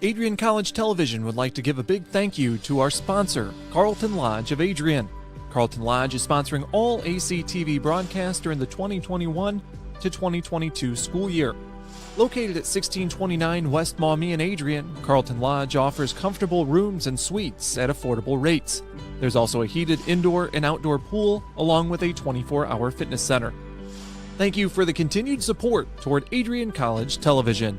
Adrian College Television would like to give a big thank you to our sponsor, Carlton Lodge of Adrian. Carlton Lodge is sponsoring all ACTV broadcasts during the 2021 to 2022 school year. Located at 1629 West Maumee in Adrian, Carlton Lodge offers comfortable rooms and suites at affordable rates. There's also a heated indoor and outdoor pool, along with a 24-hour fitness center. Thank you for the continued support toward Adrian College Television.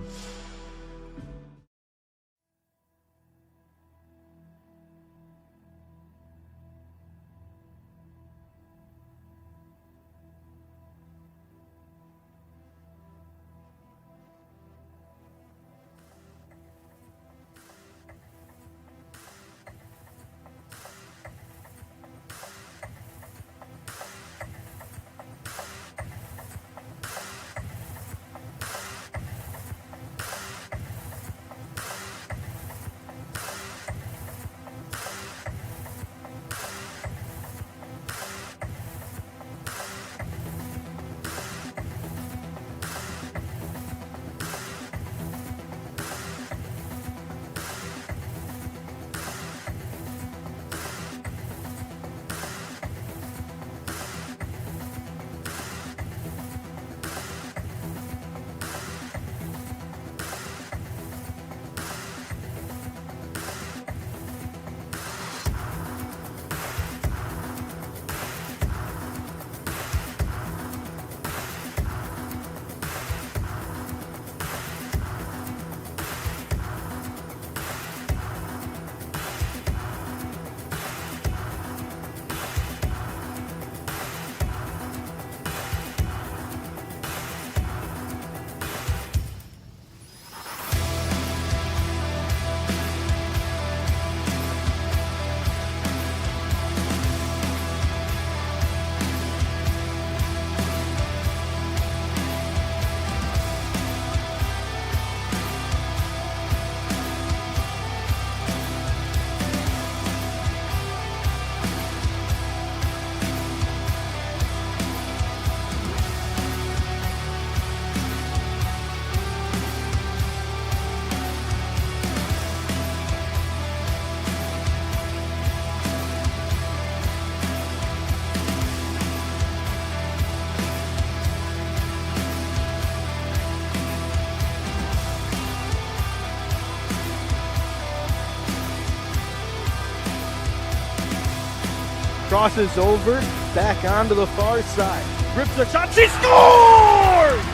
Crosses over, back onto the far side. Rips the shot, she scores!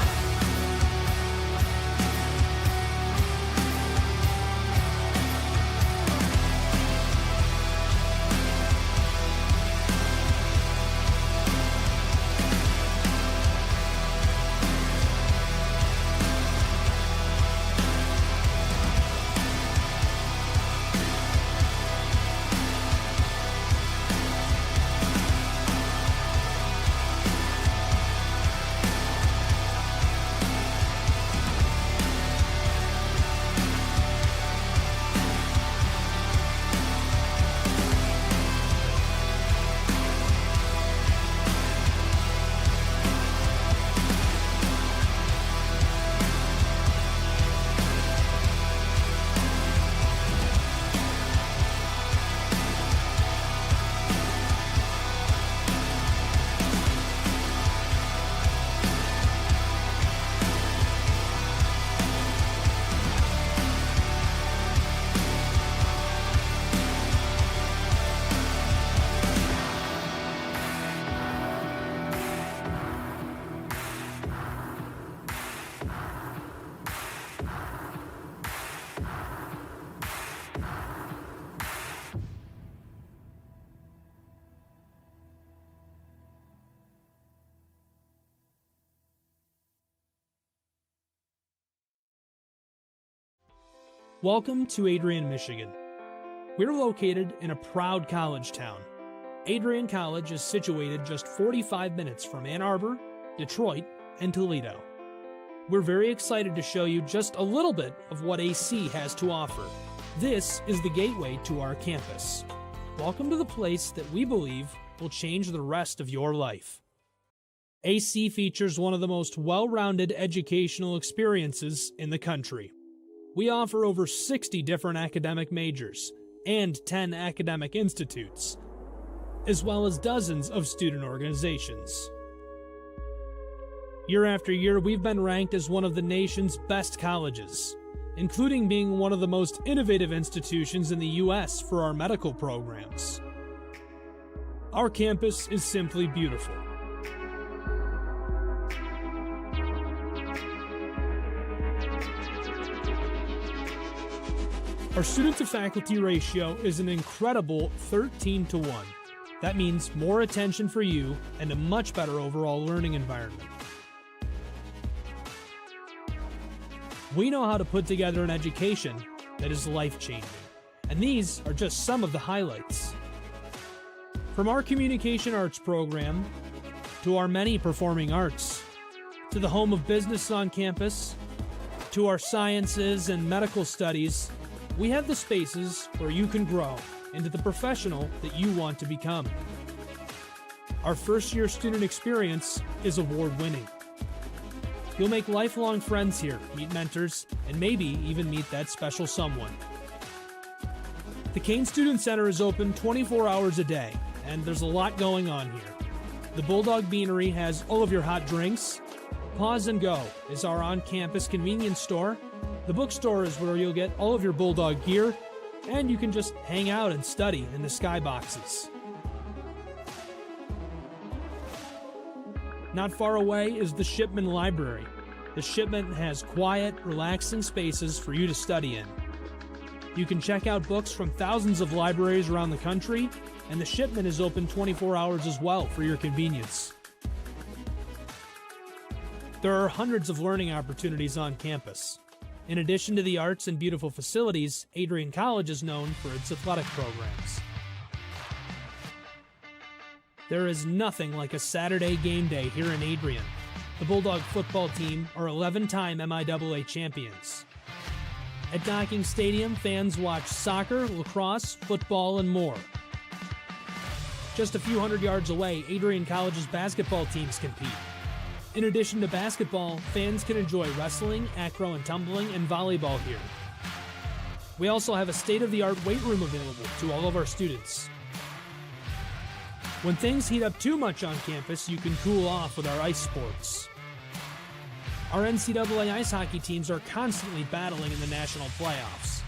Welcome to Adrian, Michigan. We're located in a proud college town. Adrian College is situated just 45 minutes from Ann Arbor, Detroit, and Toledo. We're very excited to show you just a little bit of what AC has to offer. This is the gateway to our campus. Welcome to the place that we believe will change the rest of your life. AC features one of the most well-rounded educational experiences in the country. We offer over 60 different academic majors and 10 academic institutes, as well as dozens of student organizations. Year after year, we've been ranked as one of the nation's best colleges, including being one of the most innovative institutions in the U.S. for our medical programs. Our campus is simply beautiful. Our student-to-faculty ratio is an incredible 13-to-1. That means more attention for you and a much better overall learning environment. We know how to put together an education that is life-changing, and these are just some of the highlights. From our communication arts program, to our many performing arts, to the home of business on campus, to our sciences and medical studies, we have the spaces where you can grow into the professional that you want to become. Our first-year student experience is award-winning. You'll make lifelong friends here, meet mentors, and maybe even meet that special someone. The Kane Student Center is open 24 hours a day, and there's a lot going on here. The Bulldog Beanery has all of your hot drinks. Pause and Go is our on-campus convenience store. The bookstore is where you'll get all of your Bulldog gear, and you can just hang out and study in the skyboxes. Not far away is the Shipman Library. The Shipman has quiet, relaxing spaces for you to study in. You can check out books from thousands of libraries around the country, and the Shipman is open 24 hours as well for your convenience. There are hundreds of learning opportunities on campus. In addition to the arts and beautiful facilities, Adrian College is known for its athletic programs. There is nothing like a Saturday game day here in Adrian. The Bulldog football team are 11-time MIAA champions. At Docking Stadium, fans watch soccer, lacrosse, football, and more. Just a few hundred yards away, Adrian College's basketball teams compete. In addition to basketball, fans can enjoy wrestling, acro and tumbling, and volleyball here. We also have a state-of-the-art weight room available to all of our students. When things heat up too much on campus, you can cool off with our ice sports. Our NCAA ice hockey teams are constantly battling in the national playoffs.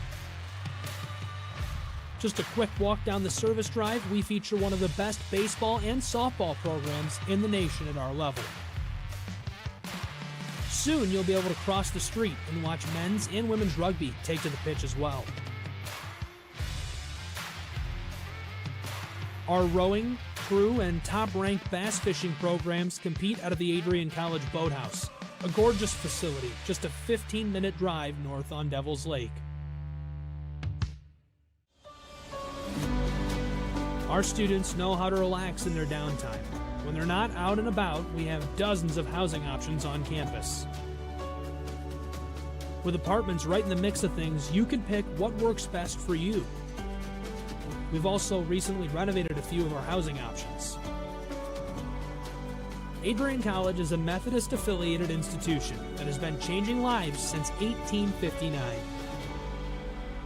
Just a quick walk down the service drive, we feature one of the best baseball and softball programs in the nation at our level. Soon you'll be able to cross the street and watch men's and women's rugby take to the pitch as well. Our rowing, crew, and top-ranked bass fishing programs compete out of the Adrian College Boathouse, a gorgeous facility just a 15-minute drive north on Devil's Lake. Our students know how to relax in their downtime. When they're not out and about, we have dozens of housing options on campus. With apartments right in the mix of things, you can pick what works best for you. We've also recently renovated a few of our housing options. Adrian College is a Methodist-affiliated institution that has been changing lives since 1859.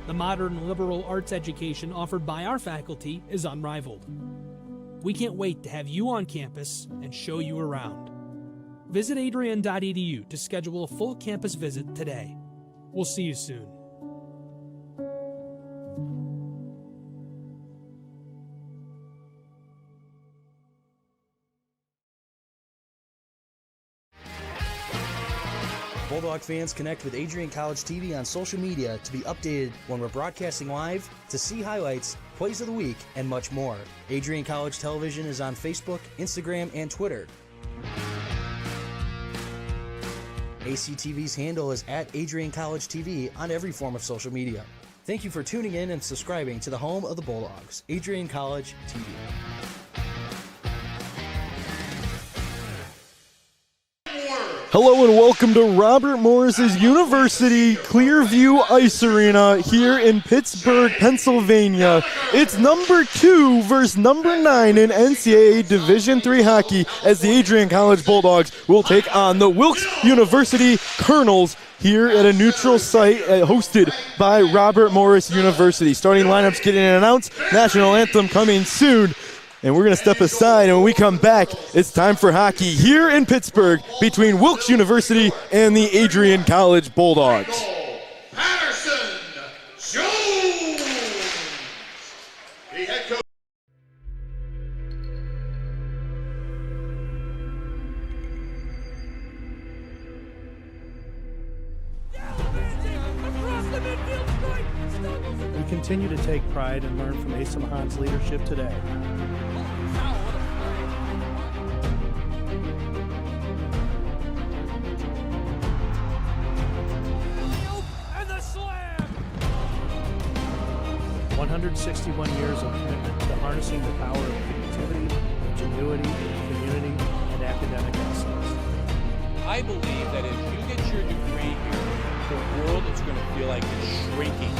The modern liberal arts education offered by our faculty is unrivaled. We can't wait to have you on campus and show you around. Visit adrian.edu to schedule a full campus visit today. We'll see you soon. Bulldog fans, connect with Adrian College TV on social media to be updated when we're broadcasting live, to see highlights, plays of the week, and much more. Adrian College Television is on Facebook, Instagram, and Twitter. ACTV's handle is @Adrian College TV on every form of social media. Thank you for tuning in and subscribing to the home of the Bulldogs, Adrian College TV. Hello and welcome to Robert Morris's University Clearview Ice Arena here in Pittsburgh, Pennsylvania. It's number 2 versus number 9 in NCAA Division III hockey as the Adrian College Bulldogs will take on the Wilkes University Colonels here at a neutral site hosted by Robert Morris University. Starting lineups getting announced, national anthem coming soon. And we're going to step aside, and when we come back, it's time for hockey here in Pittsburgh between Wilkes University and the Adrian College Bulldogs. Patterson Jones, the head coach. We continue to take pride and learn from Asa Mahan's leadership today. And the slam! 161 years of commitment to harnessing the power of creativity, ingenuity, community, and academic excellence. I believe that if you get your degree here, the world is going to feel like it's shrinking.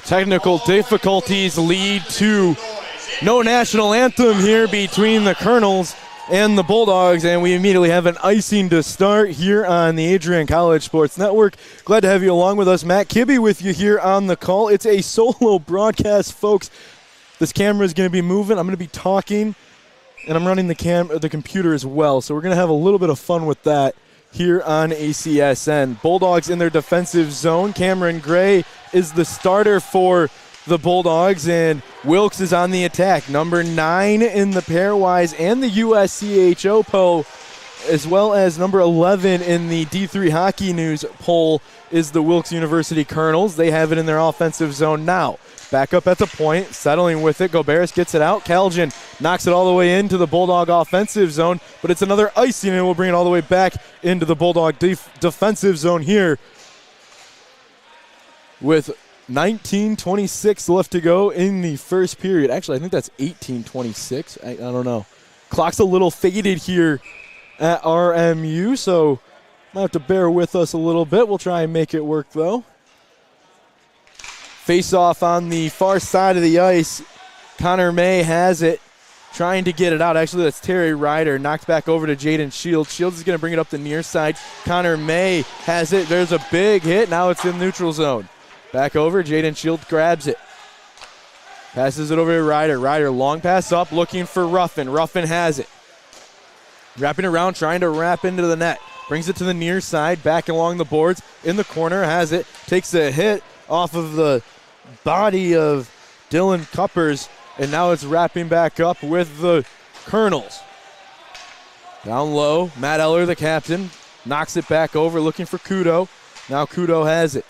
Technical difficulties lead to no national anthem here between the Colonels and the Bulldogs, and we immediately have an icing to start here on the Adrian College Sports Network. Glad to have you along with us. Matt Kibbe with you here on the call. It's a solo broadcast, folks. This camera is going to be moving. I'm going to be talking, and I'm running the computer as well, so we're going to have a little bit of fun with that here on ACSN. Bulldogs in their defensive zone. Cameron Gray is the starter for the Bulldogs, and Wilkes is on the attack. Number 9 in the pairwise and the USCHO poll, as well as number 11 in the D3 Hockey News poll, is the Wilkes University Colonels. They have it in their offensive zone now. Back up at the point, settling with it. Goberis gets it out. Kaljan knocks it all the way into the Bulldog offensive zone, but it's another icing, and we'll bring it all the way back into the Bulldog defensive zone here with 19:26 left to go in the first period. Actually, I think that's 18:26. I don't know. Clock's a little faded here at RMU, so might have to bear with us a little bit. We'll try and make it work, though. Face-off on the far side of the ice. Connor May has it, trying to get it out. Actually, that's Terry Ryder. Knocked back over to Jaden Shields. Shields is going to bring it up the near side. Connor May has it. There's a big hit. Now it's in neutral zone. Back over. Jaden Shields grabs it. Passes it over to Ryder. Ryder, long pass up, looking for Ruffin. Ruffin has it. Wrapping around, trying to wrap into the net. Brings it to the near side, back along the boards. In the corner, has it. Takes a hit off of the body of Dylan Cuppers, and now it's wrapping back up with the Colonels. Down low, Matt Eller, the captain, knocks it back over, looking for Kudo. Now Kudo has it.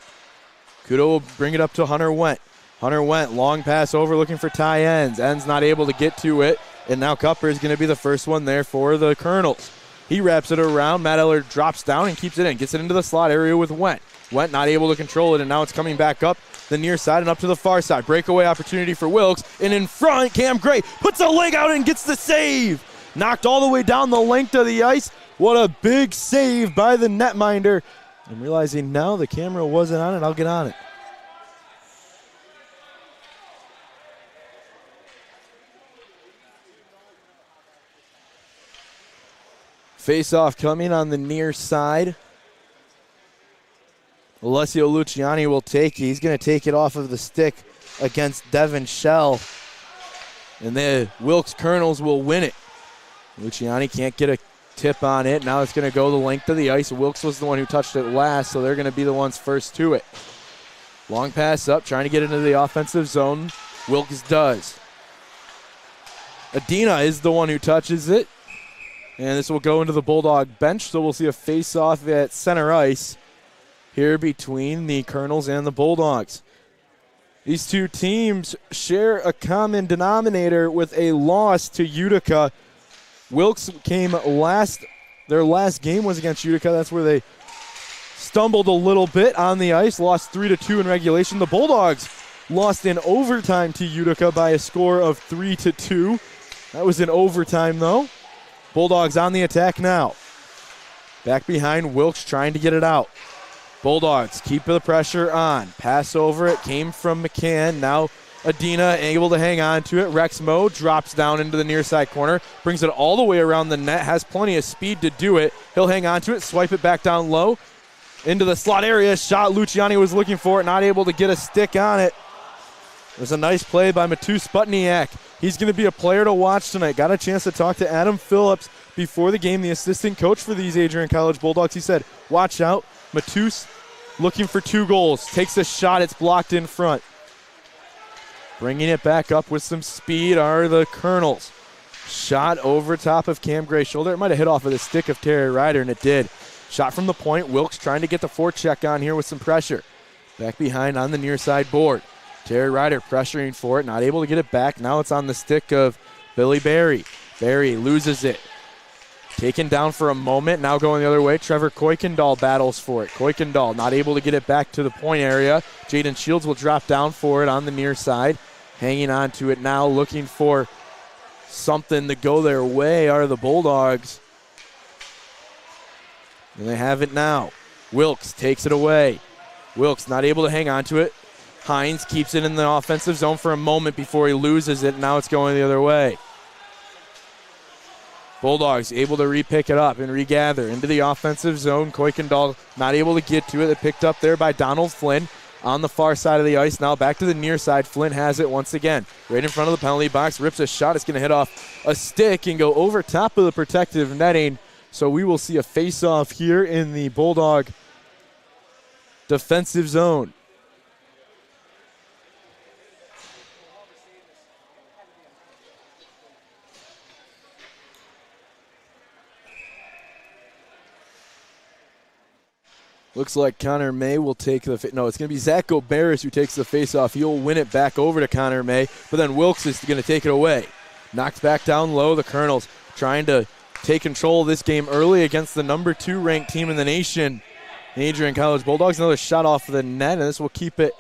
Kudo will bring it up to Hunter Wendt. Hunter Wendt, long pass over, looking for Ty Enns. Enns not able to get to it, and now Cupper is going to be the first one there for the Colonels. He wraps it around. Matt Eller drops down and keeps it in. Gets it into the slot area with Wendt. Wendt not able to control it, and now it's coming back up the near side and up to the far side. Breakaway opportunity for Wilkes, and in front, Cam Gray puts a leg out and gets the save. Knocked all the way down the length of the ice. What a big save by the netminder. I'm realizing now the camera wasn't on it. I'll get on it. Face-off coming on the near side. Alessio Luciani will take it. He's going to take it off of the stick against Devin Schell. And the Wilkes Colonels will win it. Luciani can't get a tip on it. Now it's going to go the length of the ice. Wilkes was the one who touched it last, so they're going to be the ones first to it. Long pass up, trying to get into the offensive zone. Wilkes does. Adina is the one who touches it. And this will go into the Bulldog bench, so we'll see a face-off at center ice here between the Colonels and the Bulldogs. These two teams share a common denominator with a loss to Utica. Wilkes came last. Their last game was against Utica. That's where they stumbled a little bit on the ice, lost 3-2 in regulation. The Bulldogs lost in overtime to Utica by a score of 3-2. That was in overtime, though. Bulldogs on the attack now. Back behind, Wilkes trying to get it out. Bulldogs keep the pressure on. Pass over it, came from McCann. Now Adina able to hang on to it. Rex Moe drops down into the near side corner, brings it all the way around the net, has plenty of speed to do it. He'll hang on to it, swipe it back down low into the slot area. Shot Luciani was looking for it, not able to get a stick on it. There's a nice play by Matus Sputniak. He's going to be a player to watch tonight. Got a chance to talk to Adam Phillips before the game, the assistant coach for these Adrian College Bulldogs. He said, watch out. Matus looking for 2 goals. Takes a shot. It's blocked in front. Bringing it back up with some speed are the Colonels. Shot over top of Cam Gray's shoulder. It might have hit off of the stick of Terry Ryder, and it did. Shot from the point. Wilkes trying to get the forecheck on here with some pressure. Back behind on the near side board. Terry Ryder pressuring for it, not able to get it back. Now it's on the stick of Billy Barry. Barry loses it. Taken down for a moment, now going the other way. Trevor Kuykendall battles for it. Kuykendall not able to get it back to the point area. Jaden Shields will drop down for it on the near side. Hanging on to it now, looking for something to go their way are the Bulldogs. And they have it now. Wilkes takes it away. Wilkes not able to hang on to it. Hines keeps it in the offensive zone for a moment before he loses it. Now it's going the other way. Bulldogs able to re-pick it up and regather into the offensive zone. Kuykendall not able to get to it. They picked up there by Donald Flynn on the far side of the ice. Now back to the near side. Flynn has it once again. Right in front of the penalty box. Rips a shot. It's going to hit off a stick and go over top of the protective netting. So we will see a face-off here in the Bulldog defensive zone. Looks like Connor May will take the – no, it's going to be Zach Goberis who takes the face-off. He'll win it back over to Connor May, but then Wilkes is going to take it away. Knocked back down low. The Colonels trying to take control of this game early against the number 2 ranked team in the nation, Adrian College Bulldogs. Another shot off of the net, and this will keep it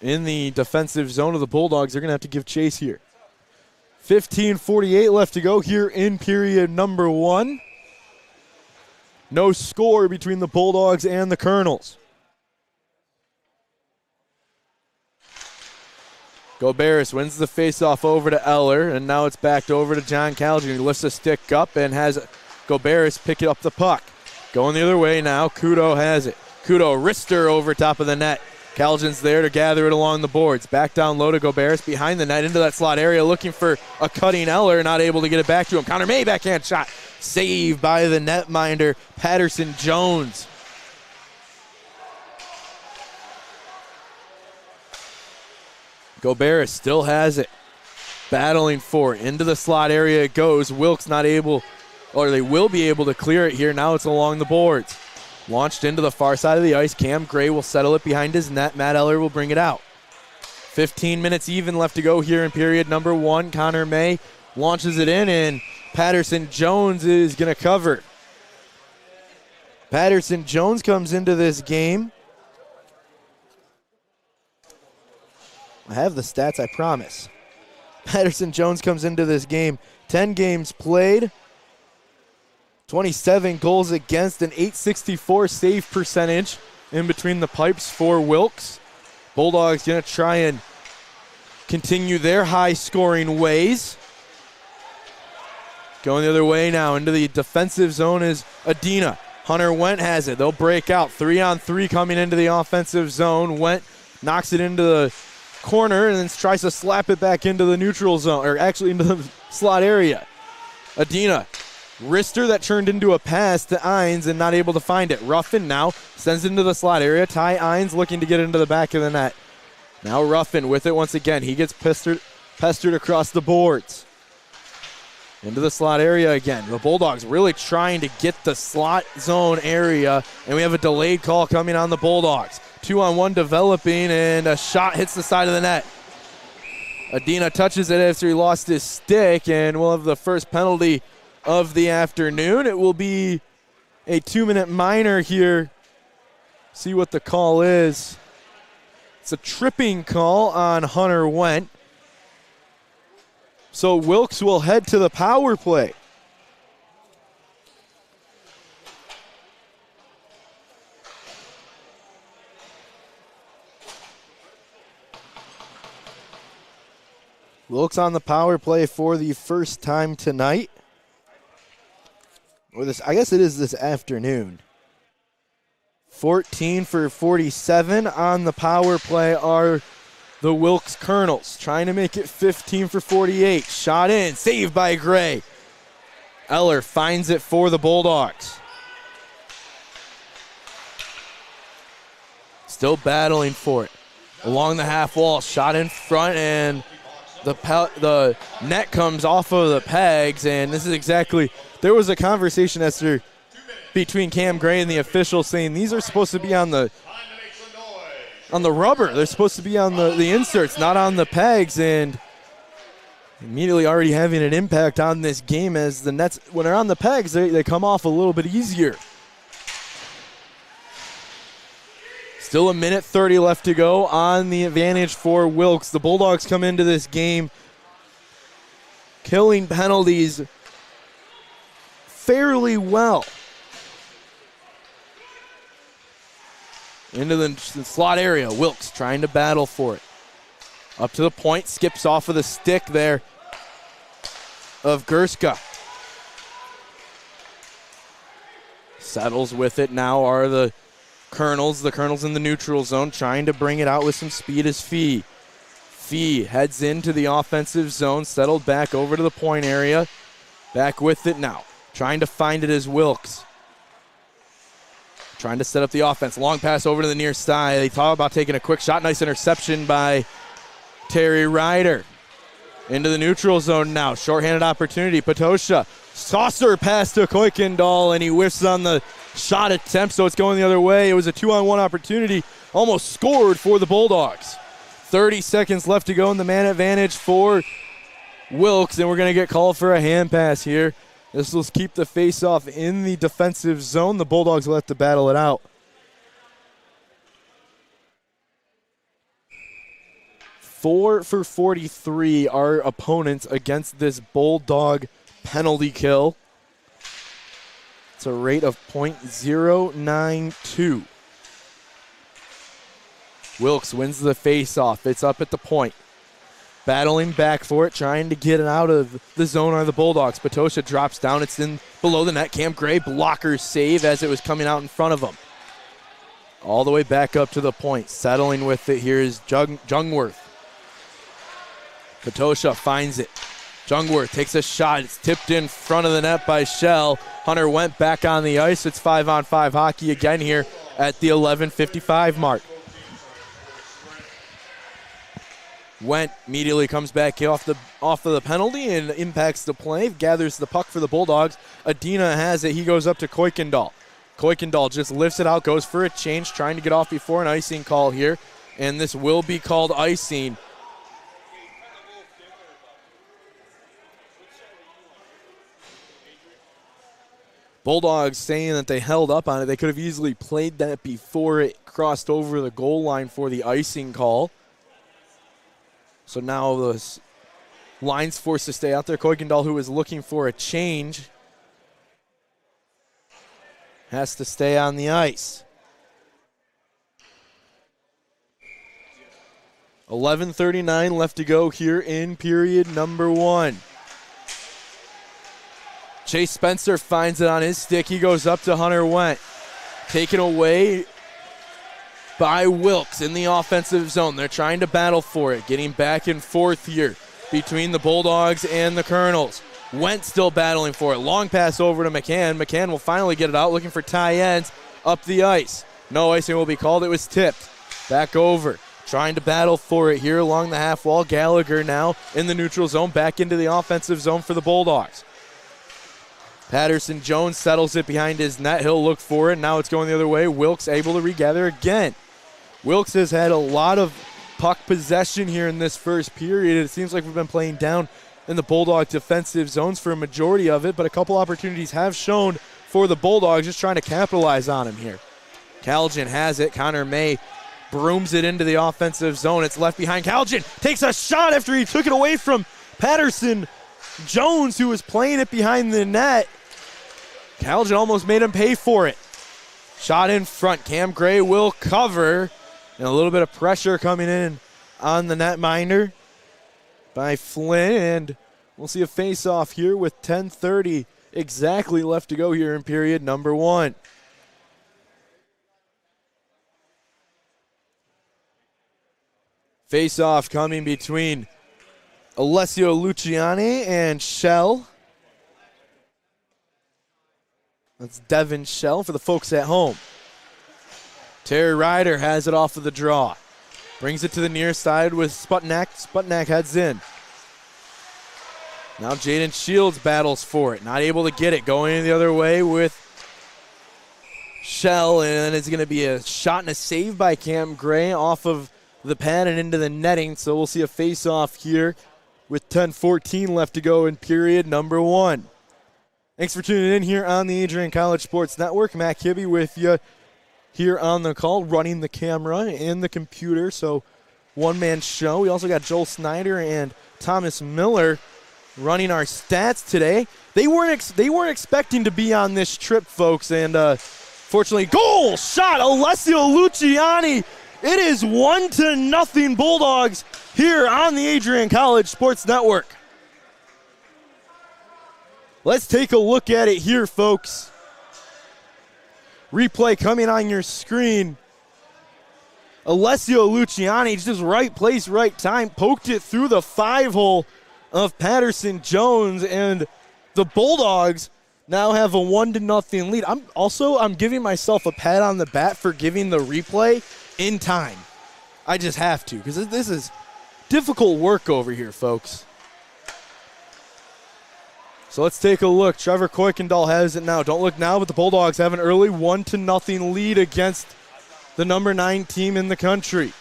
in the defensive zone of the Bulldogs. They're going to have to give chase here. 15:48 left to go here in period number 1. No score between the Bulldogs and the Colonels. Goberis wins the faceoff over to Eller, and now it's backed over to John Calgin. He lifts a stick up and has Goberis pick up the puck. Going the other way now, Kudo has it. Kudo, wrister over top of the net. Calgin's there to gather it along the boards. Back down low to Goberis, behind the net, into that slot area, looking for a cutting Eller, not able to get it back to him. Connor May, backhand shot. Saved by the netminder, Patterson Jones. Goberis still has it. Battling for it. Into the slot area it goes. Wilkes not able, or they will be able to clear it here. Now it's along the boards. Launched into the far side of the ice. Cam Gray will settle it behind his net. Matt Eller will bring it out. 15 minutes even left to go here in period number 1. Connor May launches it in, and Patterson Jones is going to cover. Patterson Jones comes into this game. I have the stats, I promise. Patterson Jones comes into this game. 10 games played. 27 goals against, an .864 save percentage in between the pipes for Wilkes. Bulldogs going to try and continue their high-scoring ways. Going the other way now into the defensive zone is Adina. Hunter Went has it. They'll break out. 3-on-3 coming into the offensive zone. Went knocks it into the corner and then tries to slap it back into the neutral zone, or actually into the slot area. Adina, wrister that turned into a pass to Ines and not able to find it. Ruffin now sends it into the slot area. Ty Ines looking to get into the back of the net. Now Ruffin with it once again. He gets pestered across the boards. Into the slot area again. The Bulldogs really trying to get the slot zone area, and we have a delayed call coming on the Bulldogs. 2-on-1 developing, and a shot hits the side of the net. Adina touches it after he lost his stick, and we'll have the first penalty of the afternoon. It will be a 2-minute minor here. See what the call is. It's a tripping call on Hunter Wendt. So Wilkes will head to the power play. Wilkes on the power play for the first time tonight. Or this, I guess it is this afternoon. 14 for 47 on the power play are the Wilkes Colonels, trying to make it 15 for 48. Shot in, saved by Gray. Eller finds it for the Bulldogs. Still battling for it. Along the half wall, shot in front, and the net comes off of the pegs, and this is exactly, there was a conversation Esther between Cam Gray and the officials saying these are supposed to be on the rubber. They're supposed to be on the inserts, not on the pegs, and immediately already having an impact on this game as the nets, when they're on the pegs, they come off a little bit easier. Still 1:30 left to go on the advantage for Wilkes. The Bulldogs come into this game killing penalties fairly well. Into the slot area, Wilkes trying to battle for it. Up to the point, skips off of the stick there of Gerska. Settles with it now are the Colonels. The Colonels in the neutral zone, trying to bring it out with some speed is Fee. Fee heads into the offensive zone, settled back over to the point area. Back with it now. Trying to find it as Wilkes. Trying to set up the offense. Long pass over to the near side. They talk about taking a quick shot. Nice interception by Terry Ryder. Into the neutral zone now. Shorthanded opportunity. Patosha. Saucer pass to Kuykendall, and he whiffs on the shot attempt, so it's going the other way. It was a 2-on-1 opportunity. Almost scored for the Bulldogs. 30 seconds left to go in the man advantage for Wilkes, and we're going to get called for a hand pass here. This will keep the face-off in the defensive zone. The Bulldogs will have to battle it out. 4 for 43 our opponents against this Bulldog penalty kill. It's a rate of .092. Wilkes wins the face-off. It's up at the point. Battling back for it, trying to get it out of the zone are the Bulldogs. Patosha drops down. It's in below the net. Cam Gray blocker save as it was coming out in front of him. All the way back up to the point. Settling with it here is Jungworth. Patosha finds it. Jungworth takes a shot. It's tipped in front of the net by Shell. Hunter Wendt back on the ice. It's 5-on-5 hockey again here at the 11:55 mark. Wendt immediately comes back off of the penalty and impacts the play. Gathers the puck for the Bulldogs. Adina has it. He goes up to Kuykendall. Kuykendall just lifts it out, goes for a change, trying to get off before an icing call here. And this will be called icing. Bulldogs saying that they held up on it. They could have easily played that before it crossed over the goal line for the icing call. So now the line's forced to stay out there. Kuykendall, who is looking for a change, has to stay on the ice. 11:39 left to go here in period number 1. Chase Spencer finds it on his stick. He goes up to Hunter Wendt. Taken away by Wilkes in the offensive zone. They're trying to battle for it. Getting back and forth here between the Bulldogs and the Colonels. Wendt still battling for it. Long pass over to McCann. McCann will finally get it out, looking for tie ends up the ice. No icing will be called. It was tipped. Back over. Trying to battle for it here along the half wall. Gallagher now in the neutral zone. Back into the offensive zone for the Bulldogs. Patterson Jones settles it behind his net. He'll look for it. Now it's going the other way. Wilkes able to regather again. Wilkes has had a lot of puck possession here in this first period. It seems like we've been playing down in the Bulldog defensive zones for a majority of it, but a couple opportunities have shown for the Bulldogs, just trying to capitalize on him here. Calgin has it. Connor May brooms it into the offensive zone. It's left behind. Calgin takes a shot after he took it away from Patterson Jones, who was playing it behind the net. Calgin almost made him pay for it. Shot in front. Cam Gray will cover. And a little bit of pressure coming in on the netminder by Flynn. And we'll see a face-off here with 10:30 exactly left to go here in period number 1. Face-off coming between Alessio Luciani and Shell. That's Devin Shell for the folks at home. Terry Ryder has it off of the draw. Brings it to the near side with Sputnak. Sputnak heads in. Now Jaden Shields battles for it. Not able to get it. Going the other way with Shell. And it's going to be a shot and a save by Cam Gray off of the pad and into the netting. So we'll see a face-off here with 10:14 left to go in period number 1. Thanks for tuning in here on the Adrian College Sports Network. Matt Kibbe with you here on the call, running the camera and the computer. So one-man show. We also got Joel Snyder and Thomas Miller running our stats today. They weren't expecting to be on this trip, folks. And fortunately, goal shot, Alessio Luciani. It is 1-0 Bulldogs here on the Adrian College Sports Network. Let's take a look at it here, folks. Replay coming on your screen. Alessio Luciani, just right place, right time, poked it through the 5-hole of Patterson Jones, and the Bulldogs now have a 1-0 lead. I'm giving myself a pat on the back for giving the replay in time. I just have to, because this is difficult work over here, folks. So let's take a look. Trevor Kuykendall has it now. Don't look now, but the Bulldogs have an early 1-0 lead against the number 9 team in the country.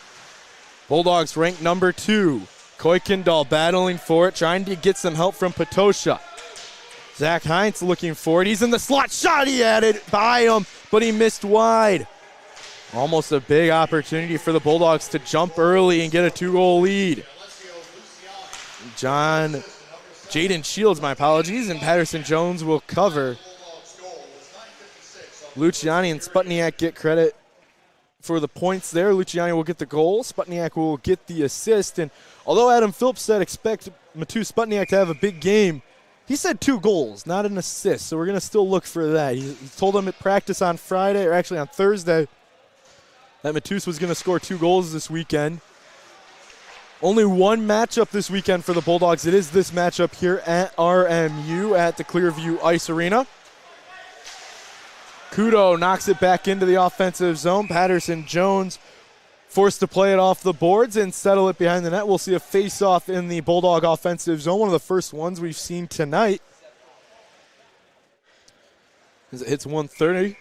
Bulldogs ranked number 2. Kuykendall battling for it, trying to get some help from Patosha. Zach Heinz looking for it. He's in the slot. Shot, he had it by him, but he missed wide. Almost a big opportunity for the Bulldogs to jump early and get a 2-goal lead. Jaden Shields, my apologies, and Patterson Jones will cover. Luciani and Sputniak get credit for the points there. Luciani will get the goal. Sputniak will get the assist. And although Adam Phillips said expect Matu Sputniak to have a big game, he said 2 goals, not an assist. So we're going to still look for that. He told him at practice on Friday, or actually on Thursday, that Matus was going to score 2 goals this weekend. Only one matchup this weekend for the Bulldogs. It is this matchup here at RMU at the Clearview Ice Arena. Kudo knocks it back into the offensive zone. Patterson Jones forced to play it off the boards and settle it behind the net. We'll see a face-off in the Bulldog offensive zone, one of the first ones we've seen tonight. As it hits 1:30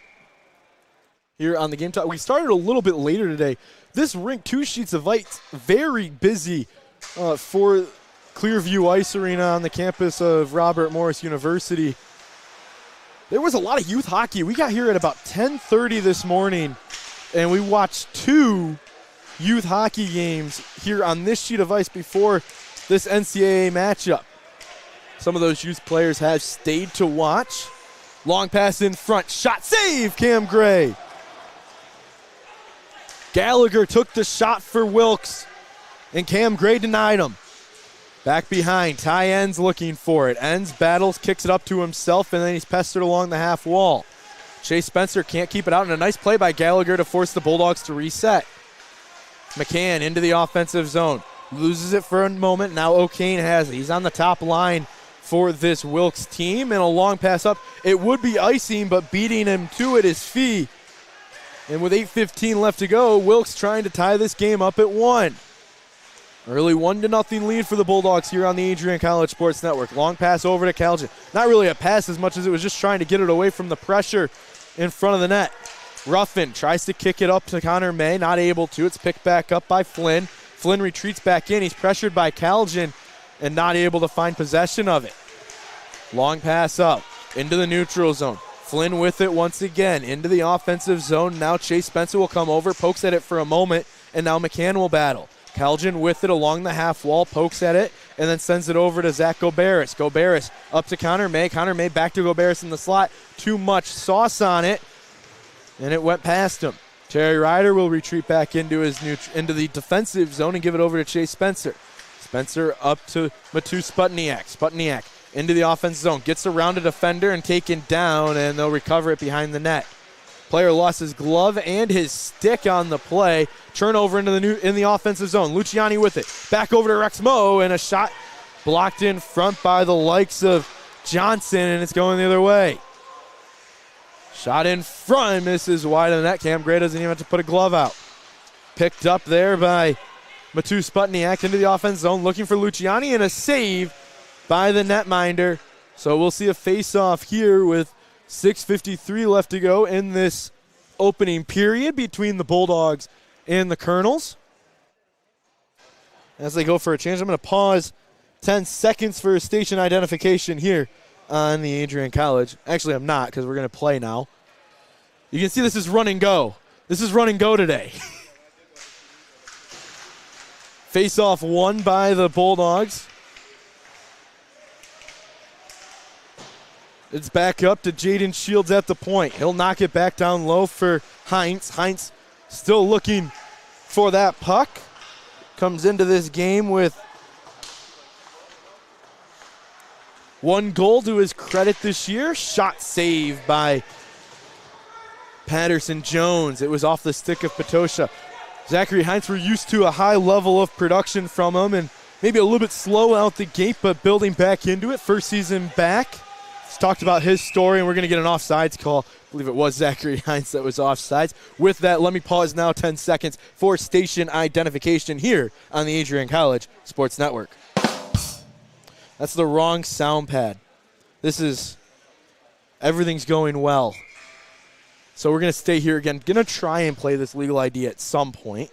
here on the game time. We started a little bit later today. This rink, 2 sheets of ice, very busy for Clearview Ice Arena on the campus of Robert Morris University. There was a lot of youth hockey. We got here at about 10:30 this morning, and we watched 2 youth hockey games here on this sheet of ice before this NCAA matchup. Some of those youth players have stayed to watch. Long pass in front, shot, save, Cam Gray. Gallagher took the shot for Wilkes, and Cam Gray denied him. Back behind, Ty Enns looking for it. Enns battles, kicks it up to himself, and then he's pestered along the half wall. Chase Spencer can't keep it out, and a nice play by Gallagher to force the Bulldogs to reset. McCann into the offensive zone. Loses it for a moment, now O'Kane has it. He's on the top line for this Wilkes team, and a long pass up. It would be icing, but beating him to it is Fee. And with 8:15 left to go, Wilkes trying to tie this game up at 1. Early 1-0 lead for the Bulldogs here on the Adrian College Sports Network. Long pass over to Calgin. Not really a pass as much as it was just trying to get it away from the pressure in front of the net. Ruffin tries to kick it up to Connor May, not able to. It's picked back up by Flynn. Flynn retreats back in. He's pressured by Calgin and not able to find possession of it. Long pass up into the neutral zone. Flynn with it once again into the offensive zone. Now Chase Spencer will come over, pokes at it for a moment, and now McCann will battle. Calgin with it along the half wall, pokes at it, and then sends it over to Zach Goberis. Goberis up to Connor May. Connor May back to Goberis in the slot. Too much sauce on it, and it went past him. Terry Ryder will retreat back into the defensive zone and give it over to Chase Spencer. Spencer up to Matu Sputniak. Sputniak into the offensive zone. Gets around a defender and taken down, and they'll recover it behind the net. Player lost his glove and his stick on the play. Turnover in the offensive zone. Luciani with it. Back over to Rex Moe, and a shot blocked in front by the likes of Johnson, and it's going the other way. Shot in front, misses wide of the net. Cam Gray doesn't even have to put a glove out. Picked up there by Matu Sputniak into the offensive zone, looking for Luciani, and a save by the netminder. So we'll see a face-off here with 6:53 left to go in this opening period between the Bulldogs and the Colonels. As they go for a change, I'm going to pause 10 seconds for station identification here on the Adrian College. Actually, I'm not, because we're going to play now. You can see this is run and go. This is run and go today. Face-off won by the Bulldogs. It's back up to Jaden Shields at the point. He'll knock it back down low for Heinz. Heinz still looking for that puck. Comes into this game with 1 goal to his credit this year. Shot saved by Patterson Jones. It was off the stick of Patosha. Zachary Heinz, we're used to a high level of production from him, and maybe a little bit slow out the gate, but building back into it. First season back. He's talked about his story, and we're going to get an offsides call. I believe it was Zachary Heinz that was offsides. With that, let me pause now 10 seconds for station identification here on the Adrian College Sports Network. That's the wrong sound pad. Everything's going well. So we're going to stay here again. Going to try and play this legal ID at some point.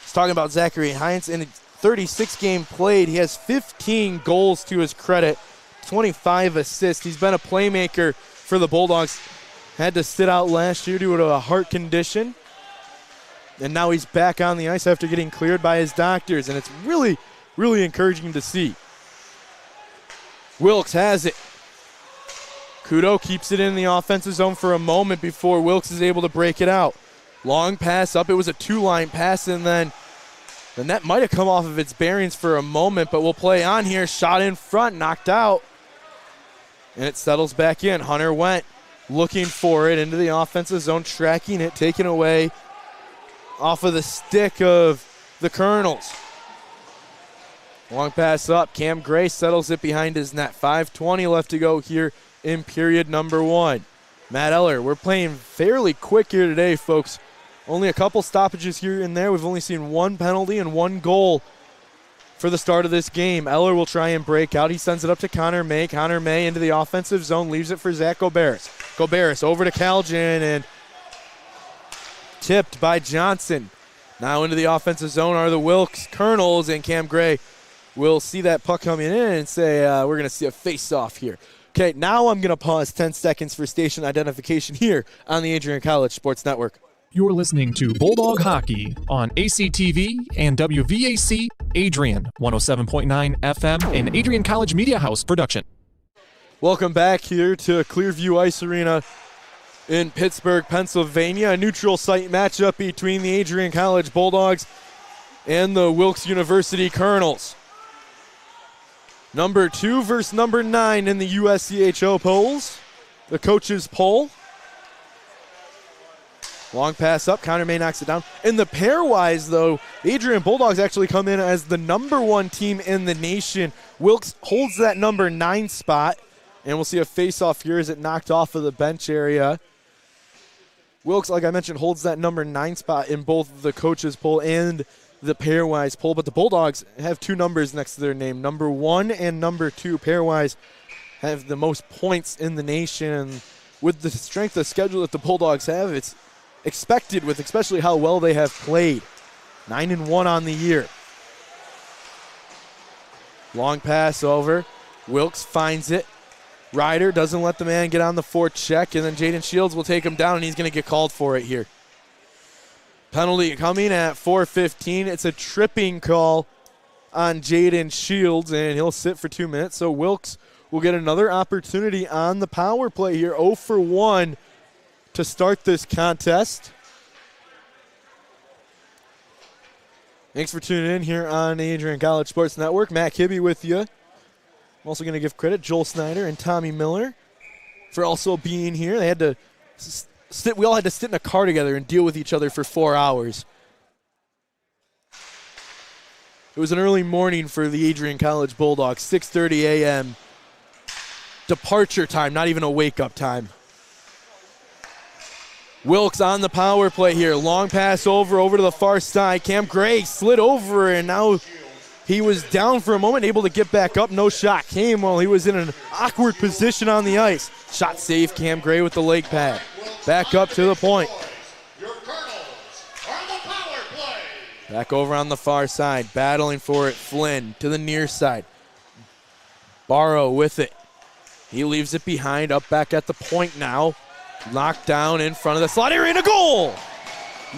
He's talking about Zachary Heinz. In 36 game played, he has 15 goals to his credit, 25 assists. He's been a playmaker for the Bulldogs. Had to sit out last year due to a heart condition. And now he's back on the ice after getting cleared by his doctors. And it's really, really encouraging to see. Wilkes has it. Kudo keeps it in the offensive zone for a moment before Wilkes is able to break it out. Long pass up. It was a 2-line pass, and then the net might have come off of its bearings for a moment, but we'll play on here. Shot in front, knocked out. And it settles back in. Hunter went looking for it into the offensive zone, tracking it, taken away off of the stick of the Colonels. Long pass up. Cam Gray settles it behind his net. 5:20 left to go here in period number 1. Matt Eller, we're playing fairly quick here today, folks. Only a couple stoppages here and there. We've only seen 1 penalty and 1 goal for the start of this game. Eller will try and break out. He sends it up to Connor May. Connor May into the offensive zone, leaves it for Zach Goberis. Goberis over to Calgin and tipped by Johnson. Now into the offensive zone are the Wilkes Colonels, and Cam Gray will see that puck coming in and say, we're going to see a face-off here. Okay, now I'm going to pause 10 seconds for station identification here on the Adrian College Sports Network. You're listening to Bulldog Hockey on ACTV and WVAC Adrian 107.9 FM and Adrian College Media House production. Welcome back here to Clearview Ice Arena in Pittsburgh, Pennsylvania. A neutral site matchup between the Adrian College Bulldogs and the Wilkes University Colonels. Number 2 versus number 9 in the USCHO polls. The coaches poll. Long pass up. Connor May knocks it down. In the pairwise, though, the Adrian Bulldogs actually come in as the number 1 team in the nation. Wilkes holds that number 9 spot. And we'll see a face-off here as it knocked off of the bench area. Wilkes, like I mentioned, holds that number 9 spot in both the coaches poll and the pairwise poll, but the Bulldogs have two numbers next to their name. Number 1 and number 2 pairwise have the most points in the nation. And with the strength of schedule that the Bulldogs have, it's expected with especially how well they have played. 9-1 on the year. Long pass over. Wilkes finds it. Ryder doesn't let the man get on the forecheck, and then Jaden Shields will take him down, and he's going to get called for it here. Penalty coming at 4:15. It's a tripping call on Jaden Shields, and he'll sit for 2 minutes. So Wilkes will get another opportunity on the power play here. 0 for 1 to start this contest. Thanks for tuning in here on Adrian College Sports Network. Matt Kibbe with you. I'm also going to give credit Joel Snyder and Tommy Miller for also being here. They had to we all had to sit in a car together and deal with each other for 4 hours. It was an early morning for the Adrian College Bulldogs, 6:30 a.m. departure time, not even a wake-up time. Wilkes on the power play here. Long pass over to the far side. Cam Gray slid over, and now he was down for a moment, able to get back up. No shot came while he was in an awkward position on the ice. Shot safe, Cam Gray with the leg pad. Back up to the point. Your Colonels on the power play. Back over on the far side, battling for it. Flynn to the near side. Barrow with it. He leaves it behind, up back at the point now. Knocked down in front of the slot area and a goal!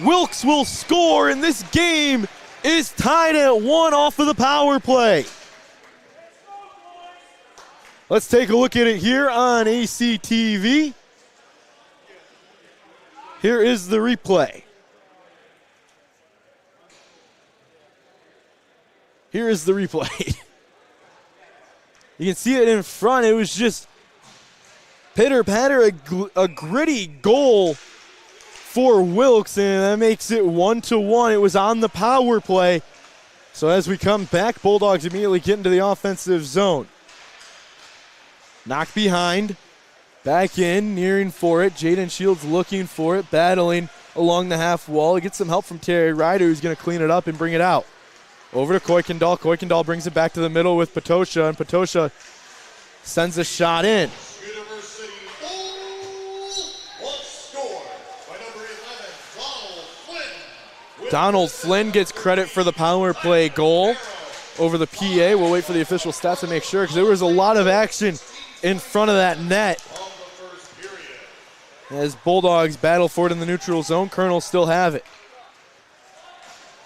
Wilkes will score, and this game is tied at 1 off of the power play. Let's take a look at it here on ACTV. Here is the replay. Here is the replay. You can see it in front. It was just pitter-patter, a gritty goal for Wilkes, and that makes it 1-1. It was on the power play. So as we come back, Bulldogs immediately get into the offensive zone. Knocked behind, back in, nearing for it. Jaden Shields looking for it, battling along the half wall. He gets some help from Terry Ryder, who's going to clean it up and bring it out. Over to Kuykendall. Kuykendall brings it back to the middle with Patosha, and Patosha sends a shot in. University will score by number 11, Donald Flynn. Donald Flynn gets credit for the power play goal over the PA. We'll wait for the official stats to make sure, because there was a lot of action in front of that net. As Bulldogs battle for it in the neutral zone, Colonels still have it.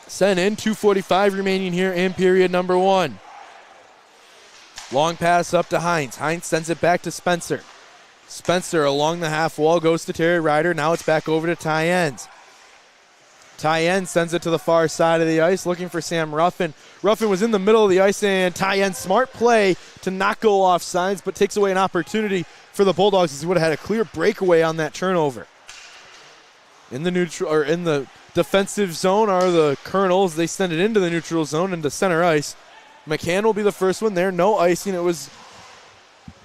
Sent in, 2:45 remaining here in period number 1. Long pass up to Hines. Hines sends it back to Spencer. Spencer along the half wall goes to Terry Ryder. Now it's back over to Tyens. Tyens sends it to the far side of the ice, looking for Sam Ruffin. Ruffin was in the middle of the ice, and Tyens, smart play to not go off sides, but takes away an opportunity for the Bulldogs, as he would have had a clear breakaway on that turnover. In the neutral, or in the defensive zone are the Colonels. They send it into the neutral zone, into center ice. McCann will be the first one there. No icing. It was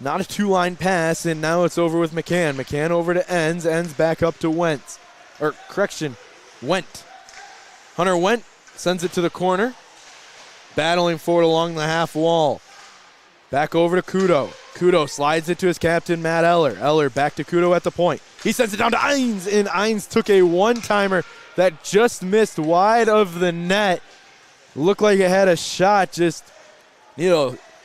not a two-line pass, and now it's over with McCann. McCann over to Enns. Enns back up to Wentz. Went. Hunter Went sends it to the corner. Battling for it along the half wall. Back over to Kudo. Kudo slides it to his captain, Matt Eller. Eller back to Kudo at the point. He sends it down to Eins, and Eins took a one-timer that just missed wide of the net. Looked like it had a shot, just,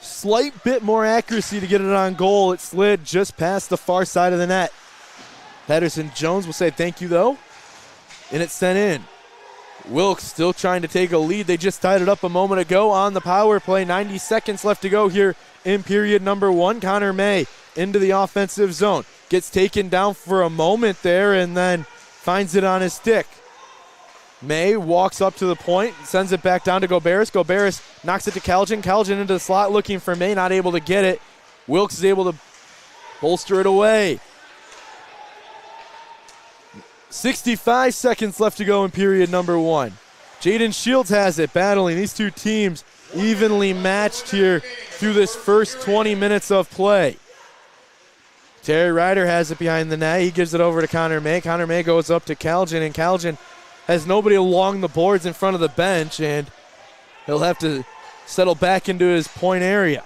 slight bit more accuracy to get it on goal. It slid just past the far side of the net. Patterson Jones will say thank you, though, and it's sent in. Wilkes still trying to take a lead. They just tied it up a moment ago on the power play. 90 seconds left to go here in period number 1. Connor May into the offensive zone. Gets taken down for a moment there and then finds it on his stick. May walks up to the point, sends it back down to Goberis. Goberis knocks it to Calgin. Calgin into the slot looking for May, not able to get it. Wilkes is able to bolster it away. 65 seconds left to go in period number 1. Jaden Shields has it, battling. These two teams evenly matched here through this first 20 minutes of play. Terry Ryder has it behind the net. He gives it over to Connor May. Connor May goes up to Calgin, and Calgin has nobody along the boards in front of the bench, and he'll have to settle back into his point area.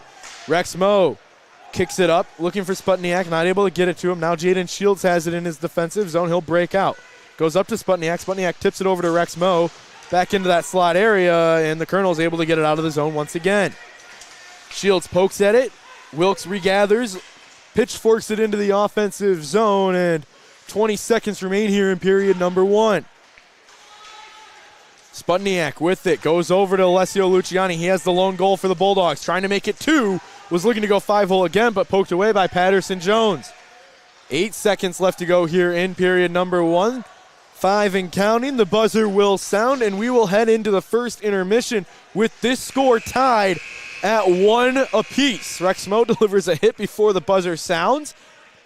Rex Moe kicks it up, looking for Sputniak, not able to get it to him. Now Jaden Shields has it in his defensive zone. He'll break out. Goes up to Sputniak. Sputniak tips it over to Rex Moe. Back into that slot area, and the Colonel's able to get it out of the zone once again. Shields pokes at it. Wilkes regathers, pitchforks it into the offensive zone, and 20 seconds remain here in period number 1. Sputniak with it, goes over to Alessio Luciani. He has the lone goal for the Bulldogs, trying to make it 2. Was looking to go 5-hole again, but poked away by Patterson Jones. 8 seconds left to go here in period number 1. 5 and counting. The buzzer will sound, and we will head into the first intermission with this score tied at 1 apiece. Rex Moe delivers a hit before the buzzer sounds.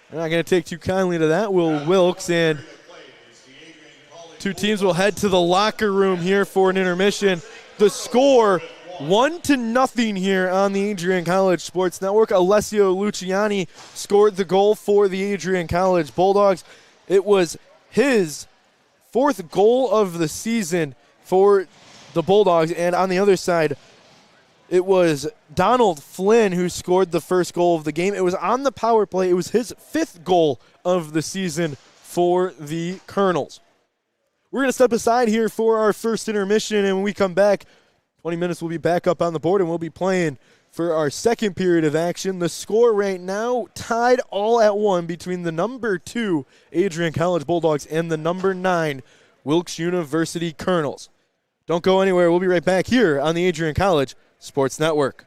They're not going to take too kindly to that, will Wilkes, and two teams will head to the locker room here for an intermission. The score 1-0 here on the Adrian College Sports Network. Alessio Luciani scored the goal for the Adrian College Bulldogs. It was his 4th goal of the season for the Bulldogs, and on the other side, it was Donald Flynn who scored the first goal of the game. It was on the power play. It was his 5th goal of the season for the Colonels. We're going to step aside here for our first intermission, and when we come back, 20 minutes we'll be back up on the board, and we'll be playing for our second period of action. The score right now tied all at 1 between the number 2 Adrian College Bulldogs and the number 9 Wilkes University Colonels. Don't go anywhere. We'll be right back here on the Adrian College Sports Network.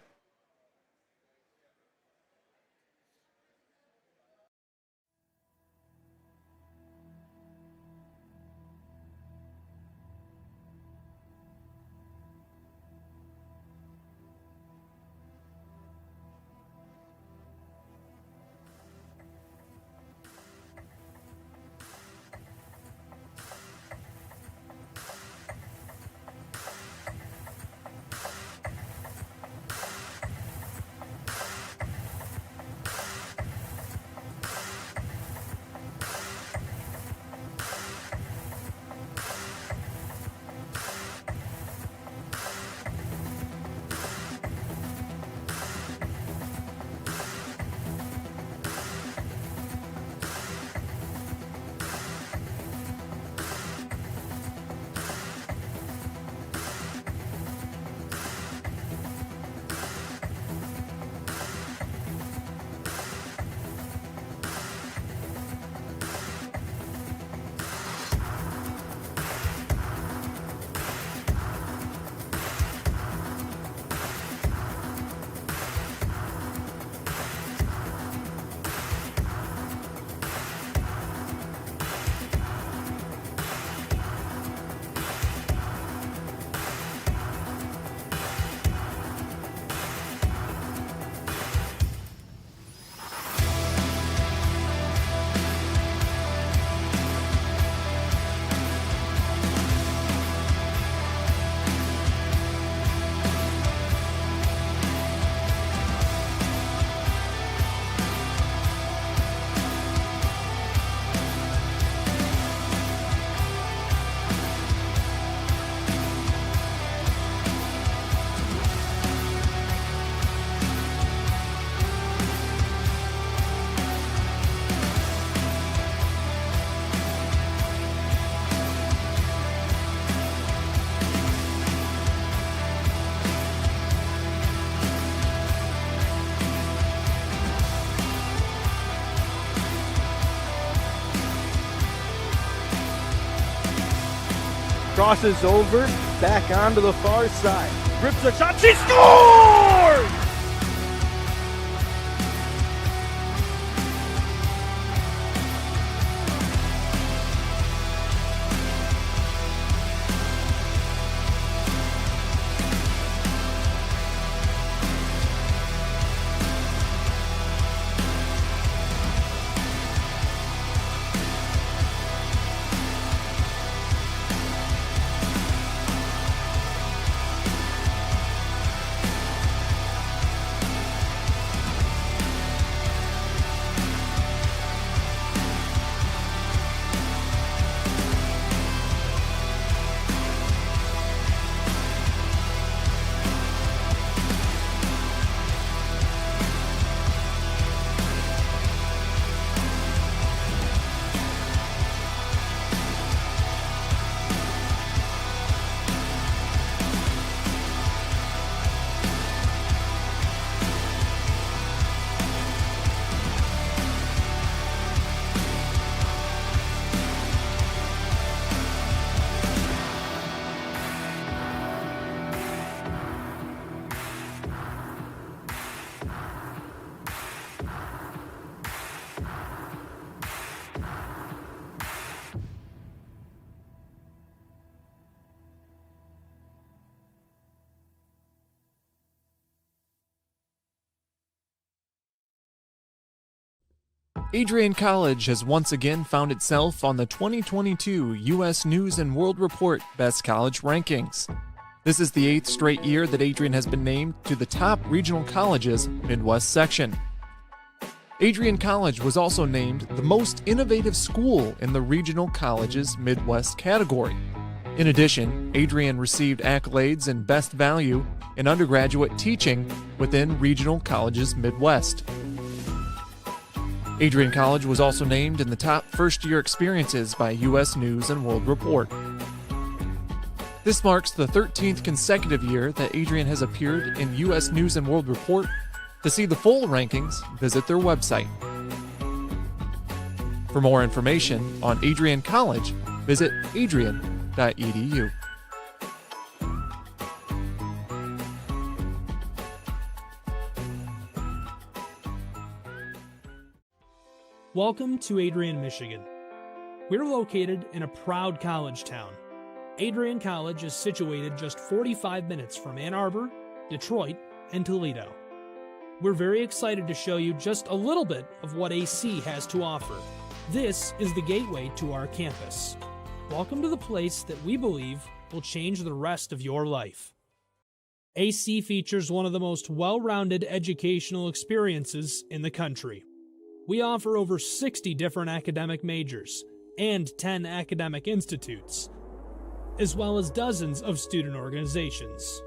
Crosses over, back onto the far side. Rips a shot, she scores! Adrian College has once again found itself on the 2022 U.S. News & World Report Best College Rankings. This is the 8th straight year that Adrian has been named to the top regional colleges Midwest section. Adrian College was also named the most innovative school in the Regional Colleges Midwest category. In addition, Adrian received accolades in Best Value in undergraduate teaching within Regional Colleges Midwest. Adrian College was also named in the top first-year experiences by U.S. News & World Report. This marks the 13th consecutive year that Adrian has appeared in U.S. News & World Report. To see the full rankings, visit their website. For more information on Adrian College, visit adrian.edu. Welcome to Adrian, Michigan. We're located in a proud college town. Adrian College is situated just 45 minutes from Ann Arbor, Detroit, and Toledo. We're very excited to show you just a little bit of what AC has to offer. This is the gateway to our campus. Welcome to the place that we believe will change the rest of your life. AC features one of the most well-rounded educational experiences in the country. We offer over 60 different academic majors and 10 academic institutes, as well as dozens of student organizations.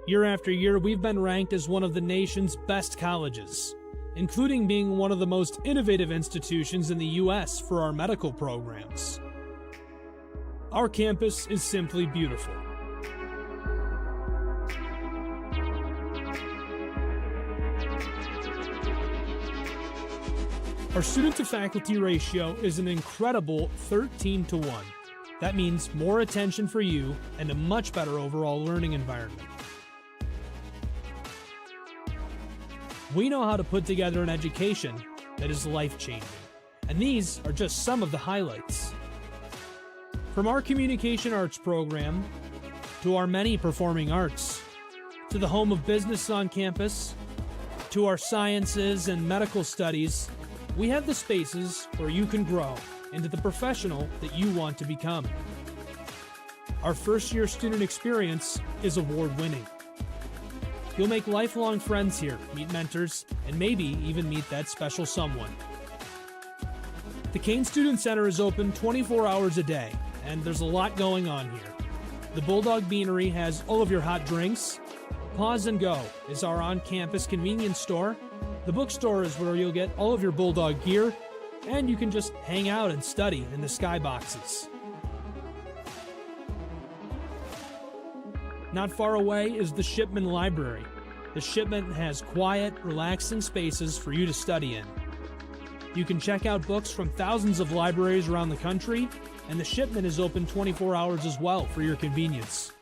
Year after year, we've been ranked as one of the nation's best colleges, including being one of the most innovative institutions in the U.S. for our medical programs. Our campus is simply beautiful. Our student-to-faculty ratio is an incredible 13-to-1. That means more attention for you and a much better overall learning environment. We know how to put together an education that is life-changing, and these are just some of the highlights. From our communication arts program, to our many performing arts, to the home of business on campus, to our sciences and medical studies, we have the spaces where you can grow into the professional that you want to become. Our first-year student experience is award-winning. You'll make lifelong friends here, meet mentors, and maybe even meet that special someone. The Kane Student Center is open 24 hours a day, and there's a lot going on here. The Bulldog Beanery has all of your hot drinks. Pause and Go is our on-campus convenience store. The bookstore is where you'll get all of your Bulldog gear, and you can just hang out and study in the skyboxes. Not far away is the Shipman Library. The Shipman has quiet, relaxing spaces for you to study in. You can check out books from thousands of libraries around the country, and the Shipman is open 24 hours as well for your convenience.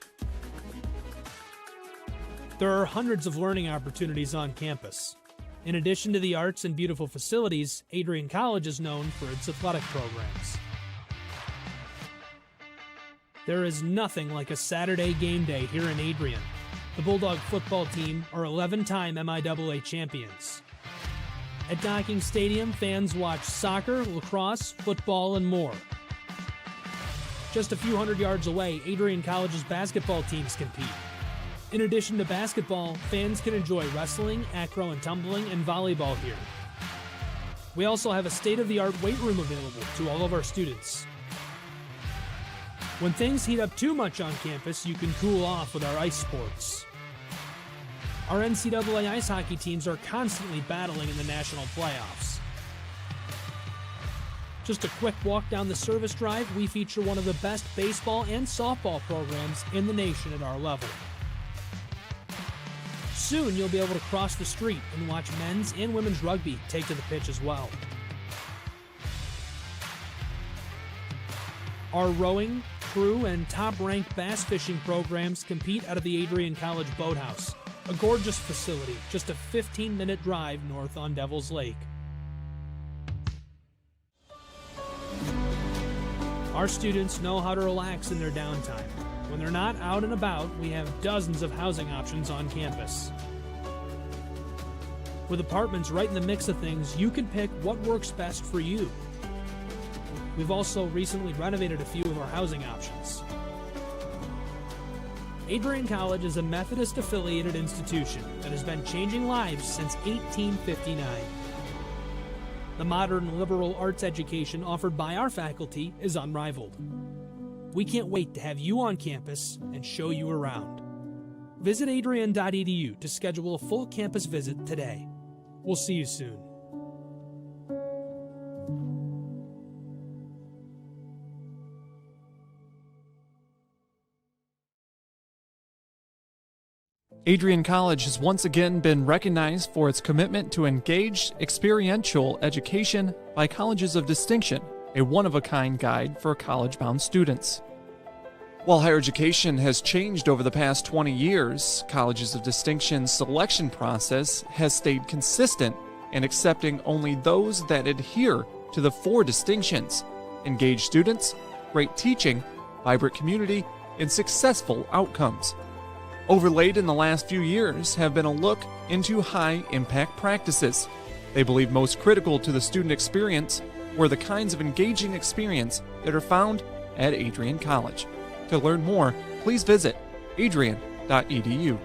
There are hundreds of learning opportunities on campus. In addition to the arts and beautiful facilities, Adrian College is known for its athletic programs. There is nothing like a Saturday game day here in Adrian. The Bulldog football team are 11-time MIAA champions. At Docking Stadium, fans watch soccer, lacrosse, football, and more. Just a few hundred yards away, Adrian College's basketball teams compete. In addition to basketball, fans can enjoy wrestling, acro and tumbling, and volleyball here. We also have a state-of-the-art weight room available to all of our students. When things heat up too much on campus, you can cool off with our ice sports. Our NCAA ice hockey teams are constantly battling in the national playoffs. Just a quick walk down the service drive, we feature one of the best baseball and softball programs in the nation at our level. Soon you'll be able to cross the street and watch men's and women's rugby take to the pitch as well. Our rowing, crew, and top-ranked bass fishing programs compete out of the Adrian College Boathouse, a gorgeous facility just a 15-minute drive north on Devil's Lake. Our students know how to relax in their downtime. When they're not out and about, we have dozens of housing options on campus. With apartments right in the mix of things, you can pick what works best for you. We've also recently renovated a few of our housing options. Adrian College is a Methodist-affiliated institution that has been changing lives since 1859. The modern liberal arts education offered by our faculty is unrivaled. We can't wait to have you on campus and show you around. Visit adrian.edu to schedule a full campus visit today. We'll see you soon. Adrian College has once again been recognized for its commitment to engaged, experiential education by Colleges of Distinction, a one-of-a-kind guide for college-bound students. While higher education has changed over the past 20 years, Colleges of Distinction's selection process has stayed consistent in accepting only those that adhere to the 4 distinctions: engaged students, great teaching, vibrant community, and successful outcomes. Overlaid in the last few years have been a look into high-impact practices. They believe most critical to the student experience were the kinds of engaging experience that are found at Adrian College. To learn more, please visit adrian.edu.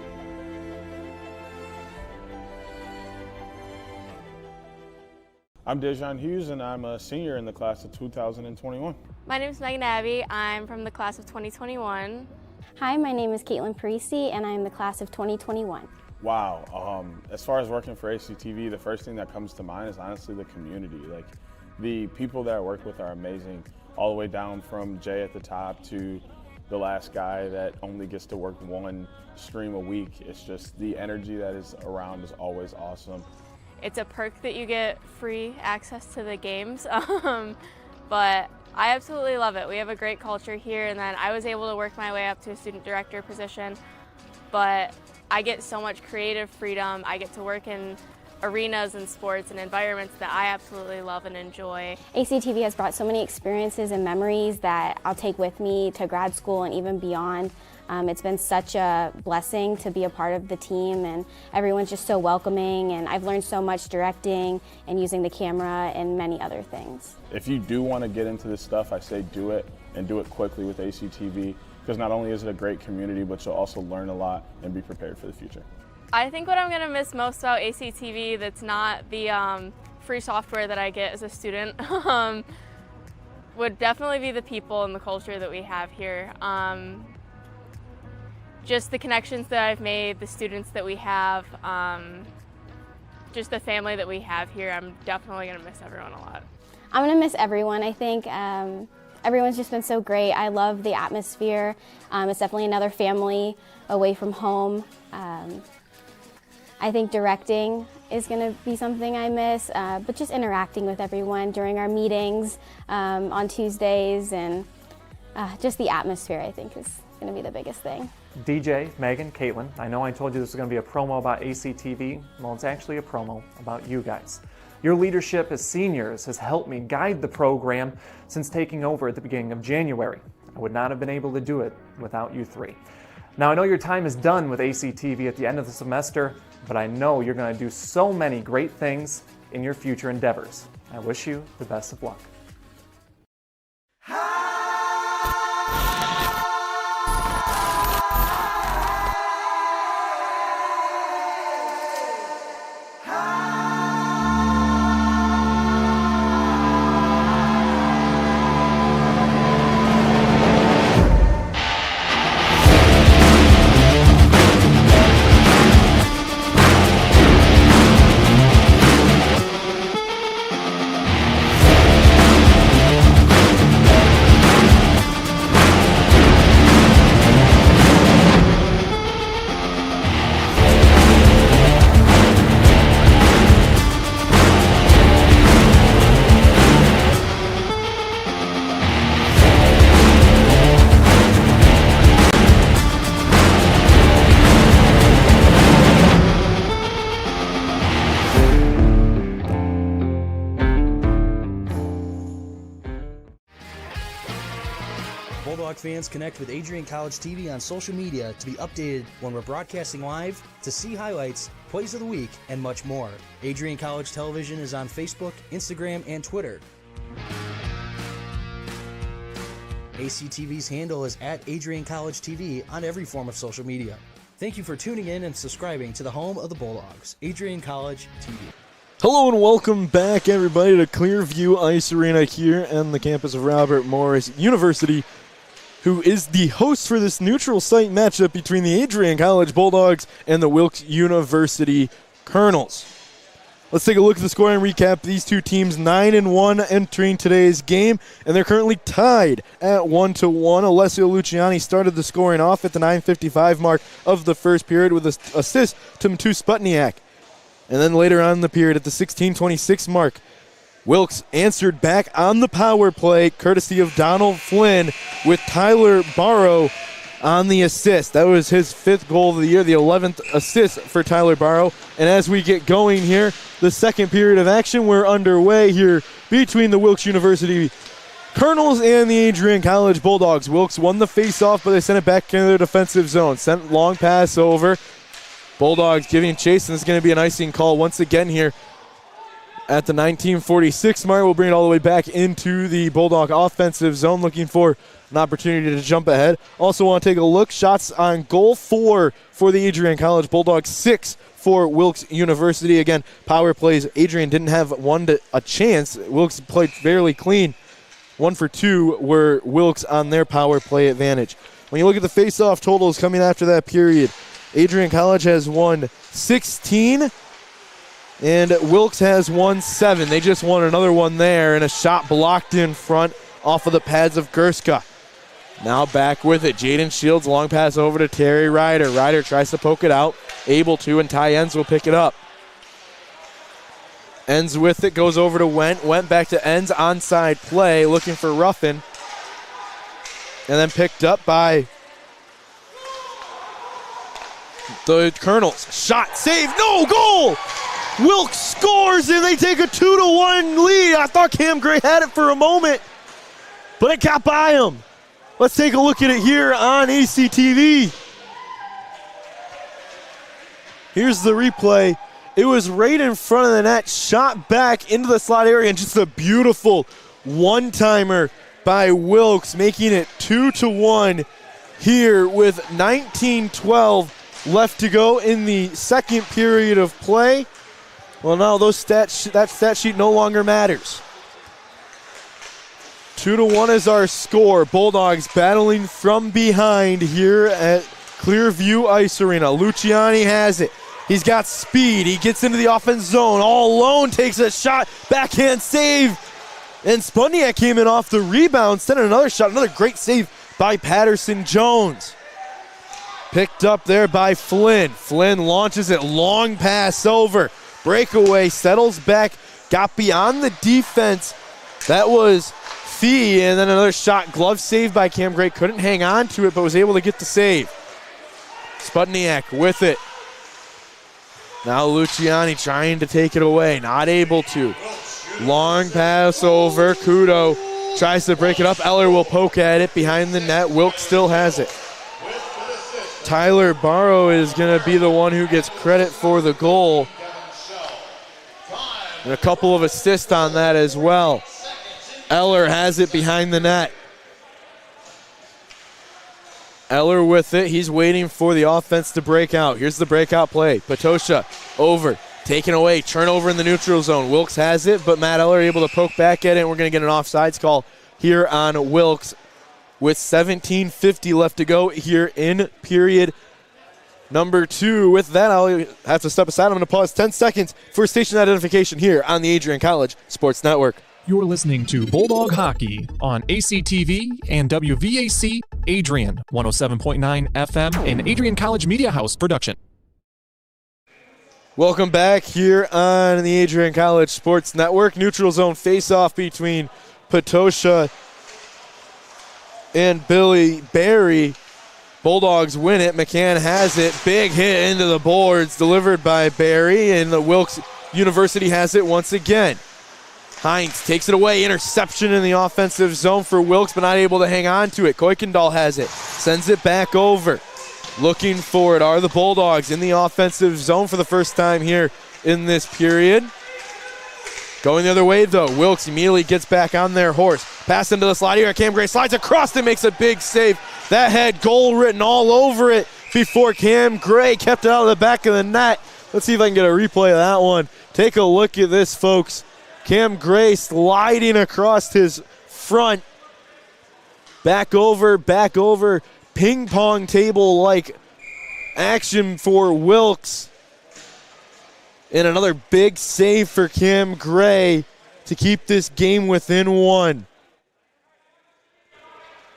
I'm Dejan Hughes, and I'm a senior in the class of 2021. My name is Megan Abbey. I'm from the class of 2021. Hi, my name is Caitlin Parisi, and I'm the class of 2021. Wow, as far as working for ACTV, the first thing that comes to mind is honestly the community. Like, the people that I work with are amazing, all the way down from Jay at the top to the last guy that only gets to work 1 stream a week. It's just the energy that is around is always awesome. It's a perk that you get free access to the games, but I absolutely love it. We have a great culture here, and then I was able to work my way up to a student director position, but I get so much creative freedom. I get to work in arenas and sports and environments that I absolutely love and enjoy. ACTV has brought so many experiences and memories that I'll take with me to grad school and even beyond. It's been such a blessing to be a part of the team, and everyone's just so welcoming, and I've learned so much directing and using the camera and many other things. If you do want to get into this stuff, I say do it, and do it quickly with ACTV, because not only is it a great community, but you'll also learn a lot and be prepared for the future. I think what I'm going to miss most about ACTV that's not the free software that I get as a student would definitely be the people and the culture that we have here. Just the connections that I've made, the students that we have, just the family that we have here. I'm definitely going to miss everyone a lot. I'm going to miss everyone. I think everyone's just been so great. I love the atmosphere. It's definitely another family away from home. I think directing is going to be something I miss, but just interacting with everyone during our meetings on Tuesdays, and just the atmosphere, I think, is going to be the biggest thing. DJ, Megan, Caitlin, I know I told you this was going to be a promo about ACTV. Well, it's actually a promo about you guys. Your leadership as seniors has helped me guide the program since taking over at the beginning of January. I would not have been able to do it without you 3. Now, I know your time is done with ACTV at the end of the semester, but I know you're going to do so many great things in your future endeavors. I wish you the best of luck. Bulldog fans, connect with Adrian College TV on social media to be updated when we're broadcasting live, to see highlights, plays of the week, and much more. Adrian College Television is on Facebook, Instagram, and Twitter. ACTV's handle is at Adrian College TV on every form of social media. Thank you for tuning in and subscribing to the home of the Bulldogs, Adrian College TV. Hello and welcome back, everybody, to Clearview Ice Arena here on the campus of Robert Morris University, who is the host for this neutral site matchup between the Adrian College Bulldogs and the Wilkes University Colonels. Let's take a look at the scoring recap. These two teams 9-1 entering today's game, and they're currently tied at 1-1. Alessio Luciani started the scoring off at the 9:55 mark of the first period with an assist to Matu Sputniak. And then later on in the period at the 16:26 mark, Wilkes answered back on the power play courtesy of Donald Flynn with Tyler Barrow on the assist. That was his 5th goal of the year, the 11th assist for Tyler Barrow. And as we get going here, the second period of action, we're underway here between the Wilkes University Colonels and the Adrian College Bulldogs. Wilkes won the face-off, but they sent it back into their defensive zone. Sent long pass over. Bulldogs giving chase, and this is going to be an icing call once again here at the 19:46 mark. We'll bring it all the way back into the Bulldog offensive zone, looking for an opportunity to jump ahead. Also want to take a look. Shots on goal 4 for the Adrian College Bulldogs, 6 for Wilkes University. Again, power plays. Adrian didn't have a chance. Wilkes played fairly clean. 1 for 2 were Wilkes on their power play advantage. When you look at the face-off totals coming after that period, Adrian College has won 16, and Wilkes has won 7. They just won another one there, and a shot blocked in front off of the pads of Gerska. Now back with it. Jaden Shields, long pass over to Terry Ryder. Ryder tries to poke it out, able to, and Ty Enns will pick it up. Enns with it, goes over to Went. Went back to Enns, onside play, looking for Ruffin. And then picked up by the Colonels. Shot, save, no, goal! Wilkes scores, and they take a 2-1 lead. I thought Cam Gray had it for a moment, but it got by him. Let's take a look at it here on ACTV. Here's the replay. It was right in front of the net, shot back into the slot area, and just a beautiful one-timer by Wilkes, making it 2-1 here with 19:12 left to go in the second period of play. Well, now that stat sheet no longer matters. 2-1 is our score. Bulldogs battling from behind here at Clearview Ice Arena. Luciani has it. He's got speed. He gets into the offense zone. All alone, takes a shot. Backhand save. And Sputniak came in off the rebound. Sent another shot. Another great save by Patterson Jones. Picked up there by Flynn. Flynn launches it. Long pass over. Breakaway. Settles back. Got beyond the defense. That was Fee. And then another shot. Glove save by Cam Gray. Couldn't hang on to it, but was able to get the save. Sputniak with it. Now Luciani trying to take it away. Not able to. Long pass over. Kudo tries to break it up. Eller will poke at it behind the net. Wilkes still has it. Tyler Barrow is going to be the one who gets credit for the goal. And a couple of assists on that as well. Eller has it behind the net. Eller with it. He's waiting for the offense to break out. Here's the breakout play. Patosha over. Taken away. Turnover in the neutral zone. Wilkes has it, but Matt Eller able to poke back at it, and we're going to get an offsides call here on Wilkes with 17:50 left to go here in period number 2. With that, I'll have to step aside. I'm going to pause 10 seconds for station identification here on the Adrian College Sports Network. You're listening to Bulldog Hockey on ACTV and WVAC Adrian 107.9 FM and Adrian College Media House production. Welcome back here on the Adrian College Sports Network. Neutral zone face-off between Patosha and Billy Barry. Bulldogs win it. McCann has it. Big hit into the boards delivered by Barry, and the Wilkes University has it once again. Hines takes it away. Interception in the offensive zone for Wilkes, but not able to hang on to it. Kuykendall has it. Sends it back over. Looking for it are the Bulldogs in the offensive zone for the first time here in this period. Going the other way, though. Wilkes immediately gets back on their horse. Pass into the slot here. Cam Gray slides across and makes a big save. That had goal written all over it before Cam Gray kept it out of the back of the net. Let's see if I can get a replay of that one. Take a look at this, folks. Cam Gray sliding across his front. Back over. Ping pong table-like action for Wilkes. And another big save for Cam Gray to keep this game within one.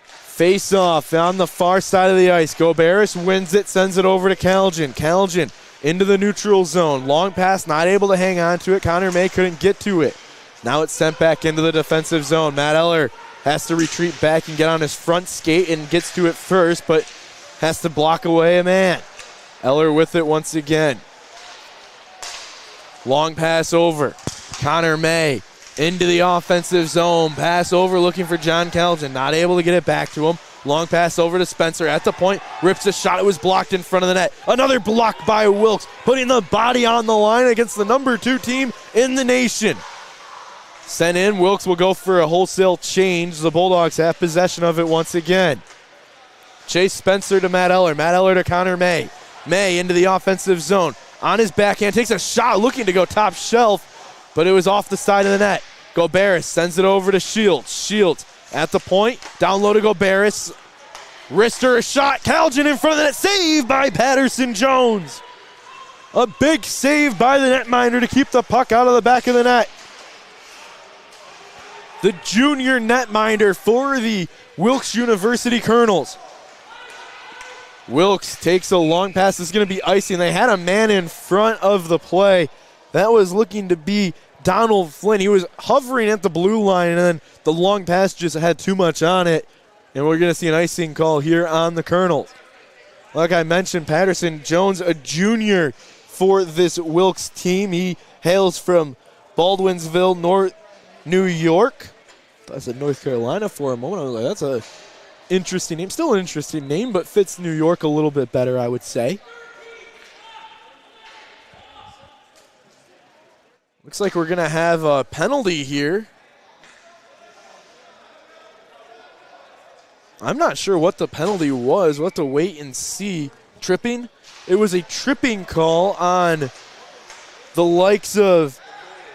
Face-off on the far side of the ice. Goberis wins it, sends it over to Calgin. Calgin into the neutral zone. Long pass, not able to hang on to it. Connor May couldn't get to it. Now it's sent back into the defensive zone. Matt Eller has to retreat back and get on his front skate and gets to it first, but has to block away a man. Eller with it once again. Long pass over. Connor May into the offensive zone. Pass over looking for John Calgin. Not able to get it back to him. Long pass over to Spencer at the point. Rips a shot. It was blocked in front of the net. Another block by Wilkes, putting the body on the line against the number 2 team in the nation. Sent in. Wilkes will go for a wholesale change. The Bulldogs have possession of it once again. Chase Spencer to Matt Eller. Matt Eller to Connor May. May into the offensive zone. On his backhand, takes a shot looking to go top shelf, but it was off the side of the net. Goberis sends it over to Shields. Shields at the point. Down low to Goberis. Wrister a shot. Calgin in front of the net. Save by Patterson Jones. A big save by the netminder to keep the puck out of the back of the net. The junior netminder for the Wilkes University Colonels. Wilkes takes a long pass. This is going to be icing. They had a man in front of the play. That was looking to be Donald Flynn. He was hovering at the blue line, and then the long pass just had too much on it. And we're going to see an icing call here on the Colonels. Like I mentioned, Patterson Jones, a junior for this Wilkes team. He hails from Baldwinsville, New York. I said North Carolina for a moment. I was like, that's a interesting name. Still an interesting name, but fits New York a little bit better, I would say. Looks like we're going to have a penalty here. I'm not sure what the penalty was. We'll have to wait and see. Tripping? It was a tripping call on the likes of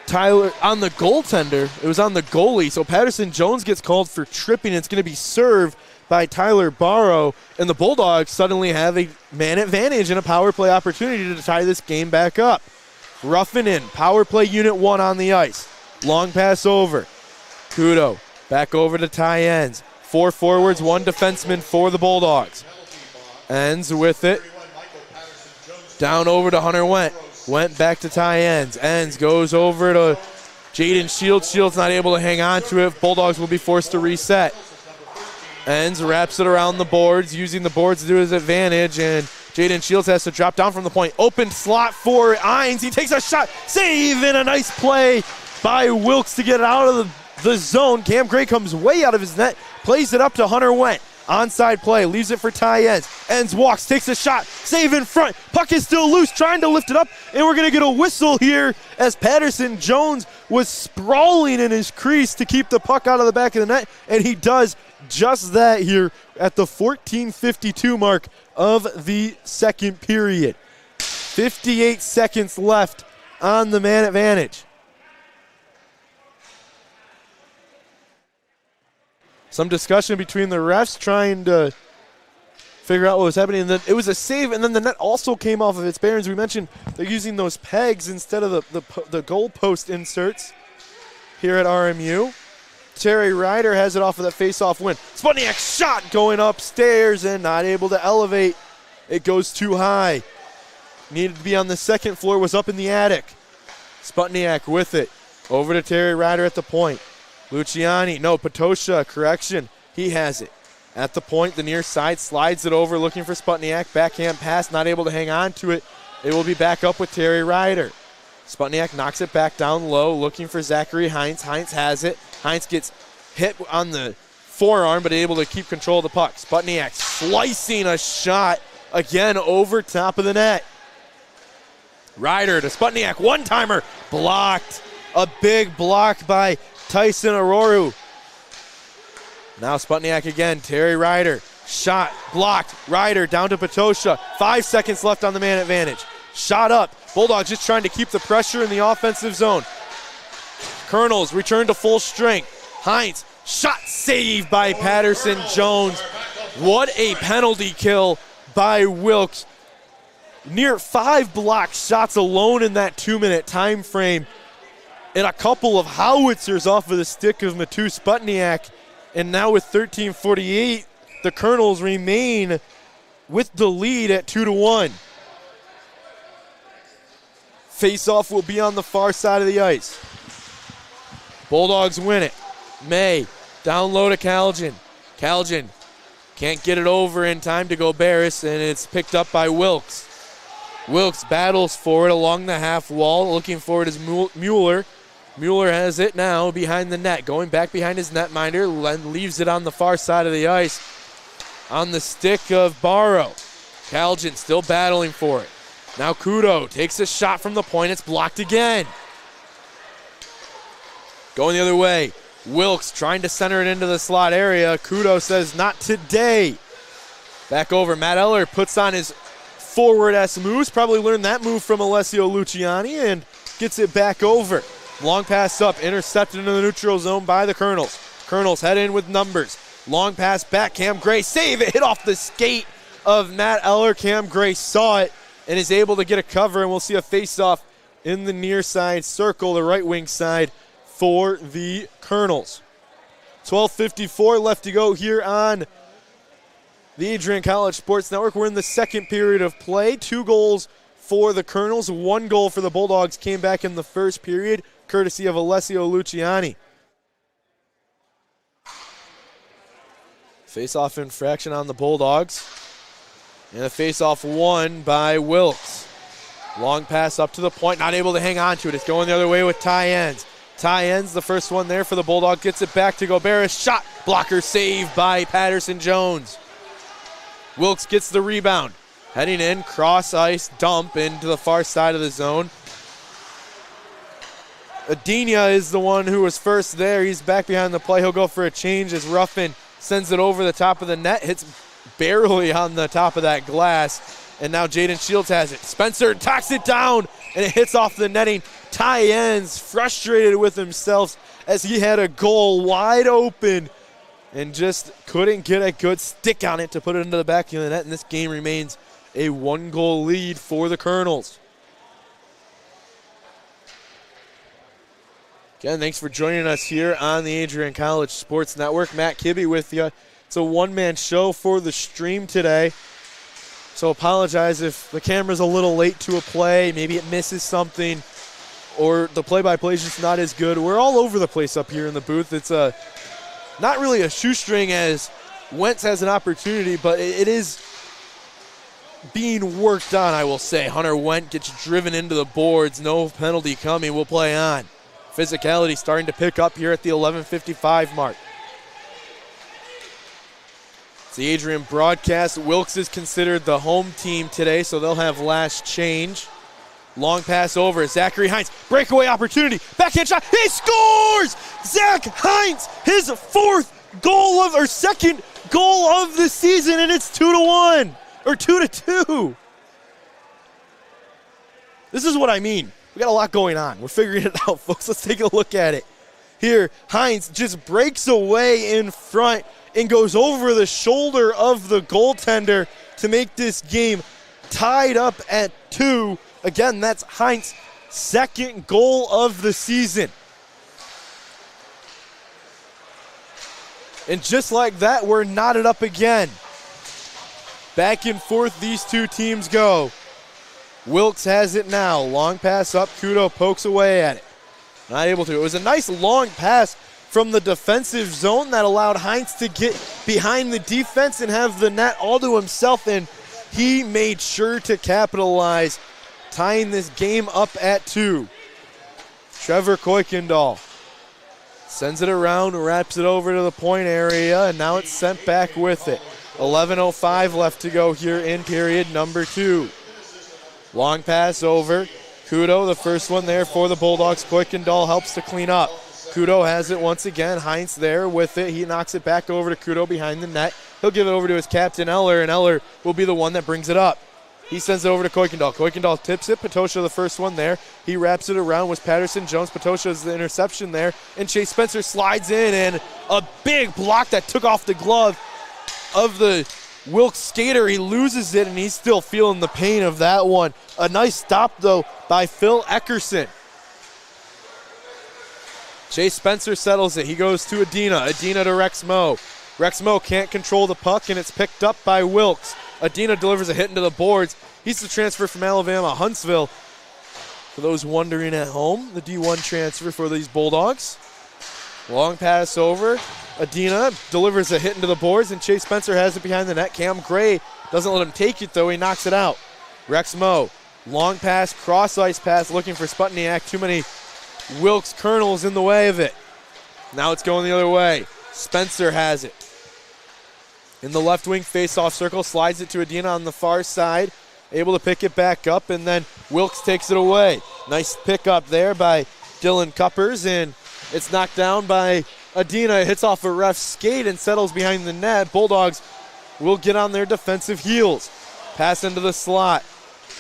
Tyler, on the goaltender. It was on the goalie. So Patterson Jones gets called for tripping. It's going to be served by Tyler Barrow, and the Bulldogs suddenly have a man advantage and a power play opportunity to tie this game back up. Roughing in, power play unit 1 on the ice. Long pass over. Kudo back over to Ty Enns. 4 forwards, 1 defenseman for the Bulldogs. Enns with it. Down over to Hunter Wendt. Went back to Ty Enns. Enns goes over to Jaden Shields. Shields not able to hang on to it. Bulldogs will be forced to reset. Enns wraps it around the boards, using the boards to his advantage, and Jaden Shields has to drop down from the point. Open slot for Ines. He takes a shot. Save, and a nice play by Wilkes to get it out of the zone. Cam Gray comes way out of his net, plays it up to Hunter Wendt. Onside play, leaves it for Ty Enns. Enns walks, takes a shot, save in front. Puck is still loose, trying to lift it up, and we're going to get a whistle here as Patterson Jones was sprawling in his crease to keep the puck out of the back of the net, and he does just that here at the 14:52 mark of the second period. 58 seconds left on the man advantage. Some discussion between the refs trying to figure out what was happening. And then it was a save, and then the net also came off of its bearings. We mentioned they're using those pegs instead of the goal post inserts here at RMU. Terry Ryder has it off of that face-off win. Sputniak shot going upstairs and not able to elevate. It goes too high. Needed to be on the second floor, was up in the attic. Sputniak with it. Over to Terry Ryder at the point. Potosha, correction. He has it. At the point, the near side, slides it over, looking for Sputniak. Backhand pass, not able to hang on to it. It will be back up with Terry Ryder. Sputniak knocks it back down low, looking for Zachary Heinz. Heinz has it. Heinz gets hit on the forearm, but able to keep control of the puck. Sputniak slicing a shot again over top of the net. Ryder to Sputniak, one-timer, blocked. A big block by Tyson Aroru. Now Sputniak again, Terry Ryder. Shot, blocked, Ryder down to Patosha. 5 seconds left on the man advantage. Shot up, Bulldogs just trying to keep the pressure in the offensive zone. Colonels return to full strength. Heinz, shot saved by Patterson Jones. What a penalty kill by Wilkes. Near 5 blocked shots alone in that 2-minute time frame. And a couple of howitzers off of the stick of Matu Sputniak. And now with 13:48, the Colonels remain with the lead at 2-1. Face-off will be on the far side of the ice. Bulldogs win it. May down low to Calgin. Calgin can't get it over in time to go Barris, and it's picked up by Wilkes. Wilkes battles for it along the half wall. Looking for it is Mueller. Mueller has it now behind the net. Going back behind his netminder. Leaves it on the far side of the ice. On the stick of Barrow. Calgin still battling for it. Now Kudo takes a shot from the point. It's blocked again. Going the other way. Wilkes trying to center it into the slot area. Kudo says not today. Back over. Matt Eller puts on his forward-esque moves. Probably learned that move from Alessio Luciani and gets it back over. Long pass up, intercepted into the neutral zone by the Colonels. Colonels head in with numbers. Long pass back, Cam Gray, save it, hit off the skate of Matt Eller. Cam Gray saw it and is able to get a cover, and we'll see a face-off in the near side circle, the right wing side for the Colonels. 12:54 left to go here on the Adrian College Sports Network. We're in the second period of play. 2 goals for the Colonels, 1 goal for the Bulldogs came back in the first period, courtesy of Alessio Luciani. Face-off infraction on the Bulldogs. And a face-off won by Wilkes. Long pass up to the point, not able to hang on to it. It's going the other way with Ty Enns. Ty Enns, the first one there for the Bulldogs, gets it back to Goberis. Shot, blocker saved by Patterson Jones. Wilkes gets the rebound. Heading in, cross ice, dump into the far side of the zone. Adina is the one who was first there. He's back behind the play. He'll go for a change as Ruffin sends it over the top of the net. Hits barely on the top of that glass. And now Jaden Shields has it. Spencer talks it down, and it hits off the netting. Ty Enns frustrated with himself as he had a goal wide open and just couldn't get a good stick on it to put it into the back of the net. And this game remains a 1-goal lead for the Colonels. Again, thanks for joining us here on the Adrian College Sports Network. Matt Kibbe with you. It's a one-man show for the stream today. So apologize if the camera's a little late to a play. Maybe it misses something or the play-by-play is just not as good. We're all over the place up here in the booth. It's not really a shoestring as Wentz has an opportunity, but it is being worked on, I will say. Hunter Wentz gets driven into the boards. No penalty coming. We'll play on. Physicality starting to pick up here at the 11:55 mark. It's the Adrian broadcast. Wilkes is considered the home team today, so they'll have last change. Long pass over. Zachary Heinz. Breakaway opportunity. Backhand shot. He scores! Zach Heinz, his second goal of the season, and it's 2-1 or 2-2. This is what I mean. We got a lot going on. We're figuring it out, folks. Let's take a look at it. Here, Heinz just breaks away in front and goes over the shoulder of the goaltender to make this game tied up at 2. Again, that's Heinz's second goal of the season. And just like that, we're knotted up again. Back and forth these two teams go. Wilkes has it now. Long pass up. Kudo pokes away at it. Not able to. It was a nice long pass from the defensive zone that allowed Heinz to get behind the defense and have the net all to himself, and he made sure to capitalize, tying this game up at 2. Trevor Kuykendall sends it around, wraps it over to the point area, and now it's sent back with it. 11:05 left to go here in period number 2. Long pass over. Kudo, the first one there for the Bulldogs. Kuykendall helps to clean up. Kudo has it once again. Heinz there with it. He knocks it back over to Kudo behind the net. He'll give it over to his captain, Eller, and Eller will be the one that brings it up. He sends it over to Kuykendall. Kuykendall tips it. Patosha the first one there. He wraps it around with Patterson Jones. Patosha's the interception there. And Chase Spencer slides in, and a big block that took off the glove of the Wilkes skater. He loses it, and he's still feeling the pain of that one. A nice stop, though, by Phil Eckerson. Chase Spencer settles it. He goes to Adina. Adina to Rex Moe. Rex Moe can't control the puck, and it's picked up by Wilkes. Adina delivers a hit into the boards. He's the transfer from Alabama, Huntsville. For those wondering at home, the D1 transfer for these Bulldogs. Long pass over. Adina delivers a hit into the boards, and Chase Spencer has it behind the net. Cam Gray doesn't let him take it, though. He knocks it out. Rex Moe, long pass, cross-ice pass, looking for Sputniak. Too many Wilkes Colonels in the way of it. Now it's going the other way. Spencer has it. In the left wing face-off circle, slides it to Adina on the far side. Able to pick it back up, and then Wilkes takes it away. Nice pickup there by Dylan Cuppers, and it's knocked down by Adina. It hits off a ref's skate and settles behind the net. Bulldogs will get on their defensive heels. Pass into the slot.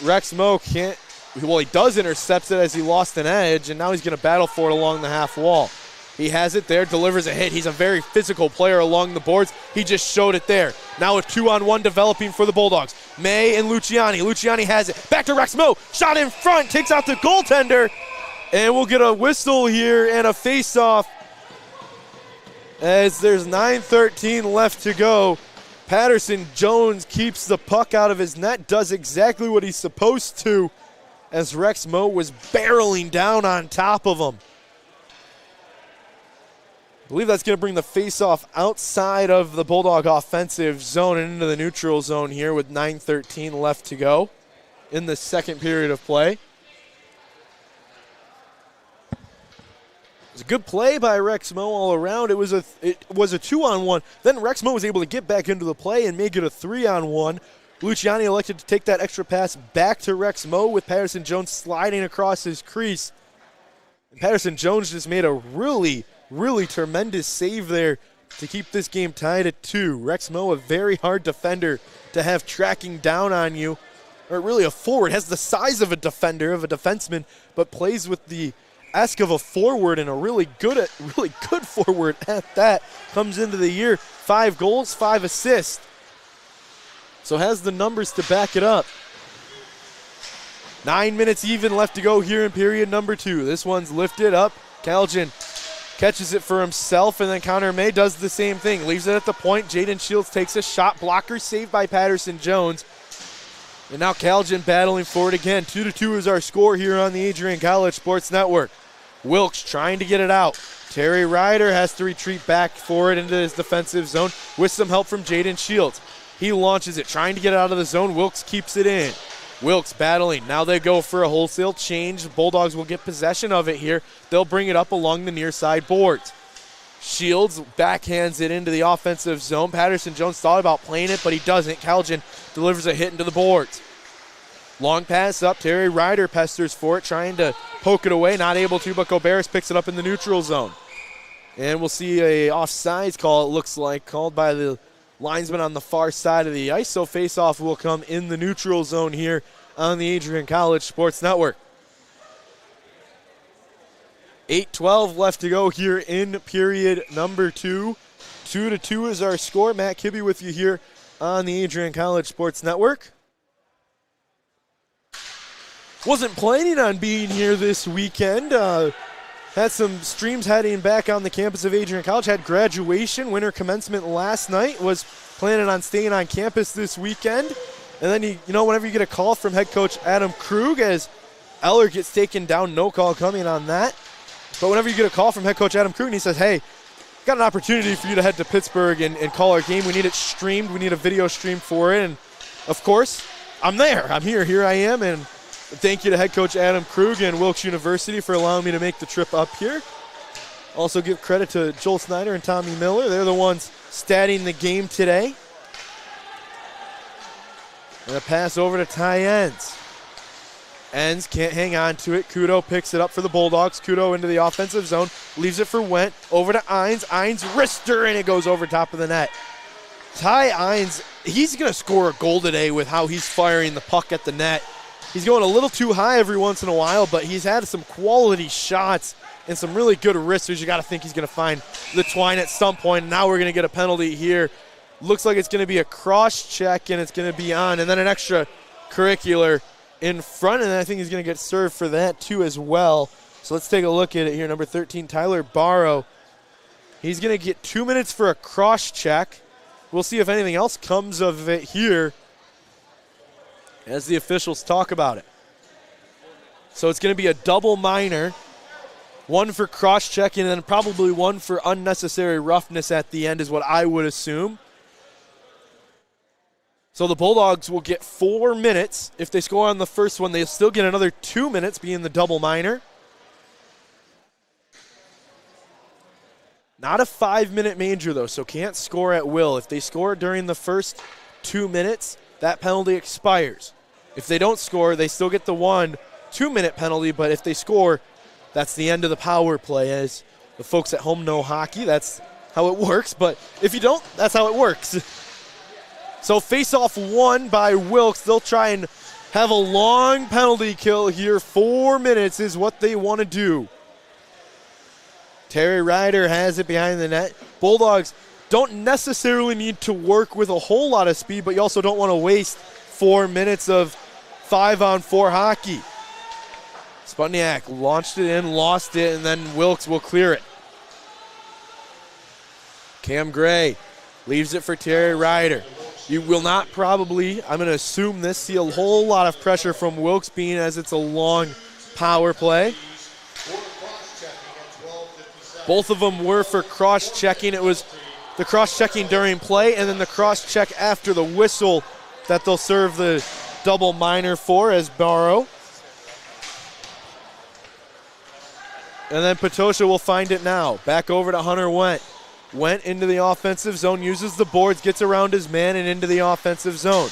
Rex Moe can't, well, he does intercept it as he lost an edge, and now he's going to battle for it along the half wall. He has it there, delivers a hit. He's a very physical player along the boards. He just showed it there. Now a 2-on-1 developing for the Bulldogs. May and Luciani. Luciani has it. Back to Rex Moe. Shot in front. Takes out the goaltender. And we'll get a whistle here and a face-off as there's 9:13 left to go. Patterson Jones keeps the puck out of his net, does exactly what he's supposed to as Rex Moe was barreling down on top of him. I believe that's going to bring the face-off outside of the Bulldog offensive zone and into the neutral zone here with 9:13 left to go in the second period of play. It was a good play by Rex Moe all around. It was a 2-on-1. Then Rex Moe was able to get back into the play and make it a 3-on-1. Luciani elected to take that extra pass back to Rex Moe with Patterson Jones sliding across his crease. And Patterson Jones just made a really tremendous save there to keep this game tied at 2. Rex Moe, a very hard defender to have tracking down on you, or really a forward, has the size of a defender, of a defenseman, but plays with the esque of a forward, and a really good forward at that. Comes into the year, 5 goals, 5 assists. So has the numbers to back it up. 9 minutes even left to go here in period number 2. This one's lifted up. Calgin catches it for himself, and then Connor May does the same thing. Leaves it at the point. Jaden Shields takes a shot. Blocker saved by Patterson Jones. And now Calgin battling for it again. 2-2 is our score here on the Adrian College Sports Network. Wilkes trying to get it out. Terry Ryder has to retreat back for it into his defensive zone with some help from Jaden Shields. He launches it, trying to get it out of the zone. Wilkes keeps it in. Wilkes battling. Now they go for a wholesale change. Bulldogs will get possession of it here. They'll bring it up along the near side boards. Shields backhands it into the offensive zone. Patterson Jones thought about playing it, but he doesn't. Calgin delivers a hit into the boards. Long pass up. Terry Ryder pesters for it, trying to poke it away. Not able to, but Goberis picks it up in the neutral zone. And we'll see a offsides call, it looks like, called by the linesman on the far side of the ice. So face-off will come in the neutral zone here on the Adrian College Sports Network. 8:12 left to go here in period number 2. 2-2 is our score. Matt Kibbe with you here on the Adrian College Sports Network. Wasn't planning on being here this weekend. Had some streams heading back on the campus of Adrian College. Had graduation, winter commencement last night. Was planning on staying on campus this weekend. And then, whenever you get a call from head coach Adam Krug as Eller gets taken down, no call coming on that. But whenever you get a call from head coach Adam Krug and he says, hey, got an opportunity for you to head to Pittsburgh and call our game. We need it streamed. We need a video stream for it. And, of course, I'm there. I'm here. Here I am. And Thank you to head coach Adam Krug and Wilkes University for allowing me to make the trip up here. Also give credit to Joel Snyder and Tommy Miller. They're the ones statting the game today. And a pass over to Ty Enns. Enns can't hang on to it. Kudo picks it up for the Bulldogs. Kudo into the offensive zone. Leaves it for Wendt. Over to Ines. Ines wrister, and it goes over top of the net. Ty Ines, he's going to score a goal today with how he's firing the puck at the net. He's going a little too high every once in a while, but he's had some quality shots and some really good wristers. You got to think he's going to find the twine at some point. Now we're going to get a penalty here. Looks like it's going to be a cross check, and it's going to be on, and then an extra curricular in front, and I think he's going to get served for that too as well. So let's take a look at it here. Number 13, Tyler Barrow. He's going to get 2 minutes for a cross check. We'll see if anything else comes of it here as the officials talk about it. So it's going to be a double minor, one for cross-checking and then probably one for unnecessary roughness at the end is what I would assume. So the Bulldogs will get 4 minutes. If they score on the first one, they'll still get another 2 minutes being the double minor. Not a 5-minute major, though, so can't score at will. If they score during the first 2 minutes, that penalty expires. If they don't score, they still get the 1 2-minute penalty, but if they score, that's the end of the power play. As the folks at home know hockey, that's how it works, but if you don't, that's how it works. So face-off won by Wilkes. They'll try and have a long penalty kill here. 4 minutes is what they want to do. Terry Ryder has it behind the net. Bulldogs don't necessarily need to work with a whole lot of speed, but you also don't want to waste 4 minutes of 5-on-4 hockey. Sputniak launched it in, lost it, and then Wilkes will clear it. Cam Gray leaves it for Terry Ryder. You will not probably, I'm going to assume this, see a whole lot of pressure from Wilkes being as it's a long power play. Both of them were for cross-checking. It was the cross-checking during play and then the cross-check after the whistle that they'll serve the double minor for as Barrow. And then Patosha will find it now. Back over to Hunter Wendt. Wendt into the offensive zone, uses the boards, gets around his man and into the offensive zone.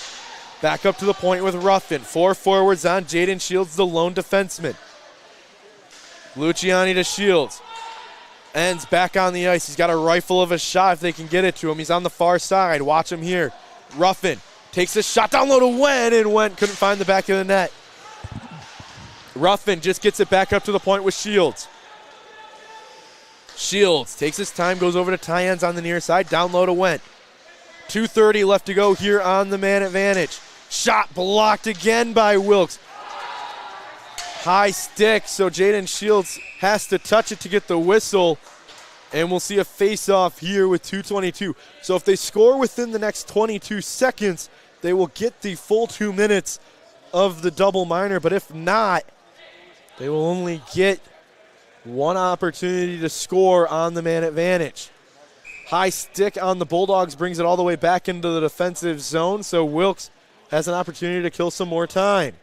Back up to the point with Ruffin. 4 forwards on. Jaden Shields, the lone defenseman. Luciani to Shields. Ends back on the ice. He's got a rifle of a shot if they can get it to him. He's on the far side. Watch him here. Ruffin takes a shot down low to Wendt, and Wendt couldn't find the back of the net. Ruffin just gets it back up to the point with Shields. Shields takes his time, goes over to Ty Enns on the near side, down low to Wendt. 2:30 left to go here on the man advantage. Shot blocked again by Wilkes. High stick, so Jaden Shields has to touch it to get the whistle, and we'll see a face-off here with 2:22. So if they score within the next 22 seconds, they will get the full 2 minutes of the double minor, but if not, they will only get one opportunity to score on the man advantage. High stick on the Bulldogs brings it all the way back into the defensive zone, so Wilkes has an opportunity to kill some more time.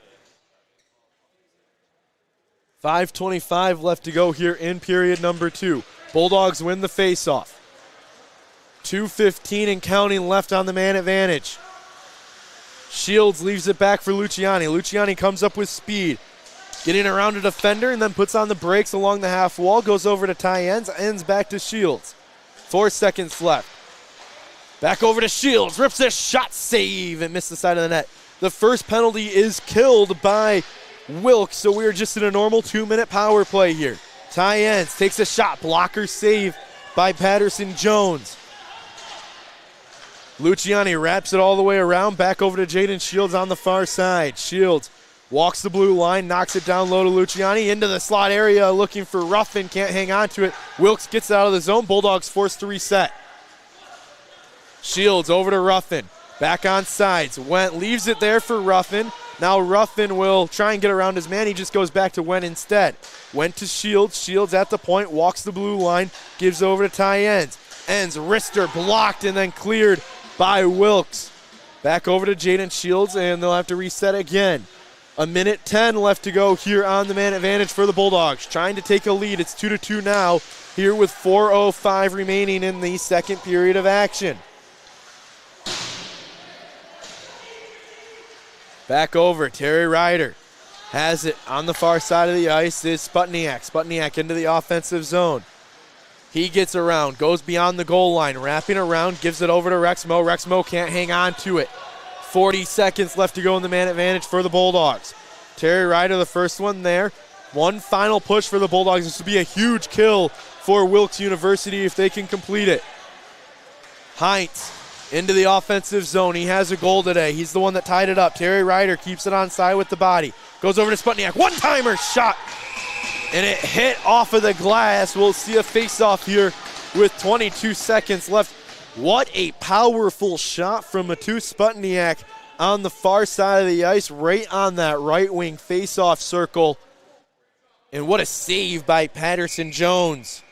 5:25 left to go here in period number 2. Bulldogs win the faceoff. 2:15 and counting left on the man advantage. Shields leaves it back for Luciani. Luciani comes up with speed, getting around a defender and then puts on the brakes along the half wall, goes over to Ty Enns, ends back to Shields. 4 seconds left. Back over to Shields, rips a shot, save, and missed the side of the net. The first penalty is killed by Wilkes, so we are just in a normal 2-minute power play here. Ty Enns takes a shot, blocker save by Patterson Jones. Luciani wraps it all the way around, back over to Jaden Shields on the far side. Shields walks the blue line, knocks it down low to Luciani, into the slot area looking for Ruffin, can't hang on to it. Wilkes gets it out of the zone, Bulldogs forced to reset. Shields over to Ruffin, back on sides. Wendt leaves it there for Ruffin. Now Ruffin will try and get around his man. He just goes back to Wendt instead. Wendt to Shields. Shields at the point, walks the blue line, gives over to Ty Enns. Enns, wrister blocked and then cleared by Wilkes. Back over to Jaden Shields, and they'll have to reset again. A minute 10 left to go here on the man advantage for the Bulldogs. Trying to take a lead. It's 2-2 now here with 4:05 remaining in the second period of action. Back over, Terry Ryder has it on the far side of the ice is Sputniak. Sputniak into the offensive zone. He gets around, goes beyond the goal line, wrapping around, gives it over to Rexmo. Rexmo can't hang on to it. 40 seconds left to go in the man advantage for the Bulldogs. Terry Ryder, the first one there. One final push for the Bulldogs. This would be a huge kill for Wilkes University if they can complete it. Heinz into the offensive zone. He has a goal today. He's the one that tied it up. Terry Ryder keeps it on side with the body. Goes over to Sputniak. One-timer shot. And it hit off of the glass. We'll see a face-off here with 22 seconds left. What a powerful shot from Matu Sputniak on the far side of the ice, right on that right wing face-off circle. And what a save by Patterson Jones.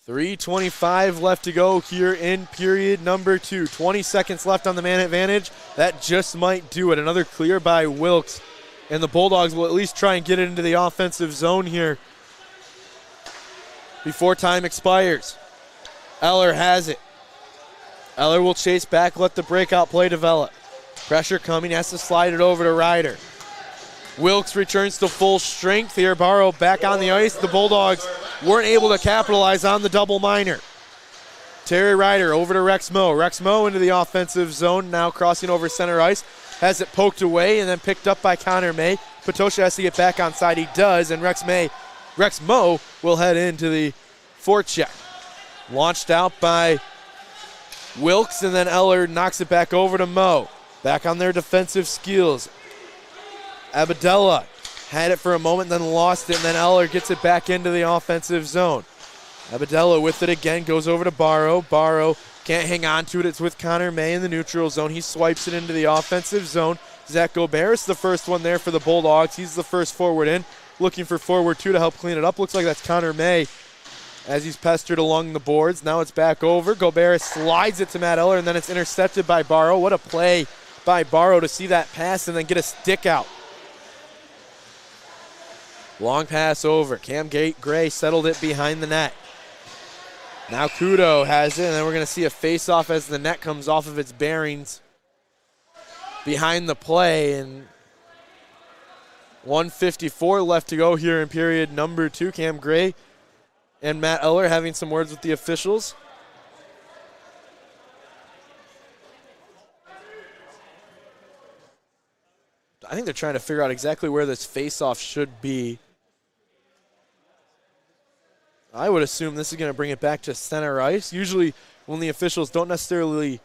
3:25 left to go here in period number 2. 20 seconds left on the man advantage. That just might do it. Another clear by Wilkes. And the Bulldogs will at least try and get it into the offensive zone here before time expires. Eller has it. Eller will chase back, let the breakout play develop. Pressure coming, has to slide it over to Ryder. Wilkes returns to full strength here. Barrow back on the ice. The Bulldogs weren't able to capitalize on the double minor. Terry Ryder over to Rexmo. Rexmo into the offensive zone, now crossing over center ice. Has it poked away and then picked up by Connor May. Patosha has to get back on side. He does, and Rexmo will head into the forecheck. Launched out by Wilkes, and then Eller knocks it back over to Mo. Back on their defensive skills. Abadella had it for a moment, then lost it, and then Eller gets it back into the offensive zone. Abadella with it again, goes over to Barrow. Barrow can't hang on to it. It's with Connor May in the neutral zone. He swipes it into the offensive zone. Zach Gobert's the first one there for the Bulldogs. He's the first forward in. Looking for forward 2 to help clean it up. Looks like that's Connor May as he's pestered along the boards. Now it's back over. Gobert slides it to Matt Eller, and then it's intercepted by Barrow. What a play by Barrow to see that pass and then get a stick out. Long pass over. Cam Gray settled it behind the net. Now Kudo has it, and then we're going to see a face-off as the net comes off of its bearings behind the play. And 1:54 left to go here in period number 2. Cam Gray and Matt Eller having some words with the officials. I think they're trying to figure out exactly where this face-off should be. I would assume this is going to bring it back to center ice. Usually when the officials don't necessarily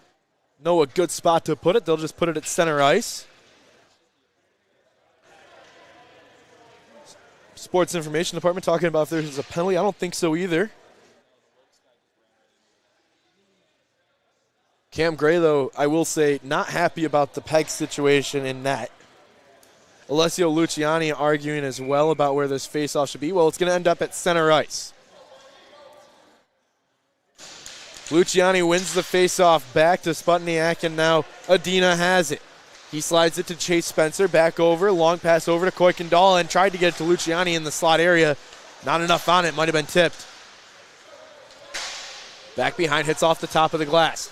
know a good spot to put it, they'll just put it at center ice. Sports Information Department talking about if there's a penalty. I don't think so either. Cam Gray, though, I will say, not happy about the peg situation in net. Alessio Luciani arguing as well about where this faceoff should be. Well, it's going to end up at center ice. Luciani wins the faceoff back to Sputniak, and now Adina has it. He slides it to Chase Spencer, back over, long pass over to Kuykendall, and tried to get it to Luciani in the slot area. Not enough on it, might have been tipped. Back behind, hits off the top of the glass.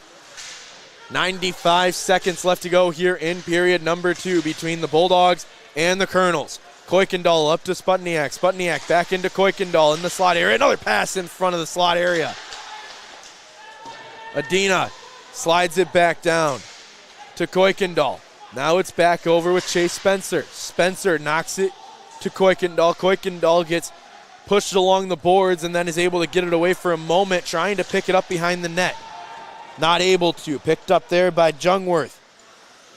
95 seconds left to go here in period number 2 between the Bulldogs and the Colonels. Kuykendall up to Sputniak. Sputniak back into Kuykendall in the slot area. Another pass in front of the slot area. Adina slides it back down to Kuykendall. Now it's back over with Chase Spencer. Spencer knocks it to Kuykendall. Kuykendall gets pushed along the boards and then is able to get it away for a moment, trying to pick it up behind the net. Not able to. Picked up there by Jungwirth.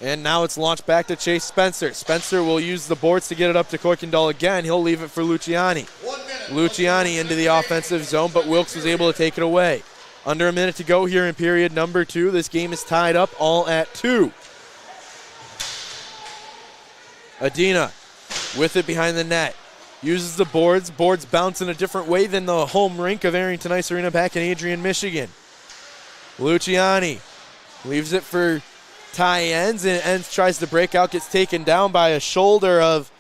And now it's launched back to Chase Spencer. Spencer will use the boards to get it up to Kuykendall again. He'll leave it for Luciani. Luciani into the offensive zone, but Wilkes was able to take it away. Under a minute to go here in period number 2. This game is tied up all at 2. Adina with it behind the net. Uses the boards. Boards bounce in a different way than the home rink of Arrington Ice Arena back in Adrian, Michigan. Luciani leaves it for tie ends, and Ends tries to break out, gets taken down by a shoulder of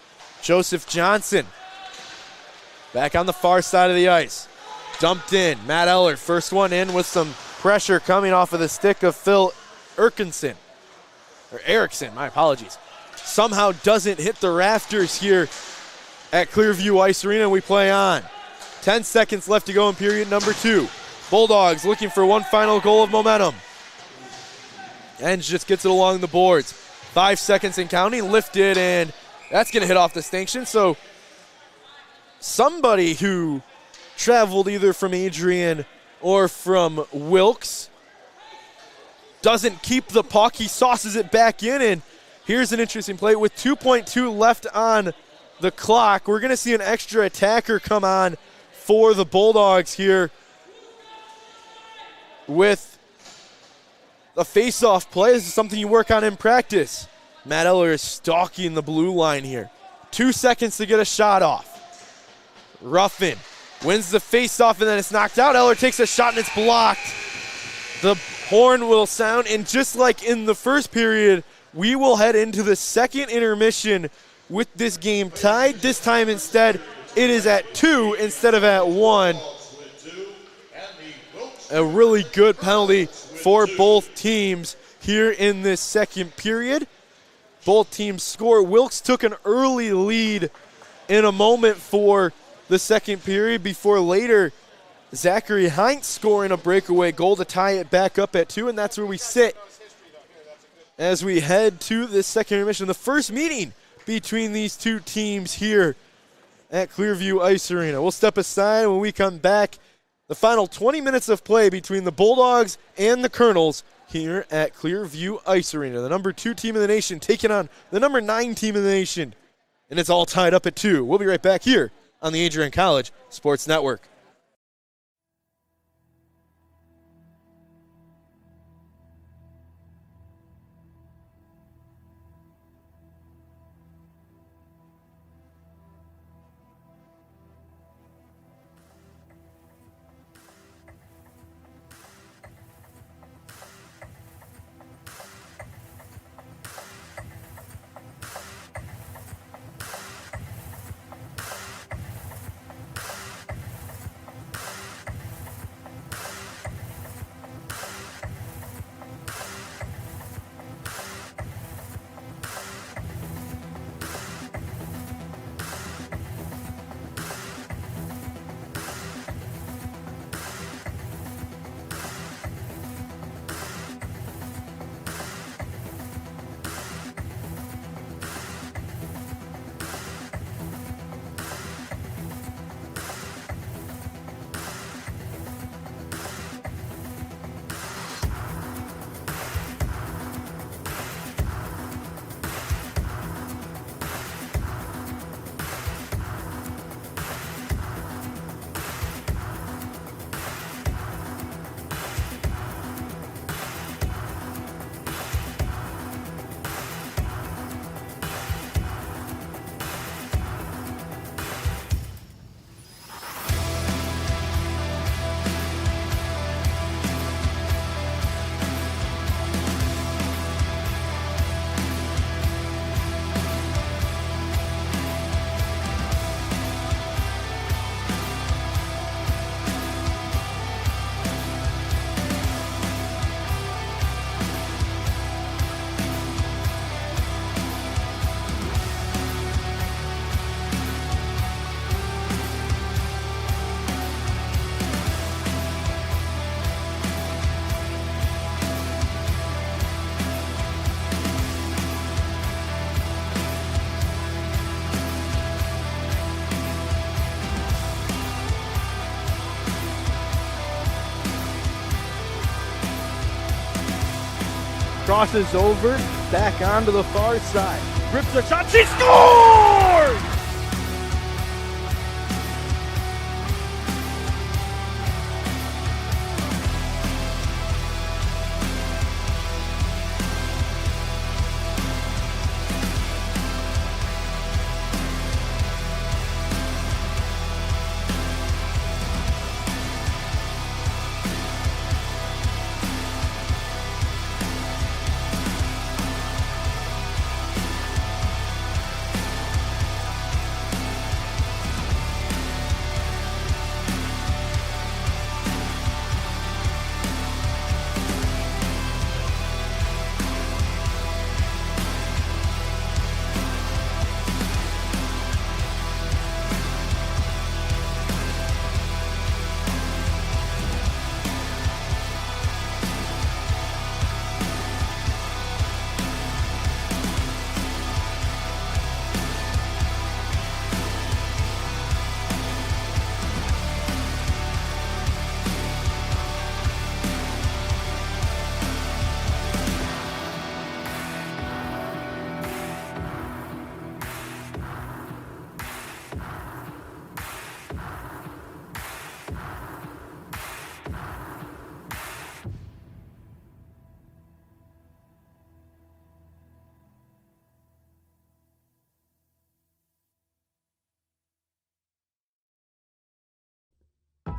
Joseph Johnson. Back on the far side of the ice. Dumped in. Matt Eller, first one in with some pressure coming off of the stick of Phil Erickson, my apologies. Somehow doesn't hit the rafters here at Clearview Ice Arena. We play on. 10 seconds left to go in period number 2. Bulldogs looking for one final goal of momentum. Ends just gets it along the boards. 5 seconds and counting, lifted, and that's going to hit off the stanchion. So somebody who traveled either from Adrian or from Wilkes doesn't keep the puck. He sauces it back in, and here's an interesting play. With 2.2 left on the clock, we're going to see an extra attacker come on for the Bulldogs here with a face-off play. This is something you work on in practice. Matt Eller is stalking the blue line here. 2 seconds to get a shot off. Ruffin wins the face-off, and then it's knocked out. Eller takes a shot, and it's blocked. The horn will sound, and just like in the first period, we will head into the second intermission with this game tied. This time instead, it is at 2 instead of at 1. A really good penalty for both teams here in this second period. Both teams score. Wilkes took an early lead in a moment for the second period before later Zachary Heinz scoring a breakaway goal to tie it back up at 2, and that's where we sit as we head to this second intermission. The first meeting between these two teams here at Clearview Ice Arena. We'll step aside when we come back. The final 20 minutes of play between the Bulldogs and the Colonels here at Clearview Ice Arena. The number 2 team in the nation taking on the number 9 team in the nation. And it's all tied up at 2. We'll be right back here on the Adrian College Sports Network. Crosses over, back onto the far side. Rips a shot, she scores!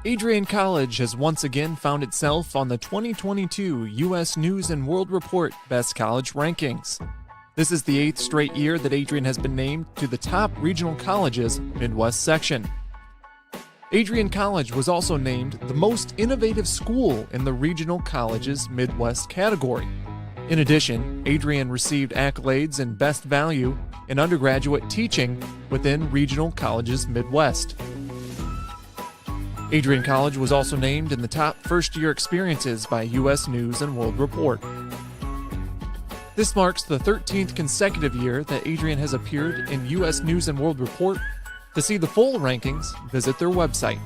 Adrian College has once again found itself on the 2022 U.S. News & World Report Best College Rankings. This is the 8th straight year that Adrian has been named to the top regional colleges Midwest section. Adrian College was also named the most innovative school in the regional colleges Midwest category. In addition, Adrian received accolades in Best Value in undergraduate teaching within regional colleges Midwest. Adrian College was also named in the top first-year experiences by U.S. News & World Report. This marks the 13th consecutive year that Adrian has appeared in U.S. News & World Report. To see the full rankings, visit their website.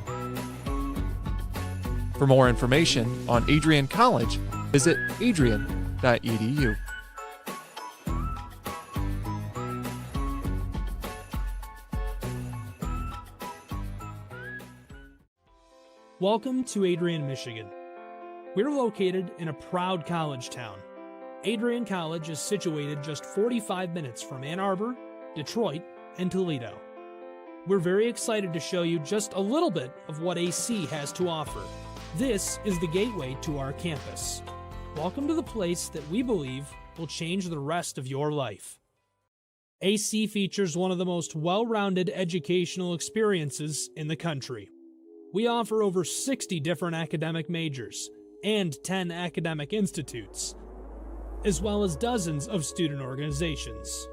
For more information on Adrian College, visit adrian.edu. Welcome to Adrian, Michigan. We're located in a proud college town. Adrian College is situated just 45 minutes from Ann Arbor, Detroit, and Toledo. We're very excited to show you just a little bit of what AC has to offer. This is the gateway to our campus. Welcome to the place that we believe will change the rest of your life. AC features one of the most well-rounded educational experiences in the country. We offer over 60 different academic majors and 10 academic institutes, as well as dozens of student organizations.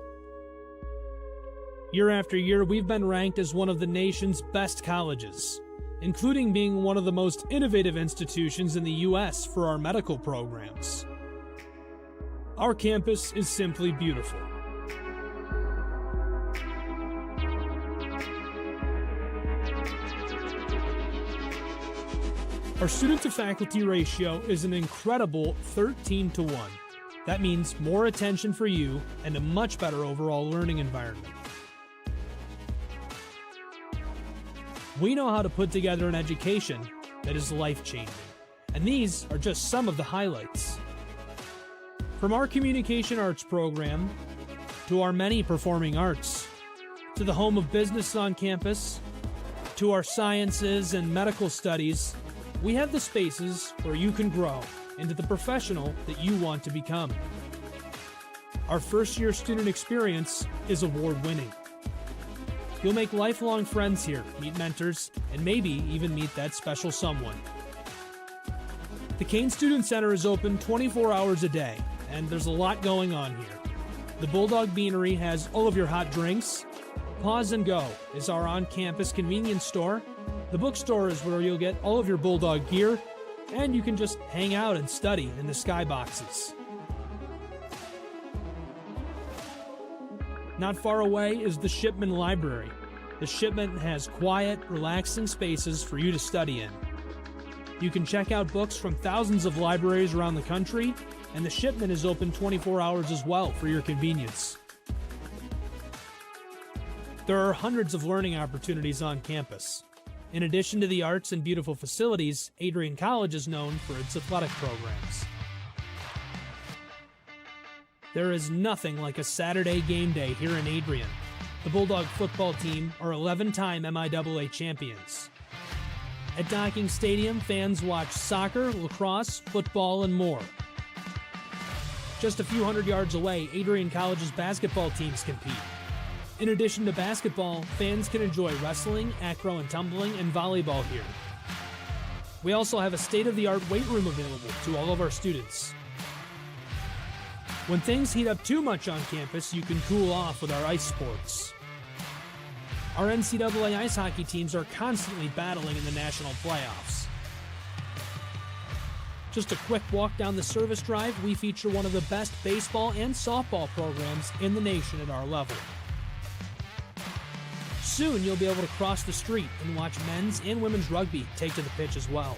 Year after year, we've been ranked as one of the nation's best colleges, including being one of the most innovative institutions in the U.S. for our medical programs. Our campus is simply beautiful. Our student-to-faculty ratio is an incredible 13-to-1. That means more attention for you and a much better overall learning environment. We know how to put together an education that is life-changing, and these are just some of the highlights. From our communication arts program, to our many performing arts, to the home of business on campus, to our sciences and medical studies, we have the spaces where you can grow into the professional that you want to become. Our first-year student experience is award-winning. You'll make lifelong friends here, meet mentors, and maybe even meet that special someone. The Kane Student Center is open 24 hours a day, and there's a lot going on here. The Bulldog Beanery has all of your hot drinks. Pause and Go is our on-campus convenience store. The bookstore is where you'll get all of your Bulldog gear, and you can just hang out and study in the skyboxes. Not far away is the Shipman Library. The Shipman has quiet, relaxing spaces for you to study in. You can check out books from thousands of libraries around the country, and the Shipman is open 24 hours as well for your convenience. There are hundreds of learning opportunities on campus. In addition to the arts and beautiful facilities, Adrian College is known for its athletic programs. There is nothing like a Saturday game day here in Adrian. The Bulldog football team are 11-time MIAA champions. At Docking Stadium, fans watch soccer, lacrosse, football, and more. Just a few hundred yards away, Adrian College's basketball teams compete. In addition to basketball, fans can enjoy wrestling, acro and tumbling, and volleyball here. We also have a state-of-the-art weight room available to all of our students. When things heat up too much on campus, you can cool off with our ice sports. Our NCAA ice hockey teams are constantly battling in the national playoffs. Just a quick walk down the service drive, we feature one of the best baseball and softball programs in the nation at our level. Soon you'll be able to cross the street and watch men's and women's rugby take to the pitch as well.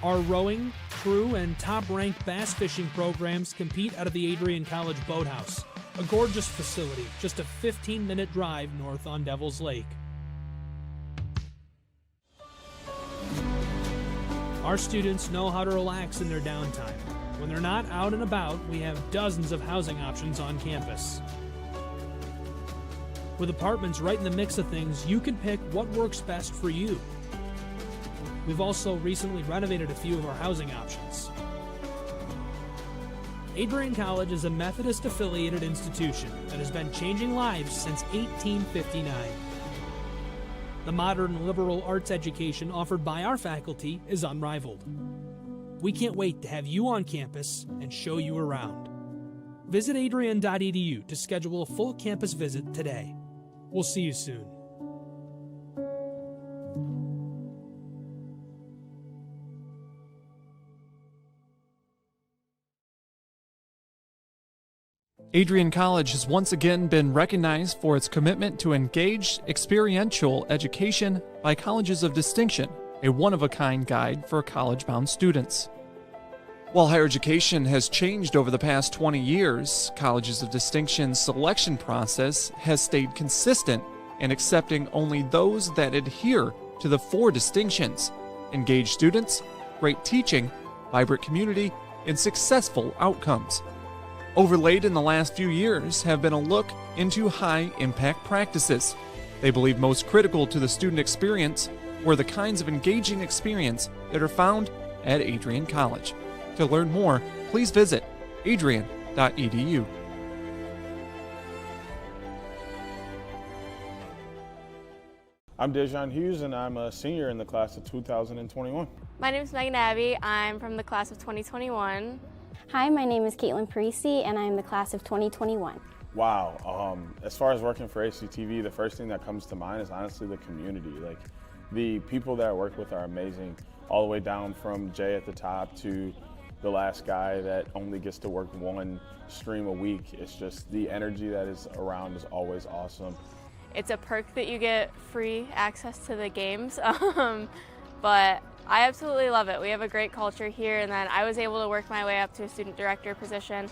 Our rowing, crew, and top-ranked bass fishing programs compete out of the Adrian College Boathouse, a gorgeous facility just a 15-minute drive north on Devil's Lake. Our students know how to relax in their downtime. When they're not out and about, we have dozens of housing options on campus. With apartments right in the mix of things, you can pick what works best for you. We've also recently renovated a few of our housing options. Adrian College is a Methodist-affiliated institution that has been changing lives since 1859. The modern liberal arts education offered by our faculty is unrivaled. We can't wait to have you on campus and show you around. Visit adrian.edu to schedule a full campus visit today. We'll see you soon. Adrian College has once again been recognized for its commitment to engaged, experiential education by Colleges of Distinction, a one-of-a-kind guide for college-bound students. While higher education has changed over the past 20 years, Colleges of Distinction's selection process has stayed consistent in accepting only those that adhere to the 4 distinctions: engaged students, great teaching, vibrant community, and successful outcomes. Overlaid in the last few years have been a look into high-impact practices. They believe most critical to the student experience were the kinds of engaging experience that are found at Adrian College. To learn more, please visit adrian.edu. I'm Dejan Hughes, and I'm a senior in the class of 2021. My name is Megan Abbey. I'm from the class of 2021. Hi, my name is Caitlin Parisi, and I'm the class of 2021. Wow. As far as working for ACTV, the first thing that comes to mind is honestly the community. Like, the people that I work with are amazing, all the way down from Jay at the top to the last guy that only gets to work 1 stream a week. It's just the energy that is around is always awesome. It's a perk that you get free access to the games, but I absolutely love it. We have a great culture here, and then I was able to work my way up to a student director position,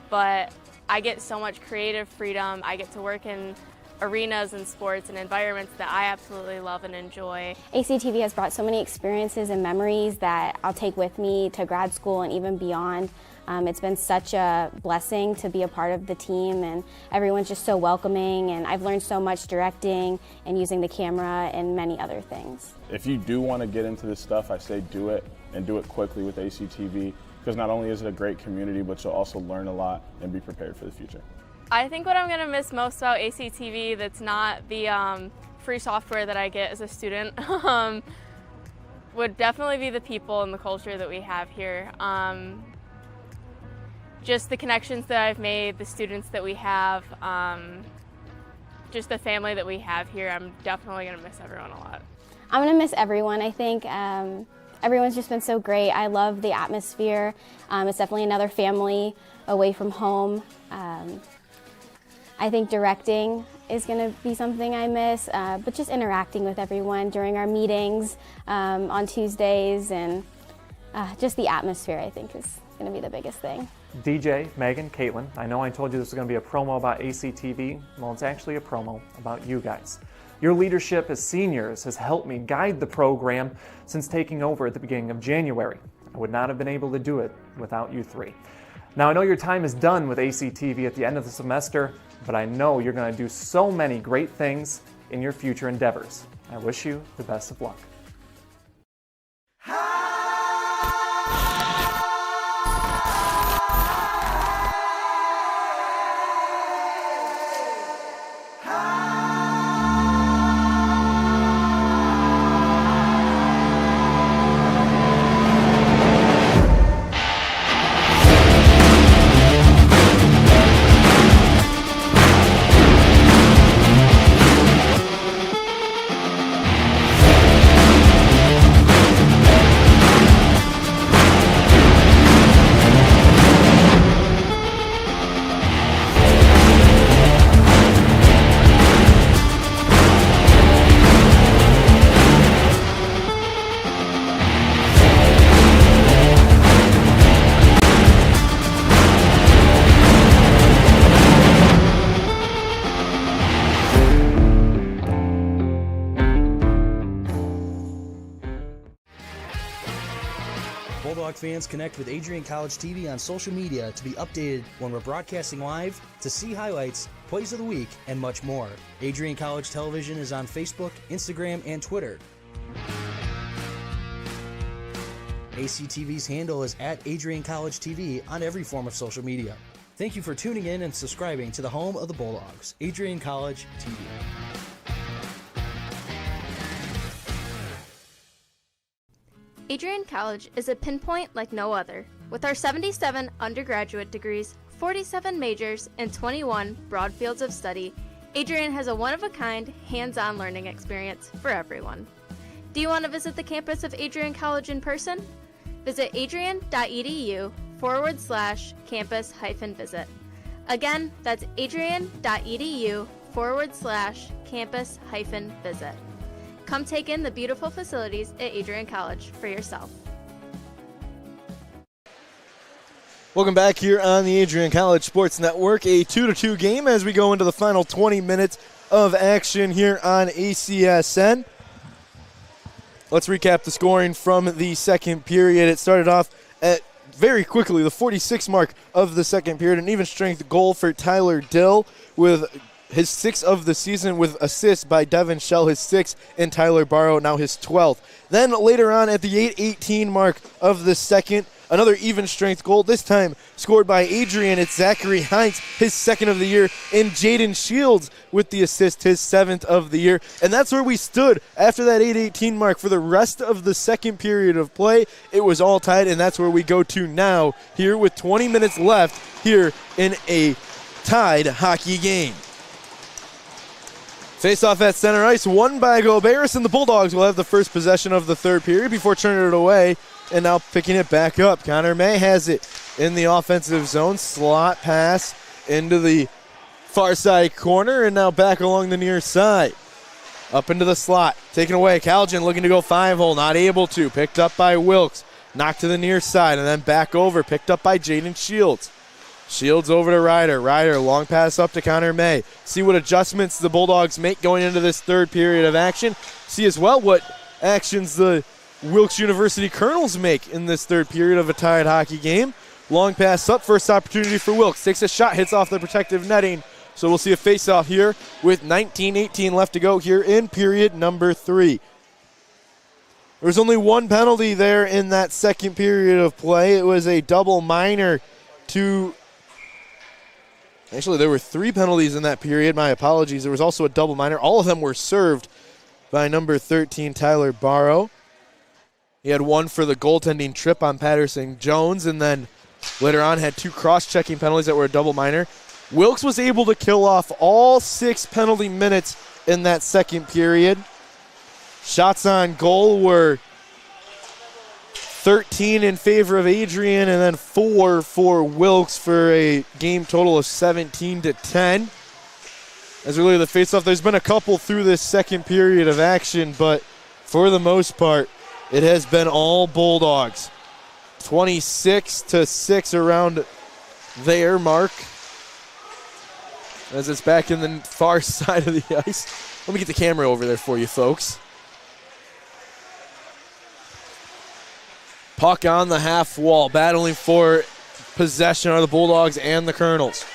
but I get so much creative freedom. I get to work in arenas and sports and environments that I absolutely love and enjoy. ACTV has brought so many experiences and memories that I'll take with me to grad school and even beyond. It's been such a blessing to be a part of the team, and everyone's just so welcoming, and I've learned so much directing and using the camera and many other things. If you do want to get into this stuff, I say do it, and do it quickly with ACTV, because not only is it a great community, but you'll also learn a lot and be prepared for the future. I think what I'm going to miss most about ACTV that's not the free software that I get as a student would definitely be the people and the culture that we have here. Just the connections that I've made, the students that we have, just the family that we have here. I'm definitely going to miss everyone a lot. I'm going to miss everyone. I think everyone's just been so great. I love the atmosphere. It's definitely another family away from home. I think directing is going to be something I miss, but just interacting with everyone during our meetings on Tuesdays, and just the atmosphere, I think, is going to be the biggest thing. DJ, Megan, Caitlin, I know I told you this was going to be a promo about ACTV. Well, it's actually a promo about you guys. Your leadership as seniors has helped me guide the program since taking over at the beginning of January. I would not have been able to do it without you 3. Now, I know your time is done with ACTV at the end of the semester, but I know you're going to do so many great things in your future endeavors. I wish you the best of luck. Bulldog fans, connect with Adrian College TV on social media to be updated when we're broadcasting live, to see highlights, plays of the week, and much more. Adrian College Television is on Facebook, Instagram, and Twitter. ACTV's handle is @AdrianCollegeTV on every form of social media. Thank you for tuning in and subscribing to the home of the Bulldogs, Adrian College TV. Adrian College is a pinpoint like no other. With our 77 undergraduate degrees, 47 majors, and 21 broad fields of study, Adrian has a one-of-a-kind, hands-on learning experience for everyone. Do you want to visit the campus of Adrian College in person? Visit adrian.edu/campus-visit. Again, that's adrian.edu/campus-visit. Come take in the beautiful facilities at Adrian College for yourself. Welcome back here on the Adrian College Sports Network. A 2-2 game as we go into the final 20 minutes of action here on ACSN. Let's recap the scoring from the second period. It started off at very quickly the 46 mark of the second period. An even strength goal for Tyler Dill with his 6th of the season, with assists by Devin Shell, his 6th, and Tyler Barrow, now his 12th. Then later on at the 8:18 mark of the second, another even strength goal, this time scored by Adrian. It's Zachary Hines, his 2nd of the year, and Jaden Shields with the assist, his 7th of the year. And that's where we stood after that 8:18 mark for the rest of the second period of play. It was all tied, and that's where we go to now here with 20 minutes left here in a tied hockey game. Face-off at center ice, won by Goberis, and the Bulldogs will have the first possession of the third period before turning it away. And now picking it back up. Connor May has it in the offensive zone. Slot pass into the far side corner, and now back along the near side. Up into the slot. Taken away. Calgin looking to go 5-hole. Not able to. Picked up by Wilkes. Knocked to the near side, and then back over. Picked up by Jaden Shields. Shields over to Ryder. Ryder, long pass up to Connor May. See what adjustments the Bulldogs make going into this third period of action. See as well what actions the Wilkes University Colonels make in this third period of a tied hockey game. Long pass up, first opportunity for Wilkes. Takes a shot, hits off the protective netting. So we'll see a face-off here with 19:18 left to go here in period number 3. There was only one penalty there in that second period of play. It was a double minor to... Actually, there were 3 penalties in that period. My apologies. There was also a double minor. All of them were served by number 13, Tyler Barrow. He had one for the goaltending trip on Patterson Jones, and then later on had 2 cross-checking penalties that were a double minor. Wilkes was able to kill off all 6 penalty minutes in that second period. Shots on goal were 13 in favor of Adrian, and then 4 for Wilkes for a game total of 17-10. As we look at the faceoff, there's been a couple through this second period of action, but for the most part, it has been all Bulldogs. 26-6 around their mark. As it's back in the far side of the ice. Let me get the camera over there for you, folks. Puck on the half wall, battling for possession are the Bulldogs and the Colonels.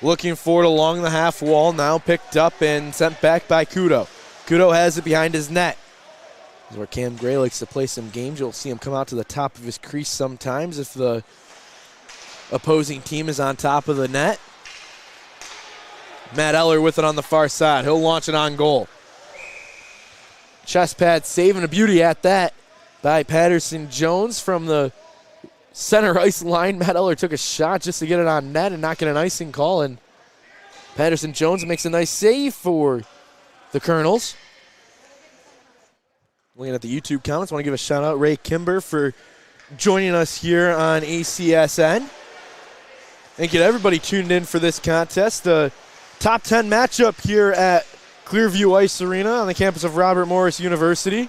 Looking for it along the half wall, now picked up and sent back by Kudo. Kudo has it behind his net. This is where Cam Gray likes to play some games. You'll see him come out to the top of his crease sometimes if the opposing team is on top of the net. Matt Eller with it on the far side. He'll launch it on goal. Chest pad save, and a beauty at that by Patterson Jones from the center ice line. Matt Eller took a shot just to get it on net and not get an icing call, and Patterson Jones makes a nice save for the Colonels. Looking at the YouTube comments, want to give a shout out Ray Kimber for joining us here on ACSN. Thank you to everybody tuned in for this contest. The top 10 matchup here at Clearview Ice Arena on the campus of Robert Morris University.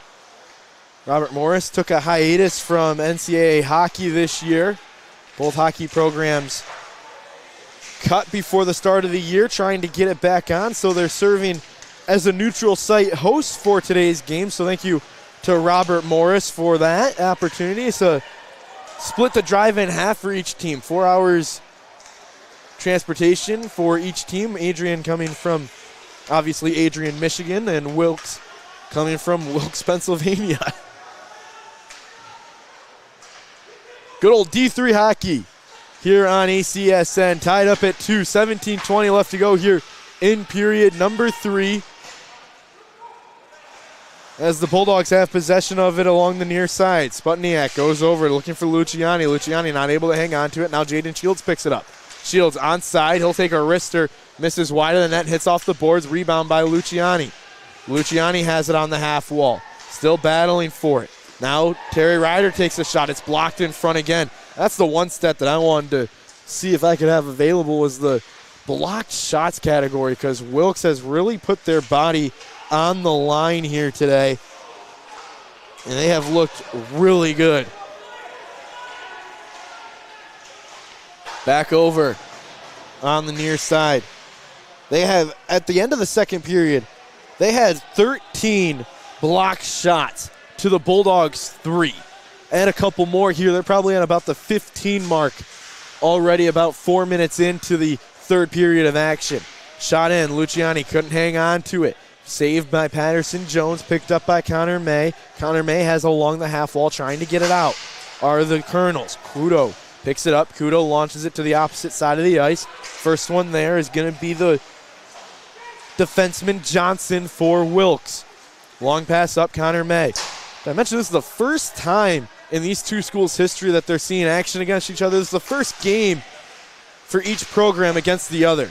Robert Morris took a hiatus from NCAA hockey this year. Both hockey programs cut before the start of the year, trying to get it back on, so they're serving as a neutral site host for today's game. So thank you to Robert Morris for that opportunity. So split the drive in half for each team. 4 hours transportation for each team. Adrian coming from, obviously, Adrian, Michigan, and Wilkes coming from Wilkes, Pennsylvania. Good old D3 hockey here on ACSN. Tied up at 2, 17-20 left to go here in period number 3. As the Bulldogs have possession of it along the near side. Sputniak goes over looking for Luciani. Luciani not able to hang on to it. Now Jaden Shields picks it up. Shields onside. He'll take a wrister. Misses wide of the net. Hits off the boards. Rebound by Luciani. Luciani has it on the half wall. Still battling for it. Now Terry Ryder takes a shot. It's blocked in front again. That's the one stat that I wanted to see if I could have available, was the blocked shots category, because Wilkes has really put their body on the line here today, and they have looked really good. Back over on the near side. They have, at the end of the second period, they had 13 blocked shots to the Bulldogs 3. And a couple more here. They're probably at about the 15 mark already, about 4 minutes into the third period of action. Shot in. Luciani couldn't hang on to it. Saved by Patterson Jones, picked up by Connor May. Connor May has along the half wall, trying to get it out are the Colonels. Kudo picks it up. Kudo launches it to the opposite side of the ice. First one there is going to be the defenseman Johnson for Wilkes. Long pass up, Connor May. I mentioned this is the first time in these two schools' history that they're seeing action against each other. This is the first game for each program against the other.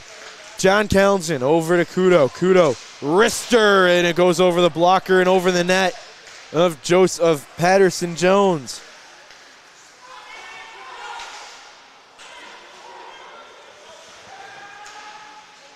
John Townsend over to Kudo. Kudo, wrister, and it goes over the blocker and over the net of Patterson Jones.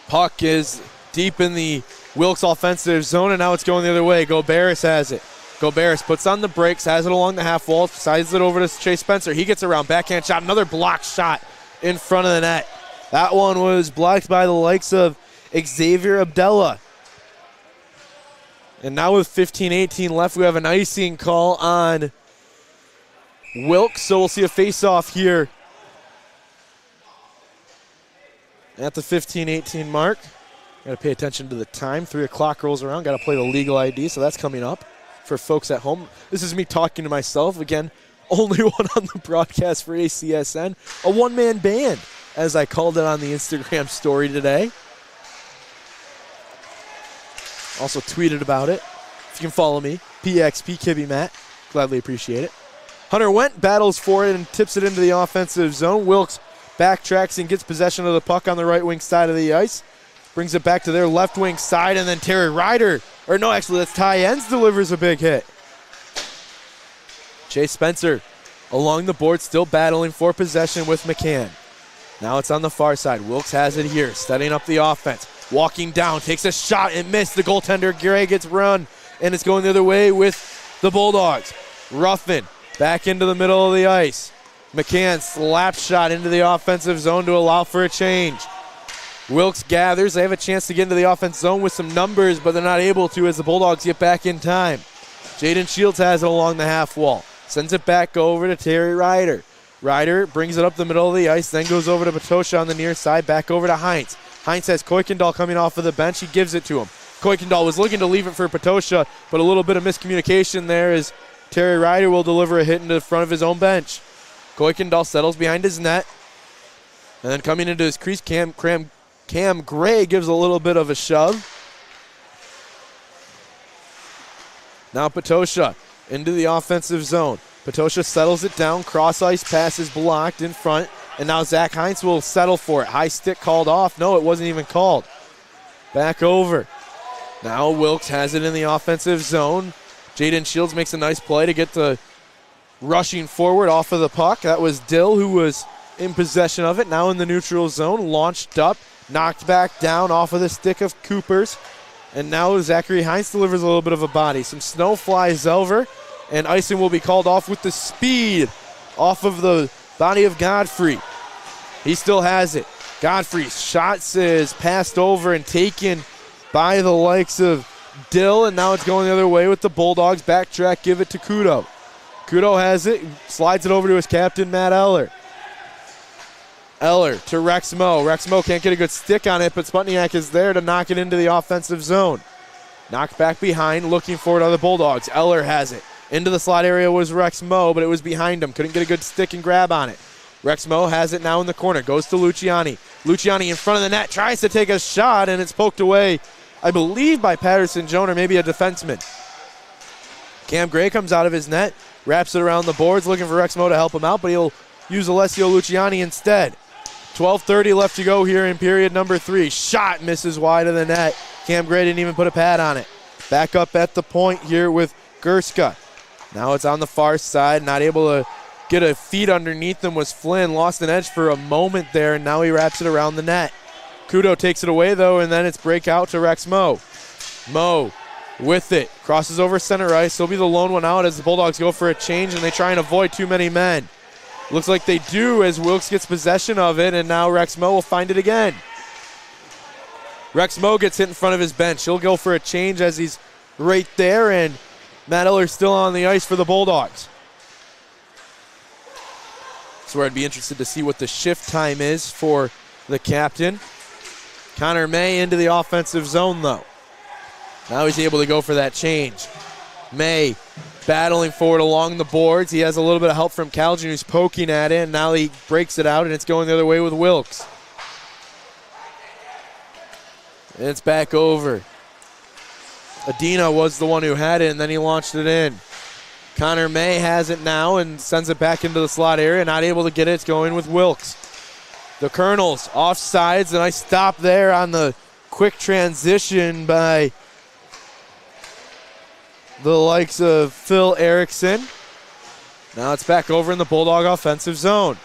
Puck is deep in the Wilkes offensive zone, and now it's going the other way. Goberis has it. Goberis puts on the brakes, has it along the half wall, sides it over to Chase Spencer. He gets around, backhand shot, another blocked shot in front of the net. That one was blocked by the likes of Xavier Abdella. And now with 15-18 left, we have an icing call on Wilkes, so we'll see a face-off here at the 15-18 mark. Got to pay attention to the time. 3 o'clock rolls around. Got to play the legal ID, so that's coming up for folks at home. This is me talking to myself. Again, only one on the broadcast for ACSN. A one-man band, as I called it on the Instagram story today. Also tweeted about it. If you can follow me, PXP Kibby Matt. Gladly appreciate it. Hunter Wendt battles for it and tips it into the offensive zone. Wilkes backtracks and gets possession of the puck on the right wing side of the ice. Brings it back to their left wing side, and then Terry Ryder, or no, actually that's Ty Enns, delivers a big hit. Chase Spencer along the board, still battling for possession with McCann. Now it's on the far side. Wilkes has it here, setting up the offense. Walking down, takes a shot and missed. The goaltender, Gray, gets run, and it's going the other way with the Bulldogs. Ruffin back into the middle of the ice. McCann slap shot into the offensive zone to allow for a change. Wilkes gathers. They have a chance to get into the offense zone with some numbers, but they're not able to as the Bulldogs get back in time. Jaden Shields has it along the half wall. Sends it back over to Terry Ryder. Ryder brings it up the middle of the ice, then goes over to Patosha on the near side, back over to Heinz. Heinz has Kuykendall coming off of the bench. He gives it to him. Kuykendall was looking to leave it for Patosha, but a little bit of miscommunication there as Terry Ryder will deliver a hit into the front of his own bench. Kuykendall settles behind his net. And then coming into his crease, Cam Gray gives a little bit of a shove. Now Patosha into the offensive zone. Patosha settles it down. Cross ice pass is blocked in front. And now Zach Heinz will settle for it. High stick called off. No, it wasn't even called. Back over. Now Wilkes has it in the offensive zone. Jaden Shields makes a nice play to get the rushing forward off of the puck. That was Dill who was in possession of it. Now in the neutral zone. Launched up. Knocked back down off of the stick of Cooper's. And now Zachary Heinz delivers a little bit of a body. Some snow flies over. And icing will be called off with the speed off of the body of Godfrey. He still has it. Godfrey's shot is passed over and taken by the likes of Dill, and now it's going the other way with the Bulldogs. Backtrack, give it to Kudo. Kudo has it, slides it over to his captain, Matt Eller. Eller to Rexmo. Rexmo can't get a good stick on it, but Sputniak is there to knock it into the offensive zone. Knocked back behind, looking for it on the Bulldogs. Eller has it. Into the slot area was Rexmo, but it was behind him. Couldn't get a good stick and grab on it. Rexmo has it now in the corner. Goes to Luciani. Luciani in front of the net. Tries to take a shot, and it's poked away, I believe, by Patterson Jones or maybe a defenseman. Cam Gray comes out of his net. Wraps it around the boards, looking for Rexmo to help him out, but he'll use Alessio Luciani instead. 12:30 left to go here in period number 3. Shot misses wide of the net. Cam Gray didn't even put a pad on it. Back up at the point here with Gerska. Now it's on the far side. Not able to get a feet underneath him was Flynn. Lost an edge for a moment there, and now he wraps it around the net. Kudo takes it away, though, and then it's breakout to Rex Mo. Mo with it. Crosses over center ice. He'll be the lone one out as the Bulldogs go for a change, and they try and avoid too many men. Looks like they do as Wilkes gets possession of it, and now Rex Mo will find it again. Rex Mo gets hit in front of his bench. He'll go for a change as he's right there, and Matt Eller's still on the ice for the Bulldogs. That's where I'd be interested to see what the shift time is for the captain. Connor May into the offensive zone, though. Now he's able to go for that change. May battling forward along the boards. He has a little bit of help from Calgin, who's poking at it, and now he breaks it out, and it's going the other way with Wilkes. And it's back over. Adina was the one who had it, and then he launched it in. Connor May has it now and sends it back into the slot area. Not able to get it. It's going with Wilkes. The Colonels offsides, and I stop there on the quick transition by the likes of Phil Erickson. Now it's back over in the Bulldog offensive zone.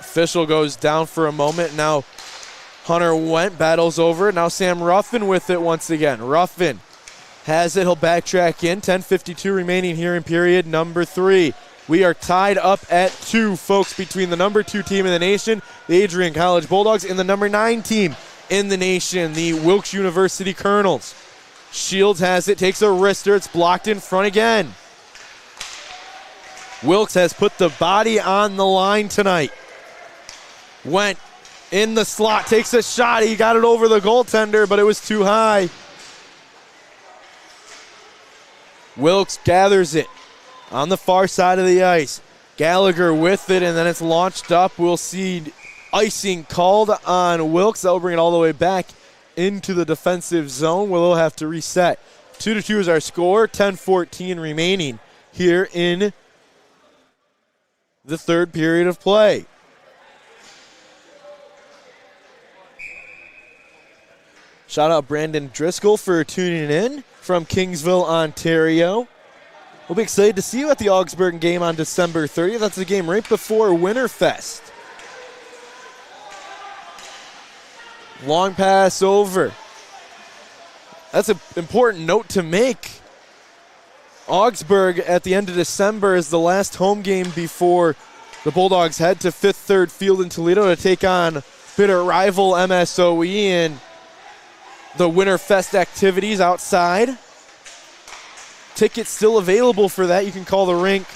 Official goes down for a moment. Now Hunter Went battles over it. Now Sam Ruffin with it once again. Ruffin has it. He'll backtrack in. 10:52 remaining here in period number 3. We are tied up at 2, folks, between the number 2 team in the nation, the Adrian College Bulldogs, and the number 9 team in the nation, the Wilkes University Colonels. Shields has it, takes a wrister. It's blocked in front again. Wilkes has put the body on the line tonight. Went in the slot, takes a shot. He got it over the goaltender, but it was too high. Wilkes gathers it on the far side of the ice. Gallagher with it, and then it's launched up. We'll see icing called on Wilkes. That will bring it all the way back into the defensive zone where they'll have to reset. 2-2 is our score. 10:14 remaining here in the third period of play. Shout out Brandon Driscoll for tuning in from Kingsville, Ontario. We'll be excited to see you at the Augsburg game on December 30th. That's the game right before Winterfest. Long pass over. That's an important note to make. Augsburg at the end of December is the last home game before the Bulldogs head to Fifth Third Field in Toledo to take on bitter rival MSOE and the Winterfest activities outside. Tickets still available for that. You can call the rink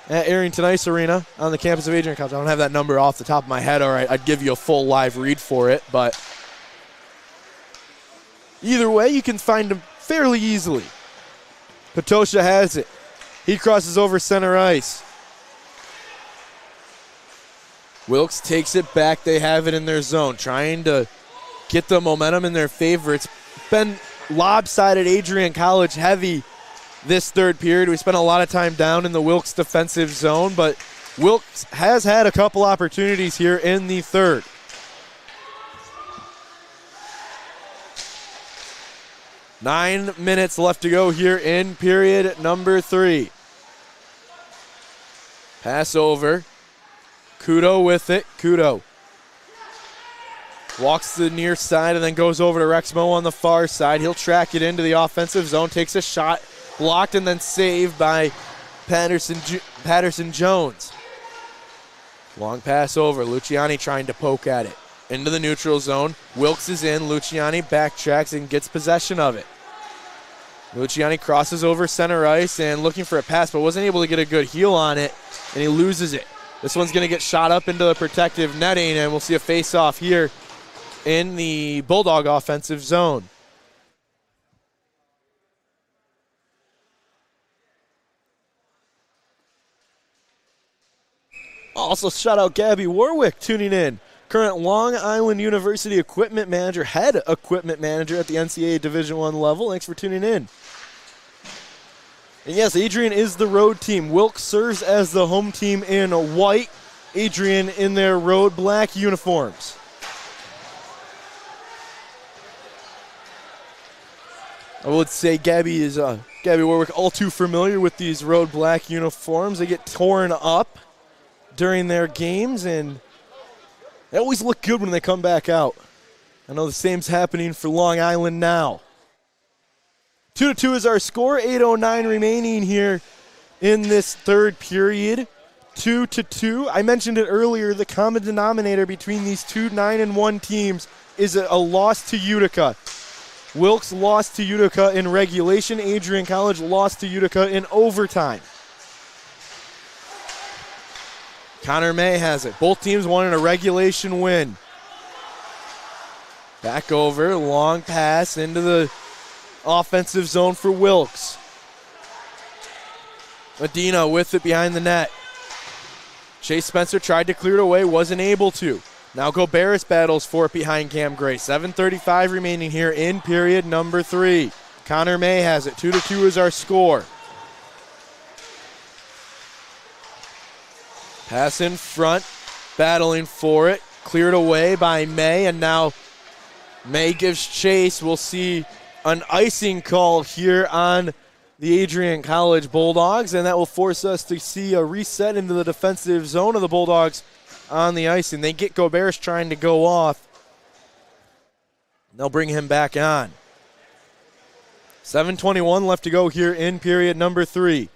at Arrington Ice Arena on the campus of Adrian College. I don't have that number off the top of my head, all right. I'd give you a full live read for it, but either way, you can find them fairly easily. Patosha has it. He crosses over center ice. Wilkes takes it back. They have it in their zone, trying to get the momentum in their favor. It's been lopsided Adrian College heavy this third period. We spent a lot of time down in the Wilkes defensive zone, but Wilkes has had a couple opportunities here in the third. Nine minutes left to go here in period number 3. Pass over. Kudo with it. Kudo walks to the near side and then goes over to Rexmo on the far side. He'll track it into the offensive zone, takes a shot, blocked and then saved by Patterson Jones. Long pass over. Luciani trying to poke at it. Into the neutral zone. Wilkes is in. Luciani backtracks and gets possession of it. Luciani crosses over center ice and looking for a pass, but wasn't able to get a good heel on it. and he loses it. This one's going to get shot up into the protective netting, and we'll see a face-off here in the Bulldog offensive zone. Also, shout out Gabby Warwick tuning in. Current Long Island University equipment manager, head equipment manager at the NCAA Division I level. Thanks for tuning in. And yes, Adrian is the road team. Wilkes serves as the home team in white. Adrian in their road black uniforms. I would say Gabby Warwick all too familiar with these road black uniforms. They get torn up during their games, and they always look good when they come back out. I know the same's happening for Long Island now. 2-2 is our score, 8:09 remaining here in this third period. 2-2. I mentioned it earlier, the common denominator between these two 9-1 teams is a loss to Utica. Wilkes lost to Utica in regulation. Adrian College lost to Utica in overtime. Connor May has it. Both teams wanted a regulation win. Back over, long pass into the offensive zone for Wilkes. Medina with it behind the net. Chase Spencer tried to clear it away, wasn't able to. Now Goberis battles for it behind Cam Gray. 7:35 remaining here in period number 3. Connor May has it. 2-2 is our score. Pass in front, battling for it. Cleared away by May, and now May gives chase. We'll see an icing call here on the Adrian College Bulldogs, and that will force us to see a reset into the defensive zone of the Bulldogs on the ice, and they get Goberis trying to go off. They'll bring him back on. 7:21 left to go here in period number 3.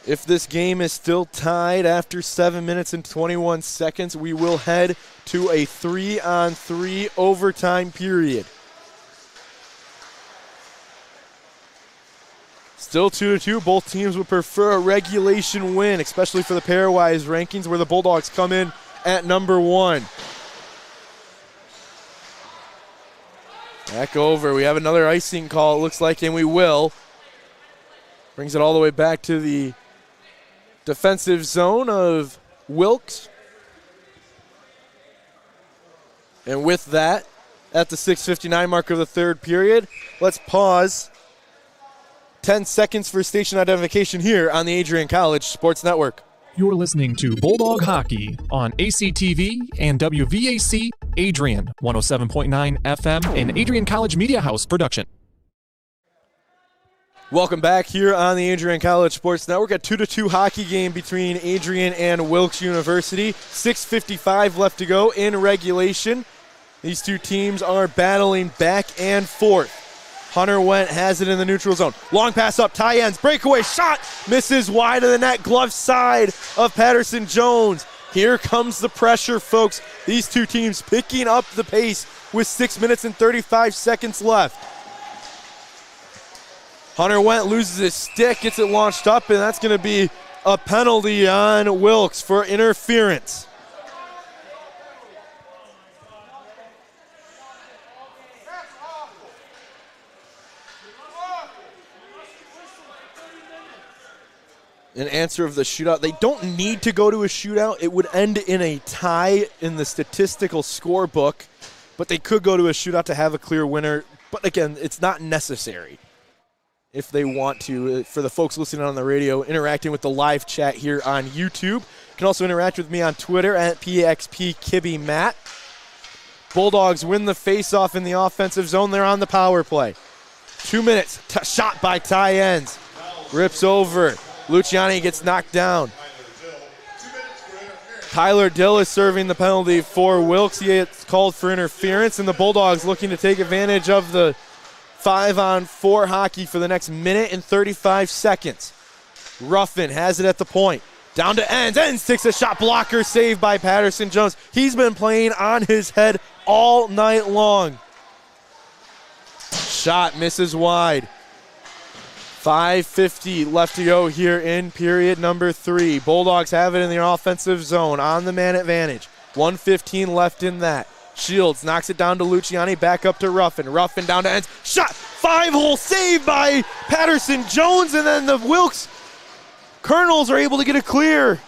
If this game is still tied after 7 minutes and 21 seconds, we will head to a 3-on-3 overtime period. Still 2-2. Both teams would prefer a regulation win, especially for the pairwise rankings, where the Bulldogs come in at number 1. Back over. We have another icing call, it looks like, and we will. Brings it all the way back to the defensive zone of Wilkes. And with that, at the 6:59 mark of the third period, let's pause. 10 seconds for station identification here on the Adrian College Sports Network. You're listening to Bulldog Hockey on ACTV and WVAC Adrian 107.9 FM and Adrian College Media House production. Welcome back here on the Adrian College Sports Network. A 2-2 hockey game between Adrian and Wilkes University. 6:55 left to go in regulation. These two teams are battling back and forth. Hunter Wendt has it in the neutral zone. Long pass up, Ty ends, breakaway shot, misses wide of the net, glove side of Patterson Jones. Here comes the pressure, folks. These two teams picking up the pace with 6 minutes and 35 seconds left. Hunter Wendt loses his stick, gets it launched up, and that's going to be a penalty on Wilkes for interference. In answer of the shootout, they don't need to go to a shootout. It would end in a tie in the statistical scorebook, but they could go to a shootout to have a clear winner. But again, it's not necessary if they want to. For the folks listening on the radio, interacting with the live chat here on YouTube. You can also interact with me on Twitter at PXPKibbyMatt. Bulldogs win the faceoff in the offensive zone. They're on the power play. 2 minutes. Shot by Ty Ends. Rips over. Luciani gets knocked down. Tyler Dill is serving the penalty for Wilkes. He gets called for interference, and the Bulldogs looking to take advantage of the 5-on-4 hockey for the next minute and 35 seconds. Ruffin has it at the point. Down to Ends. Ends takes a shot blocker, saved by Patterson Jones. He's been playing on his head all night long. Shot misses wide. 5:50 left to go here in period number 3. Bulldogs have it in their offensive zone on the man advantage. 1:15 left in that. Shields knocks it down to Luciani, back up to Ruffin. Ruffin down to ends. Shot! 5-hole save by Patterson Jones, and then the Wilkes Colonels are able to get it clear.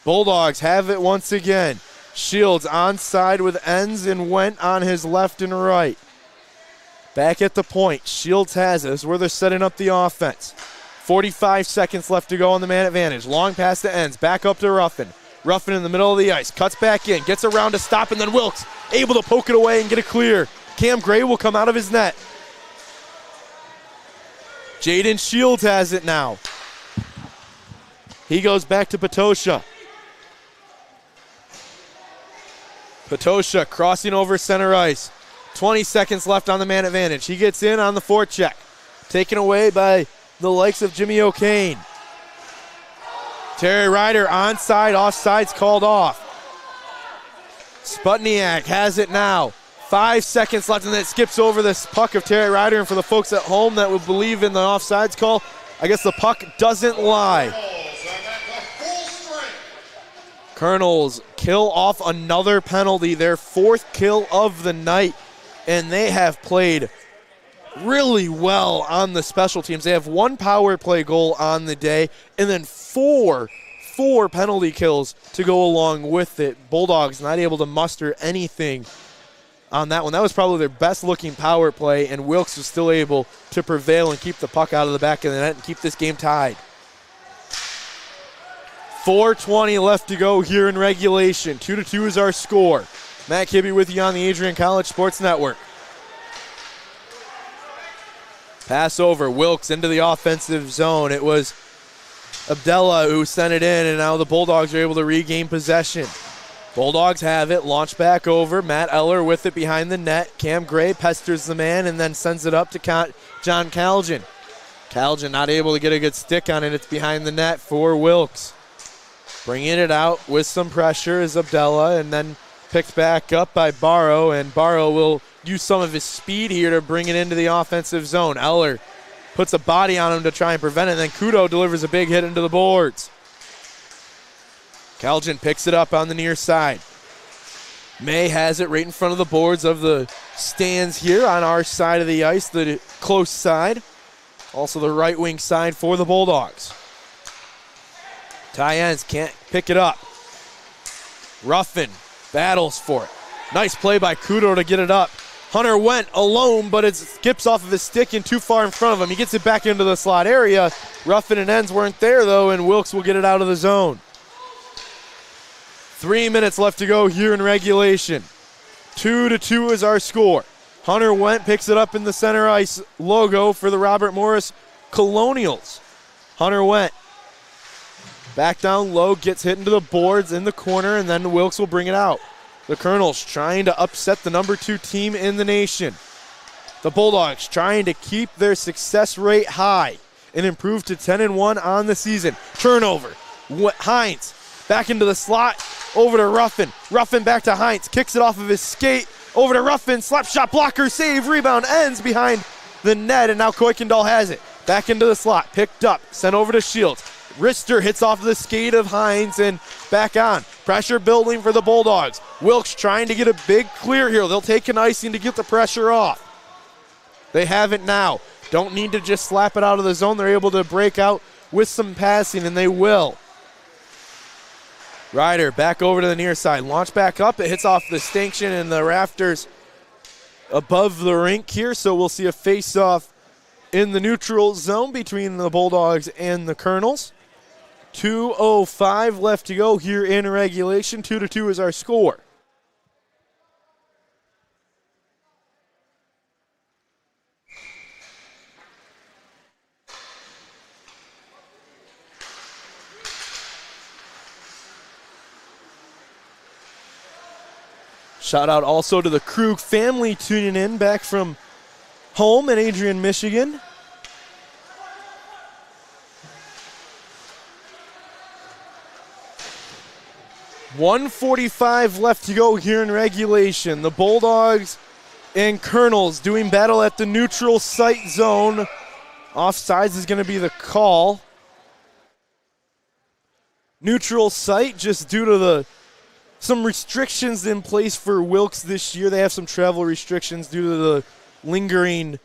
Bulldogs have it once again. Shields onside with ends and went on his left and right. Back at the point, Shields has it. This is where they're setting up the offense. 45 seconds left to go on the man advantage. Long pass to ends, back up to Ruffin. Ruffin in the middle of the ice, cuts back in, gets around to stop, and then Wilkes able to poke it away and get it clear. Cam Gray will come out of his net. Jaden Shields has it now. He goes back to Patosha. Patosha crossing over center ice. 20 seconds left on the man advantage. He gets in on the forecheck. Taken away by the likes of Jimmy O'Kane. Terry Ryder onside, offside's called off. Sputniak has it now. 5 seconds left, and then it skips over this puck of Terry Ryder. And for the folks at home that would believe in the offsides call, I guess the puck doesn't lie. Colonels kill off another penalty, their 4th kill of the night, and they have played really well on the special teams. They have 1 power play goal on the day, and then four penalty kills to go along with it. Bulldogs not able to muster anything on that one. That was probably their best looking power play, and Wilkes was still able to prevail and keep the puck out of the back of the net and keep this game tied. 4:20 left to go here in regulation. 2-2 is our score. Matt Kibbe with you on the Adrian College Sports Network. Pass over, Wilkes into the offensive zone. It was Abdella who sent it in, and now the Bulldogs are able to regain possession. Bulldogs have it, launch back over. Matt Eller with it behind the net. Cam Gray pesters the man and then sends it up to John Calgin. Calgin not able to get a good stick on it. It's behind the net for Wilkes. Bringing it out with some pressure is Abdella, and then picked back up by Barrow, and Barrow will use some of his speed here to bring it into the offensive zone. Eller puts a body on him to try and prevent it, and then Kudo delivers a big hit into the boards. Calgin picks it up on the near side. May has it right in front of the boards of the stands here on our side of the ice, the close side. Also the right wing side for the Bulldogs. Tyens can't pick it up. Ruffin battles for it. Nice play by Kudo to get it up. Hunter went alone, but it skips off of his stick and too far in front of him. He gets it back into the slot area. Ruffin and Ends weren't there, though, and Wilkes will get it out of the zone. 3 minutes left to go here in regulation. 2-2 is our score. Hunter Went picks it up in the center ice logo for the Robert Morris Colonials. Hunter Went back down low, gets hit into the boards in the corner, and then Wilkes will bring it out. The Colonels trying to upset the number 2 team in the nation. The Bulldogs trying to keep their success rate high and improve to 10-1 on the season. Turnover. Hines back into the slot, over to Ruffin. Ruffin back to Hines, kicks it off of his skate, over to Ruffin, slap shot, blocker, save, rebound, Ends behind the net, and now Kuykendall has it. Back into the slot, picked up, sent over to Shields. Rister hits off the skate of Hines and back on. Pressure building for the Bulldogs. Wilkes trying to get a big clear here. They'll take an icing to get the pressure off. They have it now. Don't need to just slap it out of the zone. They're able to break out with some passing, and they will. Ryder back over to the near side. Launch back up. It hits off the stanchion and the rafters above the rink here, so we'll see a face-off in the neutral zone between the Bulldogs and the Colonels. 2:05 left to go here in regulation. 2-2 is our score. Shout out also to the Krug family tuning in back from home in Adrian, Michigan. 1:45 left to go here in regulation. The Bulldogs and Colonels doing battle at the neutral site zone. Offsides is going to be the call. Neutral site just due to some restrictions in place for Wilkes this year. They have some travel restrictions due to the lingering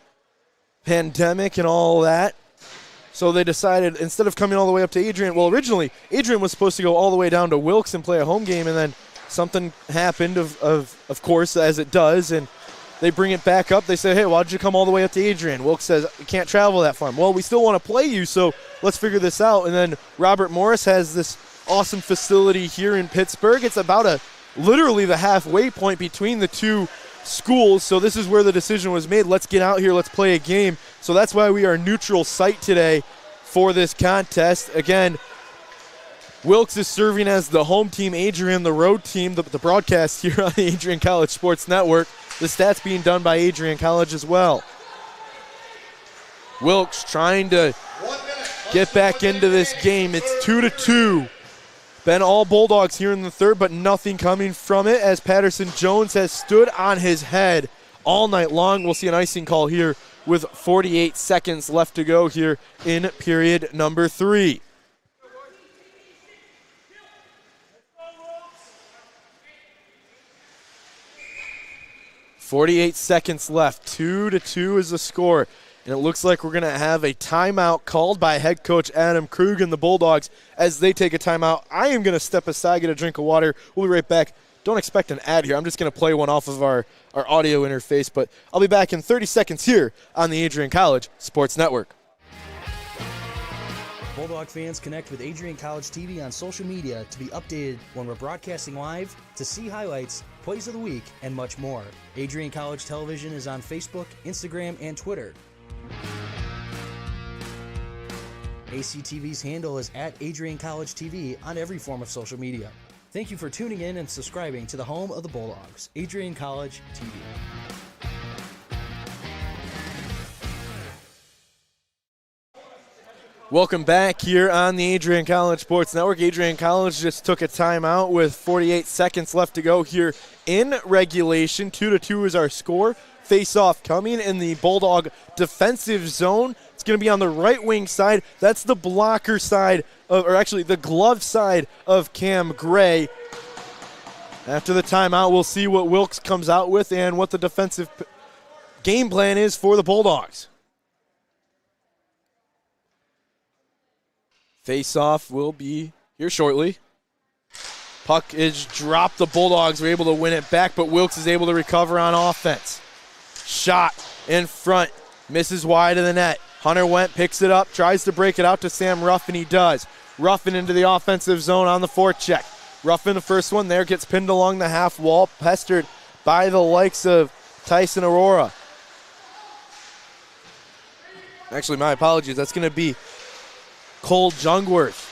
pandemic and all that. So they decided, instead of coming all the way up to Adrian, well, originally Adrian was supposed to go all the way down to Wilkes and play a home game, and then something happened, of course, as it does, and they bring it back up. They say, hey, why did you come all the way up to Adrian? Wilkes says, you can't travel that far. Well, we still want to play you, so let's figure this out. And then Robert Morris has this awesome facility here in Pittsburgh. It's about literally the halfway point between the two schools, so this is where the decision was made. Let's get out here, let's play a game. So that's why we are neutral site today for this contest. Again, Wilkes is serving as the home team, Adrian the road team. The broadcast here on the Adrian College Sports Network. The stats being done by Adrian College as well. Wilkes trying to get back into this game. It's 2-2. Been all Bulldogs here in the third, but nothing coming from it as Patterson Jones has stood on his head all night long. We'll see an icing call here with 48 seconds left to go here in period number 3. .48 seconds left. 2-2 is the score. And it looks like we're going to have a timeout called by head coach Adam Krug and the Bulldogs as they take a timeout. I am going to step aside, get a drink of water. We'll be right back. Don't expect an ad here. I'm just going to play one off of our audio interface. But I'll be back in 30 seconds here on the Adrian College Sports Network. Bulldog fans, connect with Adrian College TV on social media to be updated when we're broadcasting live, to see highlights, plays of the week, and much more. Adrian College Television is on Facebook, Instagram, and Twitter. ACTV's handle is at Adrian College TV on every form of social media. Thank you for tuning in and subscribing to the home of the Bulldogs, Adrian College TV. Welcome back here on the Adrian College Sports Network. Adrian College just took a timeout with 48 seconds left to go here in regulation. 2-2 is our score. Face-off coming in the Bulldog defensive zone. It's going to be on the right wing side. That's the blocker side, or actually the glove side of Cam Gray. After the timeout, we'll see what Wilkes comes out with and what the defensive game plan is for the Bulldogs. Face-off will be here shortly. Puck is dropped. The Bulldogs were able to win it back, but Wilkes is able to recover on offense. Shot in front, misses wide of the net. Hunter Wendt picks it up, tries to break it out to Sam Ruffin. He does. Ruffin into the offensive zone on the forecheck. Ruffin, the first one there, gets pinned along the half wall, pestered by the likes of Tyson Aurora. Actually, my apologies. That's going to be Cole Jungworth.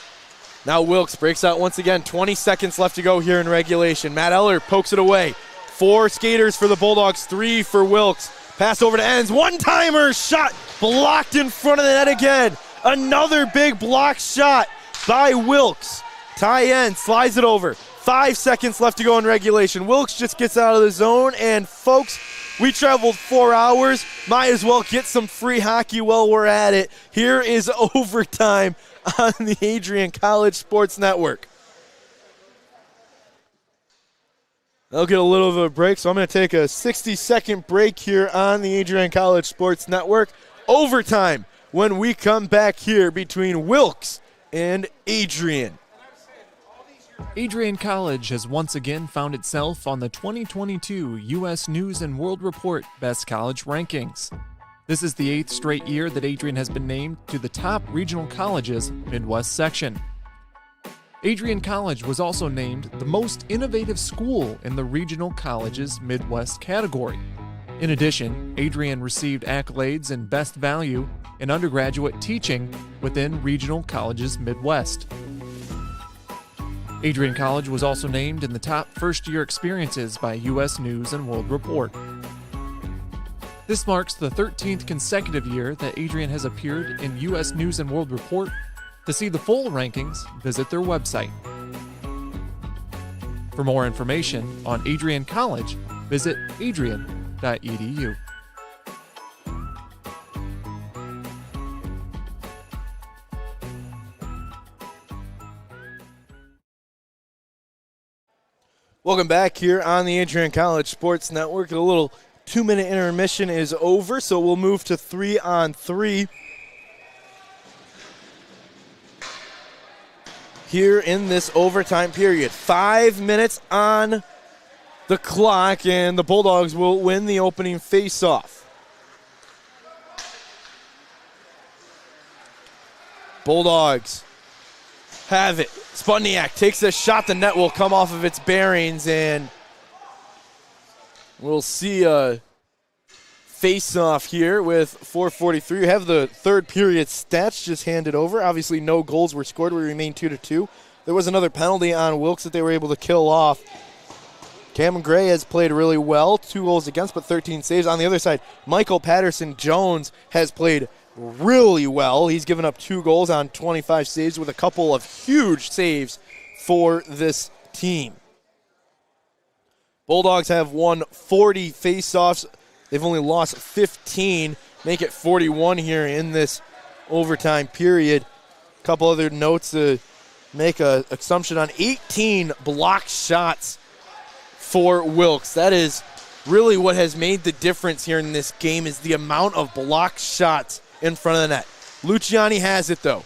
Now Wilkes breaks out once again. 20 seconds left to go here in regulation. Matt Eller pokes it away. 4 skaters for the Bulldogs, 3 for Wilkes. Pass over to Enns. One-timer shot blocked in front of the net again. Another big block shot by Wilkes. Ty Enns slides it over. 5 seconds left to go in regulation. Wilkes just gets out of the zone, and folks, we traveled 4 hours. Might as well get some free hockey while we're at it. Here is overtime on the Adrian College Sports Network. They'll get a little of a break, so I'm going to take a 60-second break here on the Adrian College Sports Network. Overtime when we come back here between Wilkes and Adrian. Adrian College has once again found itself on the 2022 U.S. News & World Report Best College Rankings. This is the 8th straight year that Adrian has been named to the top regional colleges Midwest section. Adrian College was also named the most innovative school in the regional colleges Midwest category. In addition, Adrian received accolades in Best Value in undergraduate teaching within regional colleges Midwest. Adrian College was also named in the top first-year experiences by U.S. News & World Report. This marks the 13th consecutive year that Adrian has appeared in U.S. News & World Report. To see the full rankings, visit their website. For more information on Adrian College, visit adrian.edu. Welcome back here on the Adrian College Sports Network. A little 2-minute intermission is over, so we'll move to 3-on-3 here in this overtime period. 5 minutes on the clock, and the Bulldogs will win the opening faceoff. Bulldogs have it. Sputniak takes a shot. The net will come off of its bearings, and we'll see a face-off here with 4:43. We have the third period stats just handed over. Obviously, no goals were scored. We remain 2-2. There was another penalty on Wilkes that they were able to kill off. Cameron Gray has played really well. 2 goals against, but 13 saves. On the other side, Michael Patterson-Jones has played really well. He's given up 2 goals on 25 saves with a couple of huge saves for this team. Bulldogs have won 40 faceoffs. They've only lost 15, make it 41 here in this overtime period. A couple other notes to make an assumption on 18 block shots for Wilkes. That is really what has made the difference here in this game, is the amount of block shots in front of the net. Luciani has it, though.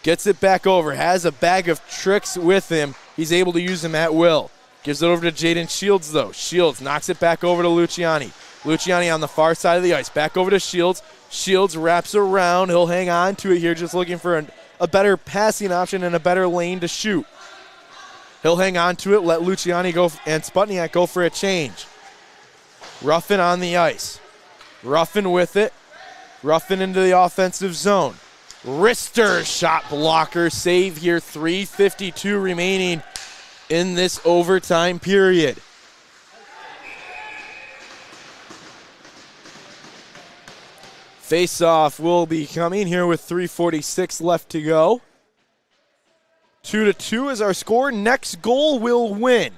Gets it back over, has a bag of tricks with him. He's able to use them at will. Gives it over to Jaden Shields, though. Shields knocks it back over to Luciani. Luciani on the far side of the ice. Back over to Shields. Shields wraps around. He'll hang on to it here, just looking for a better passing option and a better lane to shoot. He'll hang on to it, let Luciani go, and Sputniak go for a change. Ruffin on the ice. Ruffin with it. Ruffin into the offensive zone. Rister shot blocker save here. 3:52 remaining in this overtime period. Face-off will be coming here with 3:46 left to go. 2-2 is our score. Next goal will win.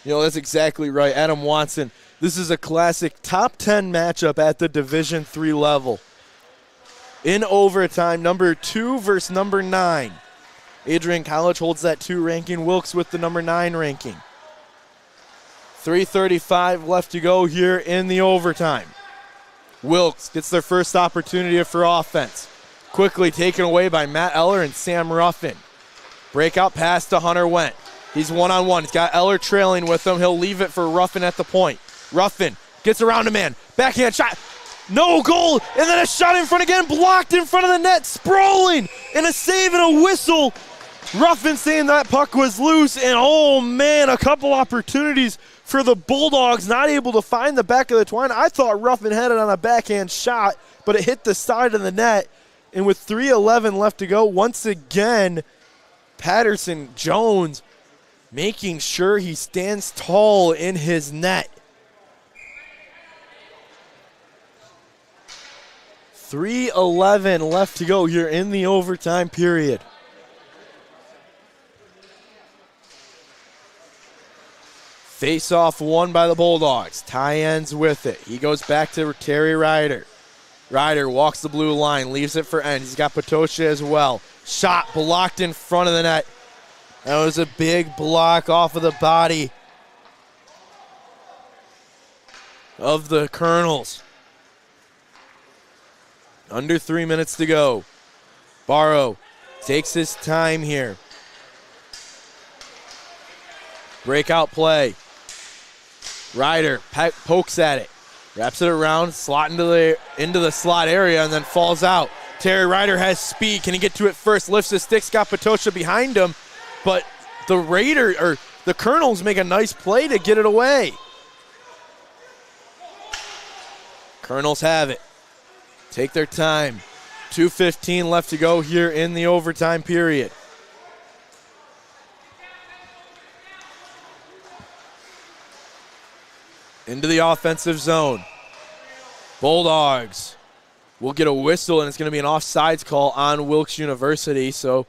You know, that's exactly right. Adam Watson, this is a classic top 10 matchup at the Division III level. In overtime, number 2 versus number 9. Adrian College holds that 2 ranking. Wilkes with the number 9 ranking. 3:35 left to go here in the overtime. Wilkes gets their first opportunity for offense. Quickly taken away by Matt Eller and Sam Ruffin. Breakout pass to Hunter Wendt. He's one-on-one. He's got Eller trailing with him. He'll leave it for Ruffin at the point. Ruffin gets around a man. Backhand shot. No goal. And then a shot in front again. Blocked in front of the net. Sprawling. And a save and a whistle. Ruffin saying that puck was loose. And, oh, man, a couple opportunities for the Bulldogs. Not able to find the back of the twine. I thought Ruffin had it on a backhand shot, but it hit the side of the net. And with 3:11 left to go, once again, Patterson-Jones making sure he stands tall in his net. 3:11 left to go here in the overtime period. Face-off won by the Bulldogs. Ty ends with it. He goes back to Terry Ryder. Ryder walks the blue line, leaves it for end. He's got Patosha as well. Shot blocked in front of the net. That was a big block off of the body of the Colonels. Under 3 minutes to go. Barrow takes his time here. Breakout play. Ryder pokes at it. Wraps it around, slot into the slot area, and then falls out. Terry Ryder has speed. Can he get to it first? Lifts his stick. Got Patosha behind him. But the Colonels make a nice play to get it away. Colonels have it. Take their time. 2:15 left to go here in the overtime period. Into the offensive zone. Bulldogs We'll get a whistle, and it's going to be an offsides call on Wilkes University. So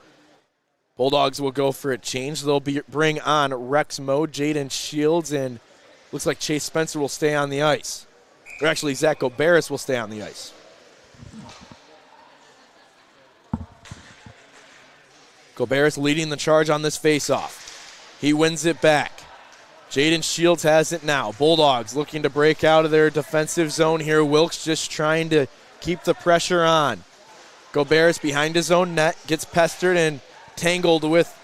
Bulldogs will go for a change. They'll bring on Rex Moe, Jaden Shields, and looks like Chase Spencer will stay on the ice. Or actually, Zach Oberis will stay on the ice. Goberis leading the charge on this faceoff. He wins it back. Jaden Shields has it now. Bulldogs looking to break out of their defensive zone here. Wilkes just trying to keep the pressure on. Goberis behind his own net, gets pestered and tangled with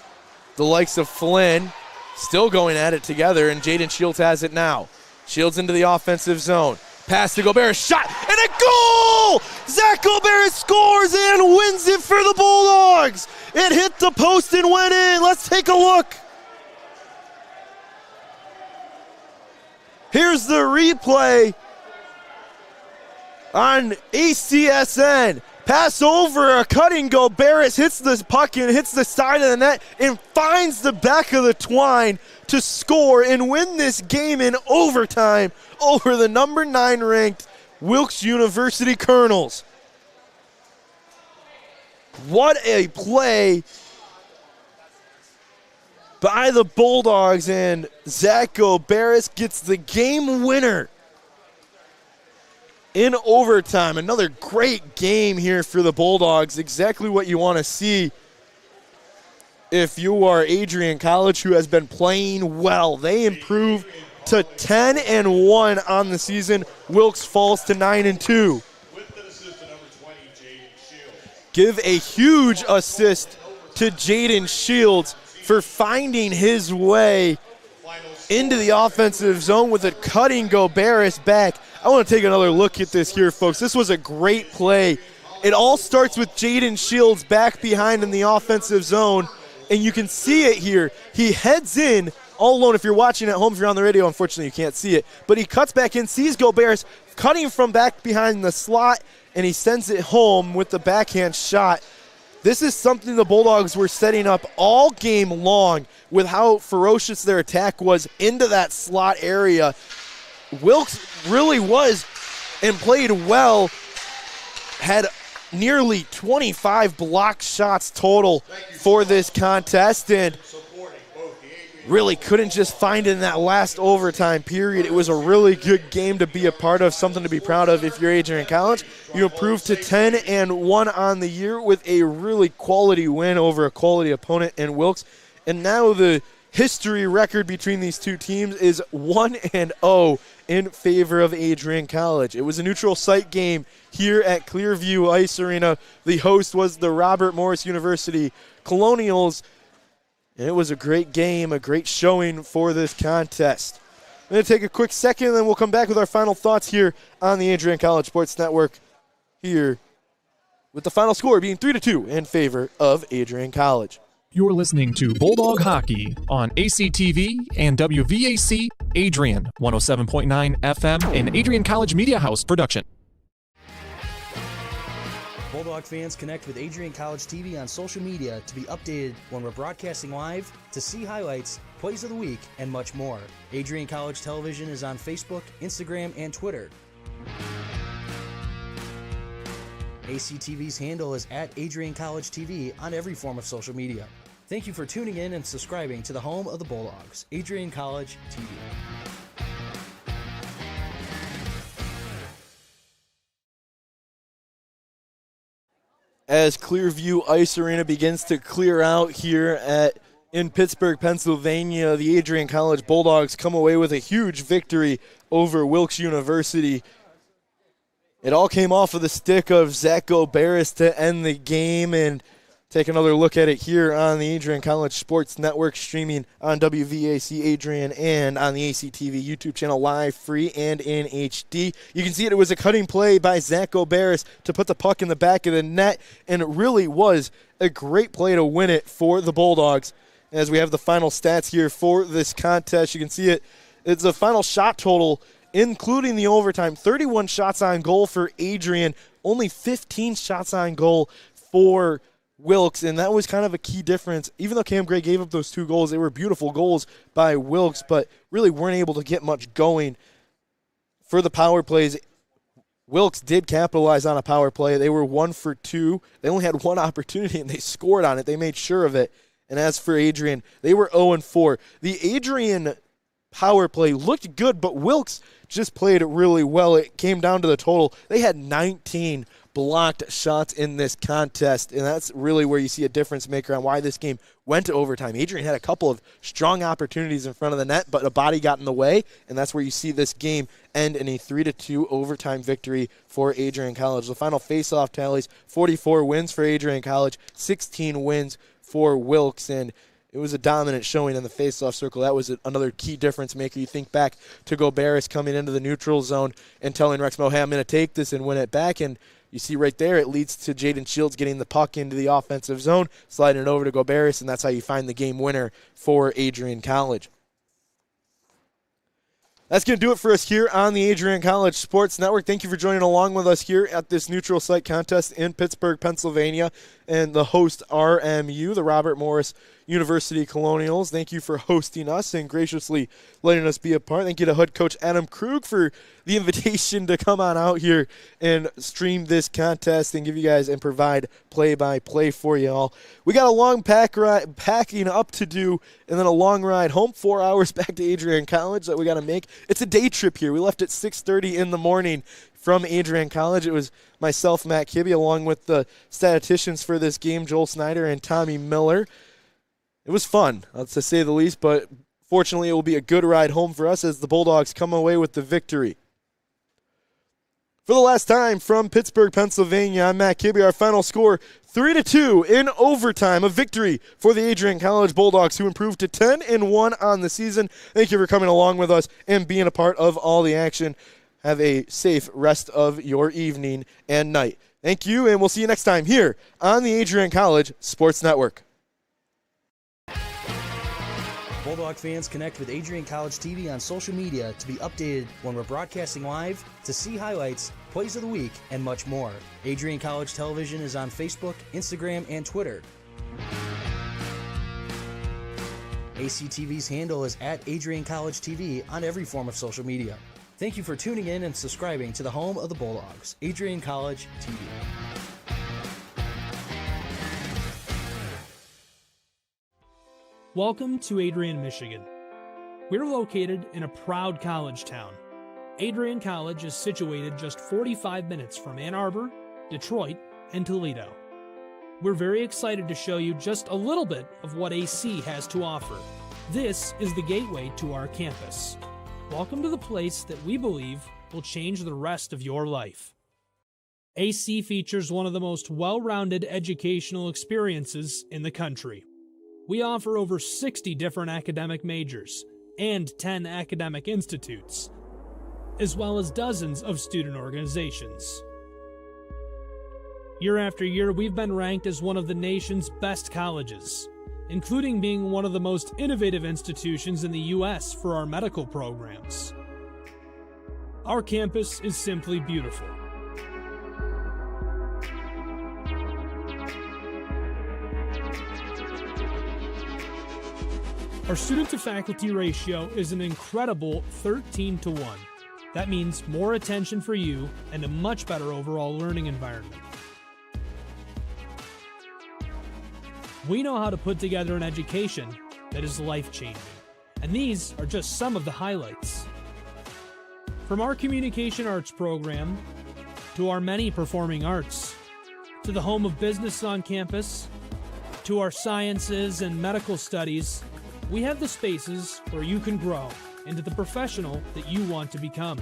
the likes of Flynn. Still going at it together, and Jaden Shields has it now. Shields into the offensive zone. Pass to Goberis, shot, and a goal! Zach Goberis scores and wins it for the Bulldogs. It hit the post and went in. Let's take a look. Here's the replay on ACSN. Pass over, a cutting Goberis hits the puck and hits the side of the net and finds the back of the twine to score and win this game in overtime over the number 9 ranked Wilkes University Colonels. What a play by the Bulldogs, and Zach Goberis gets the game winner in overtime. Another great game here for the Bulldogs. Exactly what you want to see if you are Adrian College, who has been playing well. They improve to 10-1 on the season. Wilkes falls to 9-2. Give a huge assist to Jaden Shields for finding his way into the offensive zone with a cutting Goberis back. I want to take another look at this here, folks. This was a great play. It all starts with Jaden Shields back behind in the offensive zone, and you can see it here. He heads in all alone. If you're watching at home, if you're on the radio, unfortunately you can't see it, but he cuts back in, sees Goberis cutting from back behind the slot, and he sends it home with the backhand shot. This is something the Bulldogs were setting up all game long with how ferocious their attack was into that slot area. Wilkes really was and played well, had nearly 25 block shots total for this contest, and really couldn't just find it in that last overtime period. It was a really good game to be a part of, something to be proud of if you're Adrian College. You improved to 10-1 on the year with a really quality win over a quality opponent in Wilkes. And now the history record between these two teams is 1-0 in favor of Adrian College. It was a neutral site game here at Clearview Ice Arena. The host was the Robert Morris University Colonials. And it was a great game, a great showing for this contest. I'm going to take a quick second, and then we'll come back with our final thoughts here on the Adrian College Sports Network, here with the final score being 3-2 in favor of Adrian College. You're listening to Bulldog Hockey on ACTV and WVAC Adrian, 107.9 FM, and Adrian College Media House production. Bulldog fans, connect with Adrian College TV on social media to be updated when we're broadcasting live, to see highlights, plays of the week, and much more. Adrian College Television is on Facebook, Instagram, and Twitter. ACTV's handle is at Adrian College TV on every form of social media. Thank you for tuning in and subscribing to the home of the Bulldogs, Adrian College TV. As Clearview Ice Arena begins to clear out here in Pittsburgh, Pennsylvania, the Adrian College Bulldogs come away with a huge victory over Wilkes University. It all came off of the stick of Zach Goberis to end the game, and take another look at it here on the Adrian College Sports Network, streaming on WVAC Adrian and on the ACTV YouTube channel, live, free, and in HD. You can see it was a cutting play by Zach Goberis to put the puck in the back of the net, and it really was a great play to win it for the Bulldogs. As we have the final stats here for this contest, you can see it. It's a final shot total, including the overtime. 31 shots on goal for Adrian, only 15 shots on goal for Wilkes, and that was kind of a key difference. Even though Cam Gray gave up those 2 goals, they were beautiful goals by Wilkes, but really weren't able to get much going for the power plays. Wilkes did capitalize on a power play. They were 1 for 2. They only had one opportunity, and they scored on it. They made sure of it. And as for Adrian, they were 0-4. The Adrian power play looked good, but Wilkes just played it really well. It came down to the total. They had 19 blocked shots in this contest, and that's really where you see a difference maker on why this game went to overtime. Adrian had a couple of strong opportunities in front of the net, but a body got in the way, and that's where you see this game end in a 3-2 overtime victory for Adrian College. The final face-off tallies, 44 wins for Adrian College, 16 wins for Wilkes, and it was a dominant showing in the face-off circle. That was another key difference maker. You think back to Goberis coming into the neutral zone and telling Rexmo, hey, I'm going to take this and win it back, and you see right there, it leads to Jaden Shields getting the puck into the offensive zone, sliding it over to Goberis, and that's how you find the game winner for Adrian College. That's going to do it for us here on the Adrian College Sports Network. Thank you for joining along with us here at this neutral site contest in Pittsburgh, Pennsylvania, and the host RMU, the Robert Morris University Colonials. Thank you for hosting us and graciously letting us be a part. Thank you to head coach Adam Krug for the invitation to come on out here and stream this contest and give you guys and provide play-by-play for you all. We got a long packing up to do and then a long ride home, 4 hours back to Adrian College that we got to make. It's a day trip here. We left at 6:30 in the morning from Adrian College. It was myself, Matt Kibbe, along with the statisticians for this game, Joel Snyder and Tommy Miller. It was fun, to say the least, but fortunately it will be a good ride home for us as the Bulldogs come away with the victory. For the last time from Pittsburgh, Pennsylvania, I'm Matt Kibbe. Our final score, 3-2 in overtime, a victory for the Adrian College Bulldogs, who improved to 10-1 on the season. Thank you for coming along with us and being a part of all the action. Have a safe rest of your evening and night. Thank you, and we'll see you next time here on the Adrian College Sports Network. Bulldog fans, connect with Adrian College TV on social media to be updated when we're broadcasting live, to see highlights, plays of the week, and much more. Adrian College Television is on Facebook, Instagram, and Twitter. ACTV's handle is at Adrian College TV on every form of social media. Thank you for tuning in and subscribing to the home of the Bulldogs, Adrian College TV. Welcome to Adrian, Michigan. We're located in a proud college town. Adrian College is situated just 45 minutes from Ann Arbor, Detroit, and Toledo. We're very excited to show you just a little bit of what AC has to offer. This is the gateway to our campus. Welcome to the place that we believe will change the rest of your life. AC features one of the most well-rounded educational experiences in the country. We offer over 60 different academic majors and 10 academic institutes, as well as dozens of student organizations. Year after year, we've been ranked as one of the nation's best colleges, including being one of the most innovative institutions in the U.S. for our medical programs. Our campus is simply beautiful. Our student-to-faculty ratio is an incredible 13-1. That means more attention for you and a much better overall learning environment. We know how to put together an education that is life-changing, and these are just some of the highlights. From our communication arts program, to our many performing arts, to the home of business on campus, to our sciences and medical studies, we have the spaces where you can grow into the professional that you want to become.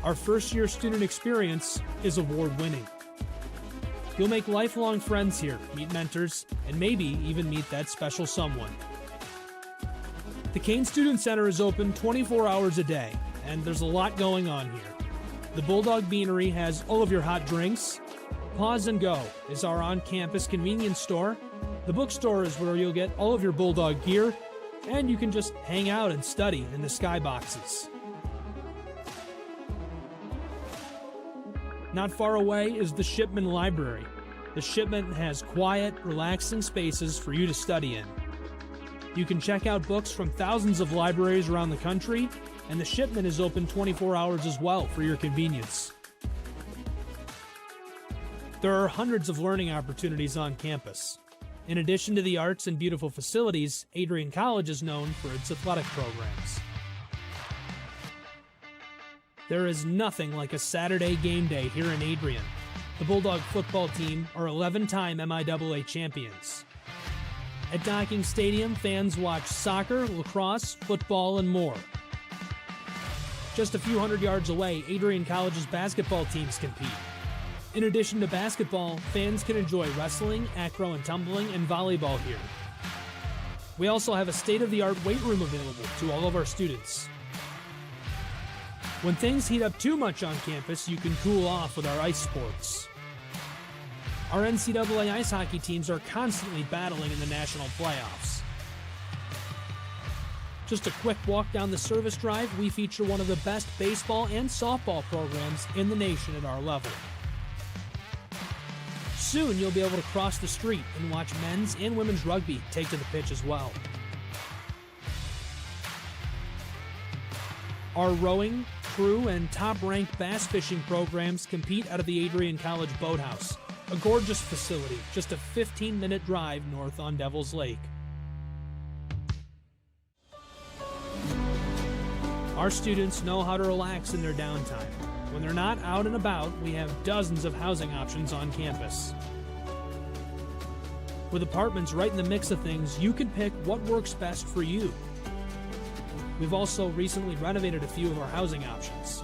Our first-year student experience is award-winning. You'll make lifelong friends here, meet mentors, and maybe even meet that special someone. The Kane Student Center is open 24 hours a day, and there's a lot going on here. The Bulldog Beanery has all of your hot drinks. Pause and Go is our on-campus convenience store. The bookstore is where you'll get all of your Bulldog gear, and you can just hang out and study in the skyboxes. Not far away is the Shipman Library. The Shipman has quiet, relaxing spaces for you to study in. You can check out books from thousands of libraries around the country, and the shipment is open 24 hours as well for your convenience. There are hundreds of learning opportunities on campus. In addition to the arts and beautiful facilities, Adrian College is known for its athletic programs. There is nothing like a Saturday game day here in Adrian. The Bulldog football team are 11-time MIAA champions. At Docking Stadium, fans watch soccer, lacrosse, football, and more. Just a few hundred yards away, Adrian College's basketball teams compete. In addition to basketball, fans can enjoy wrestling, acro and tumbling, and volleyball here. We also have a state-of-the-art weight room available to all of our students. When things heat up too much on campus, you can cool off with our ice sports. Our NCAA ice hockey teams are constantly battling in the national playoffs. Just a quick walk down the service drive, we feature one of the best baseball and softball programs in the nation at our level. Soon you'll be able to cross the street and watch men's and women's rugby take to the pitch as well. Our rowing, crew, and top-ranked bass fishing programs compete out of the Adrian College Boathouse, a gorgeous facility just a 15-minute drive north on Devil's Lake. Our students know how to relax in their downtime. When they're not out and about, we have dozens of housing options on campus. With apartments right in the mix of things, you can pick what works best for you. We've also recently renovated a few of our housing options.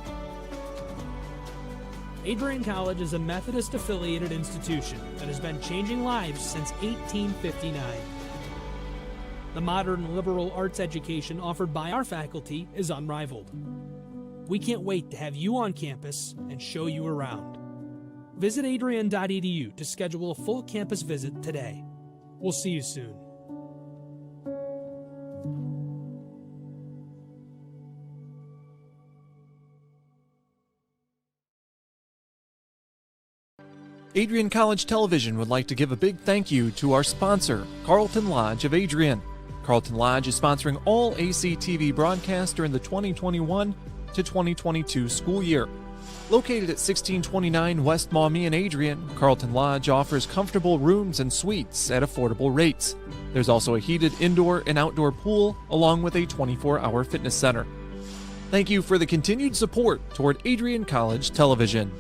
Adrian College is a Methodist-affiliated institution that has been changing lives since 1859. The modern liberal arts education offered by our faculty is unrivaled. We can't wait to have you on campus and show you around. Visit adrian.edu to schedule a full campus visit today. We'll see you soon. Adrian College Television would like to give a big thank you to our sponsor, Carlton Lodge of Adrian. Carlton Lodge is sponsoring all ACTV broadcasts during the 2021 to 2022 school year. Located at 1629 West Maumee in Adrian, Carlton Lodge offers comfortable rooms and suites at affordable rates. There's also a heated indoor and outdoor pool, along with a 24-hour fitness center. Thank you for the continued support toward Adrian College Television.